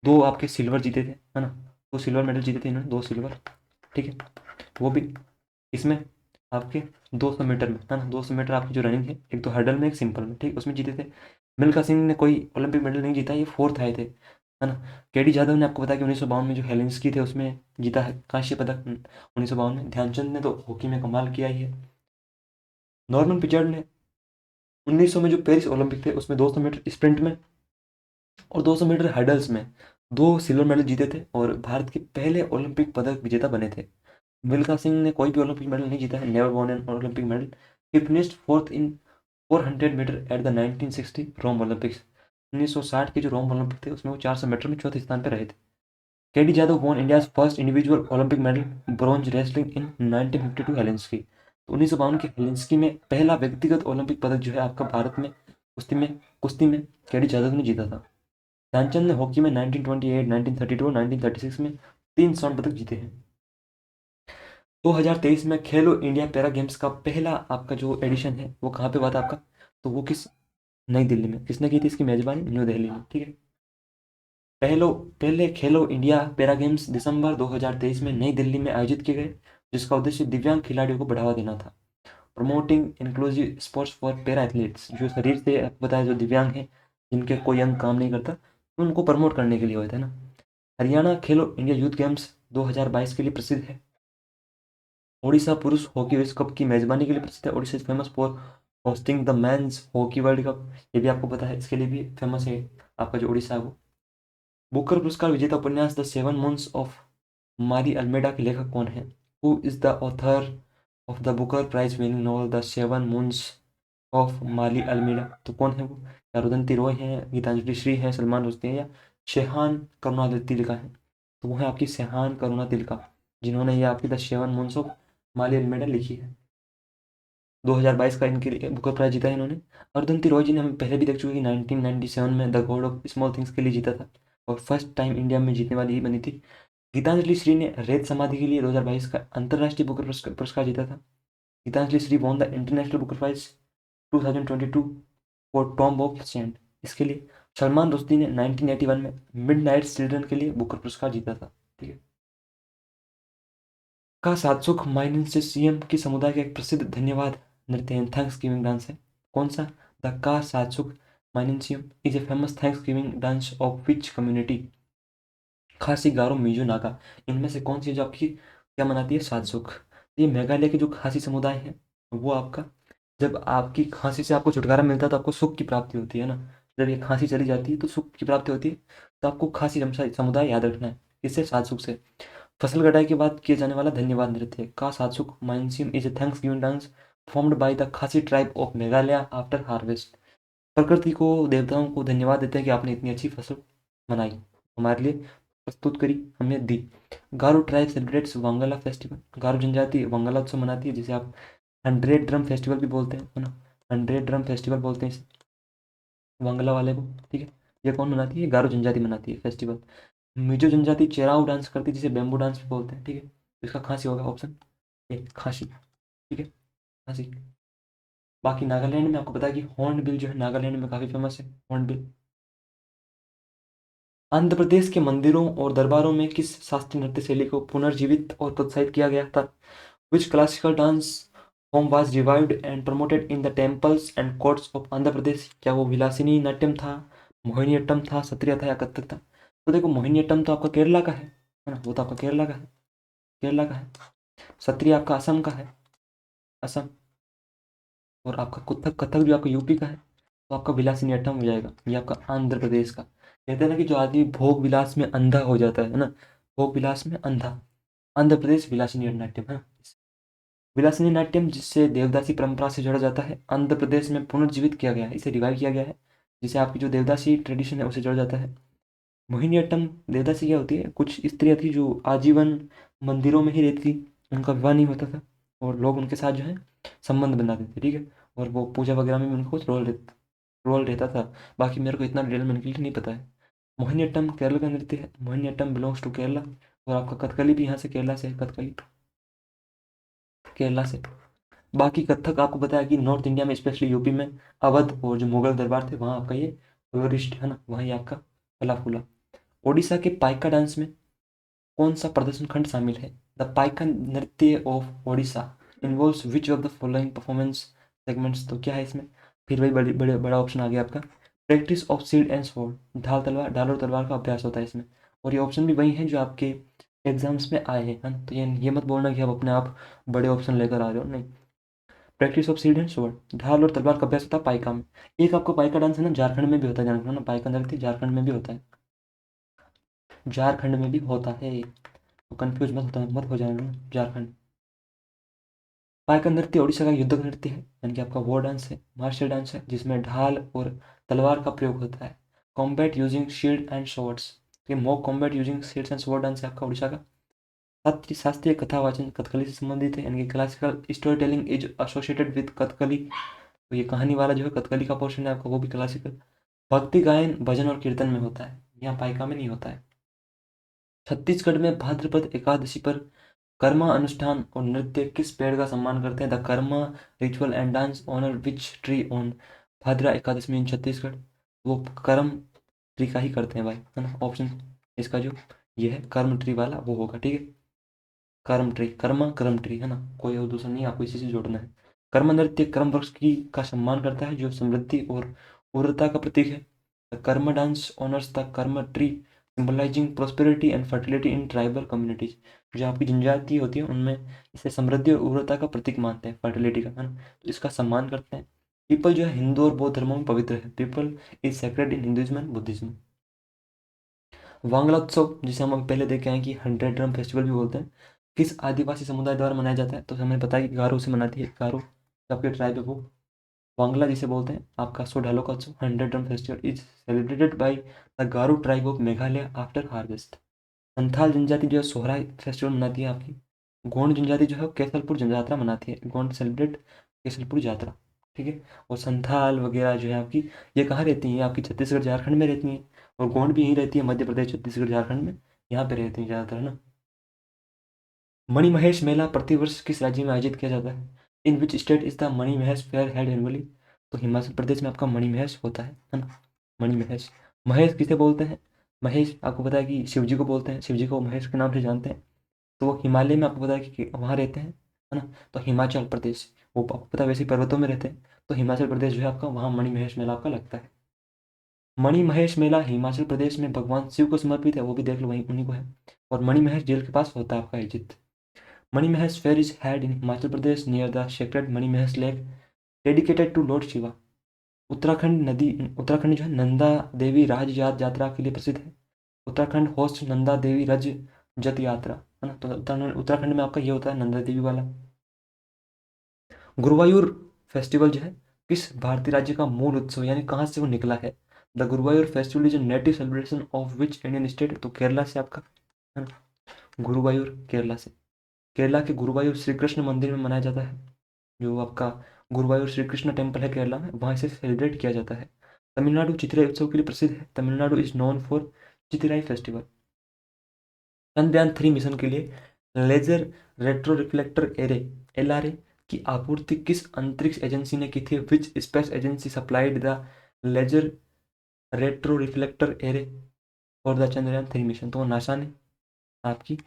दो आपके सिल्वर जीते थे, है ना। दो सिल्वर मेडल जीते थे इन्होंने, दो सिल्वर, ठीक है। वो भी इसमें आपके 200 मीटर में, है ना। 200 मीटर आपकी जो रनिंग है, एक तो हर्डल में एक सिंपल में, ठीक, उसमें जीते थे। मिल्खा सिंह ने कोई ओलंपिक मेडल नहीं जीता, ये फोर्थ आए थे, है ना। केडी जाधव ने आपको बताया कि 1952 में जो हेलेंस्की थे उसमें जीता है कांस्य पदक 1952 में। ध्यानचंद ने तो हॉकी में कमाल किया ही है। नॉर्मन पिचार्ड ने 1900 में जो पेरिस ओलंपिक थे उसमें 200 मीटर स्प्रिंट में और 200 मीटर हर्डल्स में दो सिल्वर मेडल जीते थे और भारत के पहले ओलंपिक पदक विजेता बने थे। मिल्खा सिंह ने कोई भी ओलंपिक मेडल नहीं जीता है, never won an Olympic medal. He finished fourth in 400 metre at the 1960 Rome Olympics. 1960 के जो रोम ओलंपिक थे उसमें वो 400 मीटर में चौथे स्थान पर रहे थे। KD Jadhav won India's first individual Olympic medal bronze wrestling in 1952 Helsinki. तो 1952 के हेलेंस्की में पहला व्यक्तिगत ओलंपिक पदक जो है आपका भारत में कुश्ती में केडी जादव ने जीता था। ध्यानचंद ने हॉकी में 1928, 1932 और 1936 में 3 स्वर्ण पदक जीते हैं। 2023 में खेलो इंडिया पैरा गेम्स का पहला आपका जो एडिशन है वो कहाँ पे हुआ था आपका, तो वो नई दिल्ली में। किसने की थी इसकी मेजबानी? न्यू दिल्ली में, ठीक है। पहले खेलो इंडिया पैरा गेम्स दिसंबर 2023 में नई दिल्ली में आयोजित किए गए, जिसका उद्देश्य दिव्यांग खिलाड़ियों को बढ़ावा देना था। Promoting inclusive sports for para athletes, जो शरीर से आपको बताया जो दिव्यांग हैं, जिनके कोई अंग काम नहीं करता, तो उनको प्रमोट करने के लिए हुए थे ना। हरियाणा खेलो इंडिया यूथ गेम्स 2022 के लिए प्रसिद्ध है। ओडिशा पुरुष हॉकी विश्व कप की मेजबानी के लिए प्रसिद्ध है। Odisha is famous for hosting the men's hockey world cup, ये भी आपको पता है, इसके लिए भी फेमस है आपका जो उड़ीसा है वो। बुकर पुरस्कार विजेता उपन्यास the seven moons of Maali Almeida के लेखक कौन है? Who is the author of the Booker prize winning novel the seven moons of Maali Almeida? तो कौन है वो? या रुदंती रॉय हैं, गीतांजलि श्री हैं, सलमान रुश्दी हैं, या शेहान करुणातिलका है? तो वो है आपकी शेहान करुणातिलका, जिन्होंने ये आपकी the seven moons of Maali Almeida लिखी है। 2022 का इनके लिए बुकर प्राइज जीता है इन्होंने। अरुंधति रॉय जी ने हम पहले भी देख चुके कि 1997 में the God of small things के लिए जीता था, और फर्स्ट टाइम इंडिया में जीतने वाली ही बनी थी। गीतांजलि श्री ने रेत समाधि के लिए 2022 का अंतर्राष्ट्रीय बुकर पुरस्कार जीता था। Geetanjali Shree won the international Booker prize 2022 for tomb of sand, इसके लिए। सलमान रुश्दी ने 1981 में मिडनाइट चिल्ड्रन के लिए बुकर पुरस्कार जीता था, ठीक है। का सात्सुक माइनसेसियम की समुदाय का एक प्रसिद्ध धन्यवाद नृत्य है, थैंक्स गिविंग डांस है। कौन सा? The Ka Shad Suk Mynsiem is a famous thanksgiving dance of which community? Khasi, Garo, Mizo, Naga, इनमें से कौन सी जो आपकी क्या मनाती है? सात्सुक। ये मेघालय के जो खासी समुदाय है वो आपका, जब आपकी खांसी से आपको छुटकारा मिलता है तो आपको सुख की प्राप्ति होती है ना। जब ये खांसी चली जाती है तो सुख की प्राप्ति होती है। तो आपको खासी समुदाय याद रखना है, इससे सात्सुक से। फसल कटाई के बाद किए जाने वाला धन्यवाद नृत्य का Shad Suk Mynsiem is a thanksgiving dance formed by the Khasi tribe of Meghalaya after harvest. प्रकृति को, देवताओं को धन्यवाद देते हैं कि आपने इतनी अच्छी फसल बनाई, हमारे लिए प्रस्तुत करी, हमें दी। गारो ट्राइब सेलिब्रेट्स वांगला फेस्टिवल, गारो जनजाति वांगला उत्सव मनाती है, जिसे आप 100 ड्रम फेस्टिवल भी बोलते हैं, है ना। 100 ड्रम फेस्टिवल बोलते हैं इसे, वांगला वाले को, ठीक है। ये कौन मनाती है? गारो जनजाति मनाती है फेस्टिवल। मिजो जनजाति चेराऊ डांस करती है, जिसे बेम्बू डांस भी बोलते हैं, ठीक है। तो इसका खांसी होगा ऑप्शन ए, खांसी, ठीक है, खांसी। बाकी नागालैंड में आपको पता है कि हॉर्नबिल जो है नागालैंड में काफ़ी फेमस है, हॉर्नबिल। आंध्र प्रदेश के मंदिरों और दरबारों में किस शास्त्रीय नृत्य शैली को पुनर्जीवित और प्रोत्साहित किया गया था? Which classical dance form was revived and promoted in the temples and courts of Andhra Pradesh? क्या वो विलासिनी नाट्यम था, मोहिनीअट्टम था, सत्रिया था, या कथक था? तो देखो, मोहिनीअट्टम तो आपका केरला का है ना, वो तो आपका केरला का है, केरला का है। सत्रिया आपका असम का है, असम। और आपका कथक, कथक जो आपका यूपी का है, तो आपका विलासिनी अट्टम हो जाएगा, ये आपका आंध्र प्रदेश का। कहते हैं ना कि जो आदमी भोग विलास में अंधा हो जाता है ना, भोग विलास में अंधा, आंध्र प्रदेश विलासिनी नाट्यम है। विलासिनी नाट्यम जिससे देवदासी परंपरा से जोड़ा जाता है, आंध्र प्रदेश में पुनर्जीवित किया गया है, इसे रिवाइव किया गया है, जिसे आपकी जो देवदासी ट्रेडिशन है उसे जोड़ा जाता है। मोहिनीअट्टम देवदासी क्या होती है? कुछ स्त्रियाँ थी जो आजीवन मंदिरों में ही रहती थी, उनका विवाह नहीं होता था, और लोग उनके साथ जो है संबंध बनाते थे, ठीक है। और वो पूजा वगैरह में भी उनका कुछ रोल रहता था। बाकी मेरे को इतना डिटेल में इनके लिए नहीं पता है। मोहिनीअट्टम केरल का नृत्य है, मोहिनीअट्टम बिलोंग्स टू केरला। और आपका कथकली भी यहाँ से केरला से है, कथकली केरला से। बाकी कथक आपको पता है कि नॉर्थ इंडिया में स्पेशली यूपी में अवध और जो मुगल दरबार थे वहाँ आपका ये फ्लोरिस्ट है ना, वहीं आपका फला फूला। ओडिशा के पाइका डांस में कौन सा प्रदर्शन खंड शामिल है? द पाइका नृत्य of Odisha involves which of the following performance segments? तो क्या है इसमें? फिर वही बड़ा ऑप्शन आ गया आपका, practice of shield and sword, ढाल और तलवार का अभ्यास होता है इसमें। और ये ऑप्शन भी वही है जो आपके एग्जाम्स में आए हैं, है ना। तो ये मत बोलना कि आप अपने आप बड़े ऑप्शन लेकर आ रहे हो, नहीं। Practice of shield and sword, ढाल और तलवार का अभ्यास होता है पाइका में। एक आपको पाइका डांस है ना झारखंड में भी होता है, जानते हो ना, पाइका नृत्य झारखंड में भी होता है, झारखंड में भी होता है, तो कंफ्यूज मत हो जाएगा ना, झारखंड। पाइका नृत्य ओडिशा का युद्धक नृत्य है, यानी कि आपका वॉर डांस है, मार्शल डांस है, जिसमें ढाल और तलवार का प्रयोग होता है। Combat using shield and swords, कि mock combat using shields and sword dance है आपका उड़ीसा का। शास्त्रीय कथा वाचन कथकली से संबंधित है, यानी कि classical story telling is associated with Kathakali. तो ये कहानी वाला जो है कथकली का पोर्शन है आपका, वो भी क्लासिकल। भक्ति गायन भजन और कीर्तन में होता है, यहाँ पाइका में नहीं होता है। छत्तीसगढ़ में भाद्रपद एकादशी पर कर्मा अनुष्ठान और नृत्य किस पेड़ का सम्मान करते हैं? The Karma ritual and dance honour which tree on Bhadra Ekadashi in Chhattisgarh? वो कर्म ट्री का ही करते हैं भाई, है ना। ऑप्शन इसका जो ये है कर्म ट्री वाला वो होगा, ठीक है। कर्म ट्री, कर्मा कर्म ट्री, है ना, कोई और दूसरा नहीं, आपको इसी से जोड़ना है। कर्म नृत्य कर्म वृक्ष की का सम्मान करता है जो समृद्धि और उर्वरता का प्रतीक है। द कर्म डांस ऑनर्स द कर्म tree symbolising prosperity and fertility in tribal communities. जो आपकी जनजाति होती है उनमें इसे समृद्धि और उर्वरता का प्रतीक मानते हैं, फर्टिलिटी का, है ना, तो इसका सम्मान करते हैं। पीपल जो है हिंदू और बौद्ध धर्मों में पवित्र है। People is sacred in Hinduism and Buddhism. Wangala उत्सव जिसे हम अभी पहले देखे हैं कि 100 ड्रम फेस्टिवल भी बोलते हैं, किस आदिवासी समुदाय द्वारा मनाया जाता है? तो हमें पता है कि गारो से मनाती है, गारो जो आपके ट्राइब है वो। वांगला जिसे बोलते हैं आपका सो ढालों का उत्सव 100 drum festival is celebrated by the Garo tribe of Meghalaya after harvest. Santhal जनजाति जो है सोहराय फेस्टिवल मनाती है आपकी। गोंड जनजाति जो है केसलपुर जनजात्रा मनाती है, गोंड सेलिब्रेट केसलपुर यात्रा, ठीक है। और संथाल वगैरह जो है आपकी ये कहाँ रहती हैं? आपकी छत्तीसगढ़ झारखंड में रहती हैं। और गोंड भी यहीं रहती है, मध्य प्रदेश छत्तीसगढ़ झारखंड में, यहाँ पे रहती हैं ज़्यादातर, है ना। मणिमहेश मेला प्रतिवर्ष किस राज्य में आयोजित किया जाता है? In which state is the Manimahesh fair held annually? तो हिमाचल प्रदेश में आपका मणिमहेश होता है ना। मणिमहेश, महेश किसे बोलते हैं? महेश आपको पता है कि शिव जी को बोलते हैं, शिव जी को महेश के नाम से जानते हैं। तो वो हिमालय में आपको पता है कि वहाँ रहते हैं, है ना। तो हिमाचल प्रदेश, वो आपको पता है वैसे ही पर्वतों में रहते हैं, तो हिमाचल प्रदेश जो है आपका, वहाँ मणिमहेश मेला आपका लगता है। मणिमहेश मेला हिमाचल प्रदेश में भगवान शिव को समर्पित है, वो भी देख लो वहीं उन्हीं को है। और मणिमहेश झील के पास होता है आपका आयोजित। Manimahesh fair is held in Himachal Pradesh near the sacred Manimahesh lake dedicated to lord Shiva. Uttarakhand जो है नंदा देवी राज यात्रा के लिए प्रसिद्ध है। उत्तराखंड होस्ट नंदा देवी रज जत यात्रा, है ना। तो उत्तराखंड में आपका ये होता है नंदा देवी वाला। गुरुवायूर फेस्टिवल जो है किस भारतीय राज्य का मूल उत्सव, यानी कहाँ से वो निकला है? The Guruvayur festival is a native celebration of which Indian state? तो केरला से आपका, है ना। गुरुवायूर केरला से, केरला के गुरुवायूर श्री कृष्ण मंदिर में मनाया जाता है। जो आपका गुरुवायूर श्री कृष्ण टेम्पल है केरला में, वहाँ इसे सेलिब्रेट किया जाता है। तमिलनाडु चिथिराई उत्सव के लिए प्रसिद्ध है। Tamil Nadu is known for Chithirai festival. Chandrayaan 3 mission के लिए laser retro reflector array LRA की आपूर्ति किस अंतरिक्ष एजेंसी ने की थी? Which space agency supplied the laser retro reflector array for the Chandrayaan 3 mission? तो नासा ने आपकी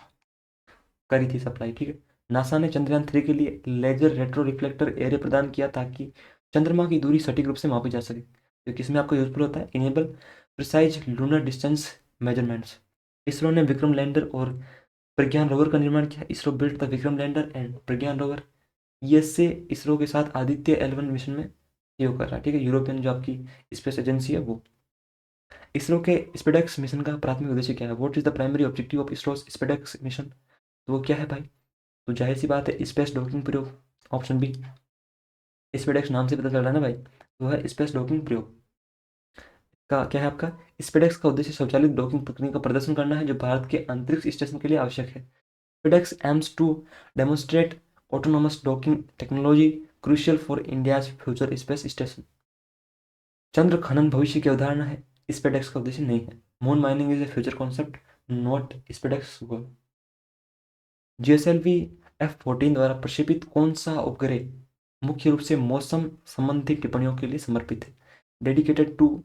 करी थी सप्लाई, ठीक है। नासा ने चंद्रयान 3 के लिए लेजर रेट्रो रिफ्लेक्टर एरे प्रदान किया ताकि चंद्रमा की दूरी सटीक रूप से मापी जा सके। तो किसमें आपको यूजफुल होता है? Enable precise lunar distance measurements. ISRO ने विक्रम लैंडर और प्रज्ञान रोवर का निर्माण किया। ISRO built the Vikram lander and Pragyan rover. US से इसरो के साथ आदित्य L1 मिशन में सहयोग कर रहा है, ठीक है। यूरोपियन जो आपकी स्पेस एजेंसी है वो। इसरो के स्पेडेक्स मिशन का प्राथमिक उद्देश्य क्या है? What is the primary objective of ISRO SpaDeX mission? तो वो क्या है भाई? तो जाहिर सी बात है स्पेस डॉकिंग प्रयोग, ऑप्शन बी। स्पेडेक्स नाम से पता चल रहा है ना भाई, तो है स्पेस डॉकिंग प्रयोग का क्या है आपका? स्पेडेक्स का उद्देश्य स्वचालित डॉकिंग प्रक्रिया का प्रदर्शन करना है जो भारत के अंतरिक्ष स्टेशन के लिए आवश्यक है। SpaDeX aims to demonstrate autonomous docking technology crucial for India's future space station. चंद्र खनन भविष्य की अवधारणा है, स्पेडेक्स का उद्देश्य नहीं है। Moon mining is a future concept, not SpaDeX goal. GSLV F14 द्वारा प्रक्षेपित कौन सा उपग्रह मुख्य रूप से मौसम संबंधी टिप्पणियों के लिए समर्पित है? Dedicated to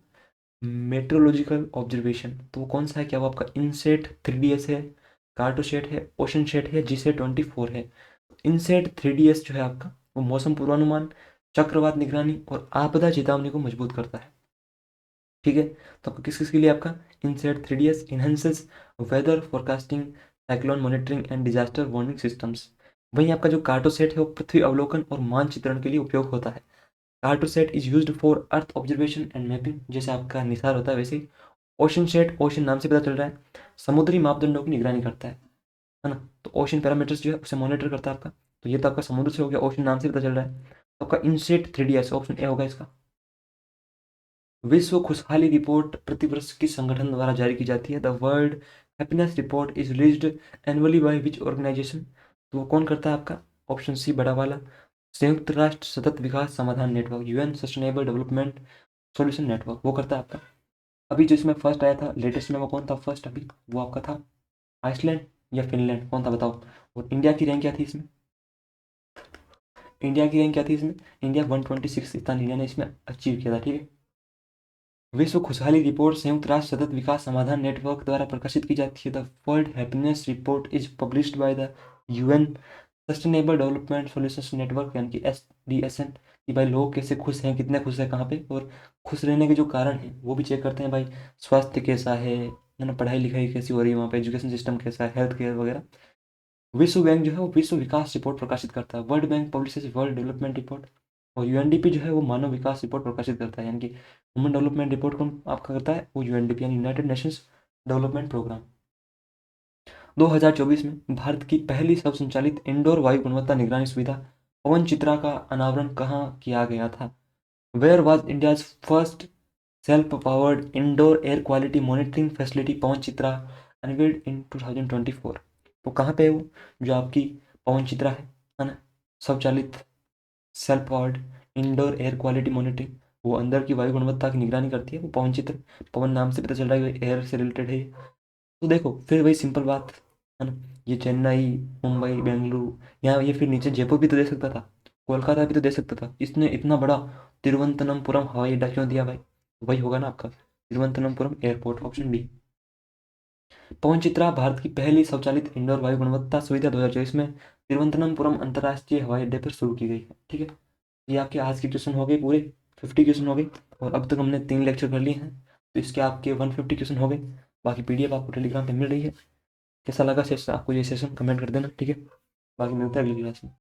meteorological observation. तो वो कौन सा है? क्या वो आपका इनसेट 3DS है, कार्टोसेट है, ओशनसेट है, GSAT-24 है? इनसेट 3DS जो है आपका वो मौसम पूर्वानुमान, चक्रवात निगरानी और आपदा चेतावनी को मजबूत करता है, ठीक है। तो आपका किस किस के लिए आपका INSAT 3DS enhances weather forecasting, cyclone monitoring and disaster warning systems. वहीं आपका जो कार्टोसेट है वो पृथ्वी अवलोकन और मानचित्रण के लिए उपयोग होता है। Cartosat is used for earth observation and mapping, जैसे आपका निसार होता है वैसे ही। ओशन सेट, ओशन नाम से पता चल रहा है, समुद्री मापदंडों की निगरानी करता है ना। तो ओशन पैरामीटर्स जो है उसे मॉनिटर करता है आपका। तो ये तो आपका समुद्र से हो गया, ओशन नाम से पता चल रहा है। तो आपका इनसेट 3DS ऑप्शन ए होगा इसका। विश्व खुशहाली रिपोर्ट प्रतिवर्ष किस संगठन द्वारा जारी की जाती है? The world happiness report is released annually by which organisation? तो वो कौन करता है आपका? ऑप्शन सी बड़ा वाला, संयुक्त राष्ट्र सतत विकास समाधान network, UN sustainable development solution network, वो करता है आपका। अभी जो इसमें फर्स्ट आया था लेटेस्ट में, वो कौन था फर्स्ट अभी? वो आपका था आइसलैंड या फिनलैंड, कौन था बताओ? और इंडिया की रैंक क्या थी इसमें? इंडिया की रैंक क्या थी इसमें? इंडिया 126 स्थान इंडिया ने इसमें अचीव किया था, ठीक है। विश्व खुशहाली रिपोर्ट संयुक्त राष्ट्र सतत विकास समाधान नेटवर्क द्वारा प्रकाशित की जाती है। The world happiness report is published by the UN sustainable development solutions network, यानी कि SDSN, कि भाई लोग कैसे खुश हैं, कितने खुश हैं, कहाँ पे, और खुश रहने के जो कारण हैं वो भी चेक करते हैं भाई। स्वास्थ्य कैसा है ना, पढ़ाई लिखाई कैसी हो रही है वहाँ पे, एजुकेशन सिस्टम कैसा है, हेल्थ केयर वगैरह। विश्व बैंक जो है वो विश्व विकास रिपोर्ट प्रकाशित करता है। World bank publishes world development report. और यूएनडीपी जो है वो मानव विकास रिपोर्ट प्रकाशित करता है, यानी कि ह्यूमन डेवलपमेंट रिपोर्ट कौन आपका करता है? वो यूएनडीपी, यानी यूनाइटेड नेशंस डेवलपमेंट प्रोग्राम। 2024 में भारत की पहली स्वचालित इंडोर वायु गुणवत्ता निगरानी सुविधा पवन चित्रा का अनावरण कहाँ किया गया था? Where was India's first self powered indoor air quality monitoring facility Pavan Chitra unveiled in 2024? तो कहाँ पे है वो जो आपकी पवन चित्रा है ना, स्वचालित self powered indoor air quality monitoring, वो अंदर की वायु गुणवत्ता की निगरानी करती है, वो पवन चित्र। पवन नाम से पता चल रहा है कि एयर से रिलेटेड है। तो देखो फिर वही सिंपल बात है ना, ये चेन्नई, मुंबई, बेंगलुरु, यहाँ ये फिर नीचे जयपुर भी तो दे सकता था, कोलकाता भी तो दे सकता था, इसने इतना बड़ा तिरुवनंतपुरम हवाई अड्डा क्यों दिया भाई? वही होगा ना आपका तिरुवनंतपुरम एयरपोर्ट, ऑप्शन डी। पवन चित्रा भारत की पहली स्वचालित इंडोर वायु गुणवत्ता सुविधा 2024 में तिरुवनंतपुरम अंतर्राष्ट्रीय हवाई अड्डे पर शुरू की गई है, ठीक है। ये आपके आज के क्वेश्चन हो गए पूरे, 50 क्वेश्चन हो गए, और अब तक हमने 3 लेक्चर कर लिए हैं, तो इसके आपके 150 क्वेश्चन हो गए। बाकी PDF आपको टेलीग्राम पे मिल रही है। कैसा लगा सेशन आपको ये सेशन, कमेंट कर देना, ठीक है। बाकी मिलते हैं अगली क्लास में।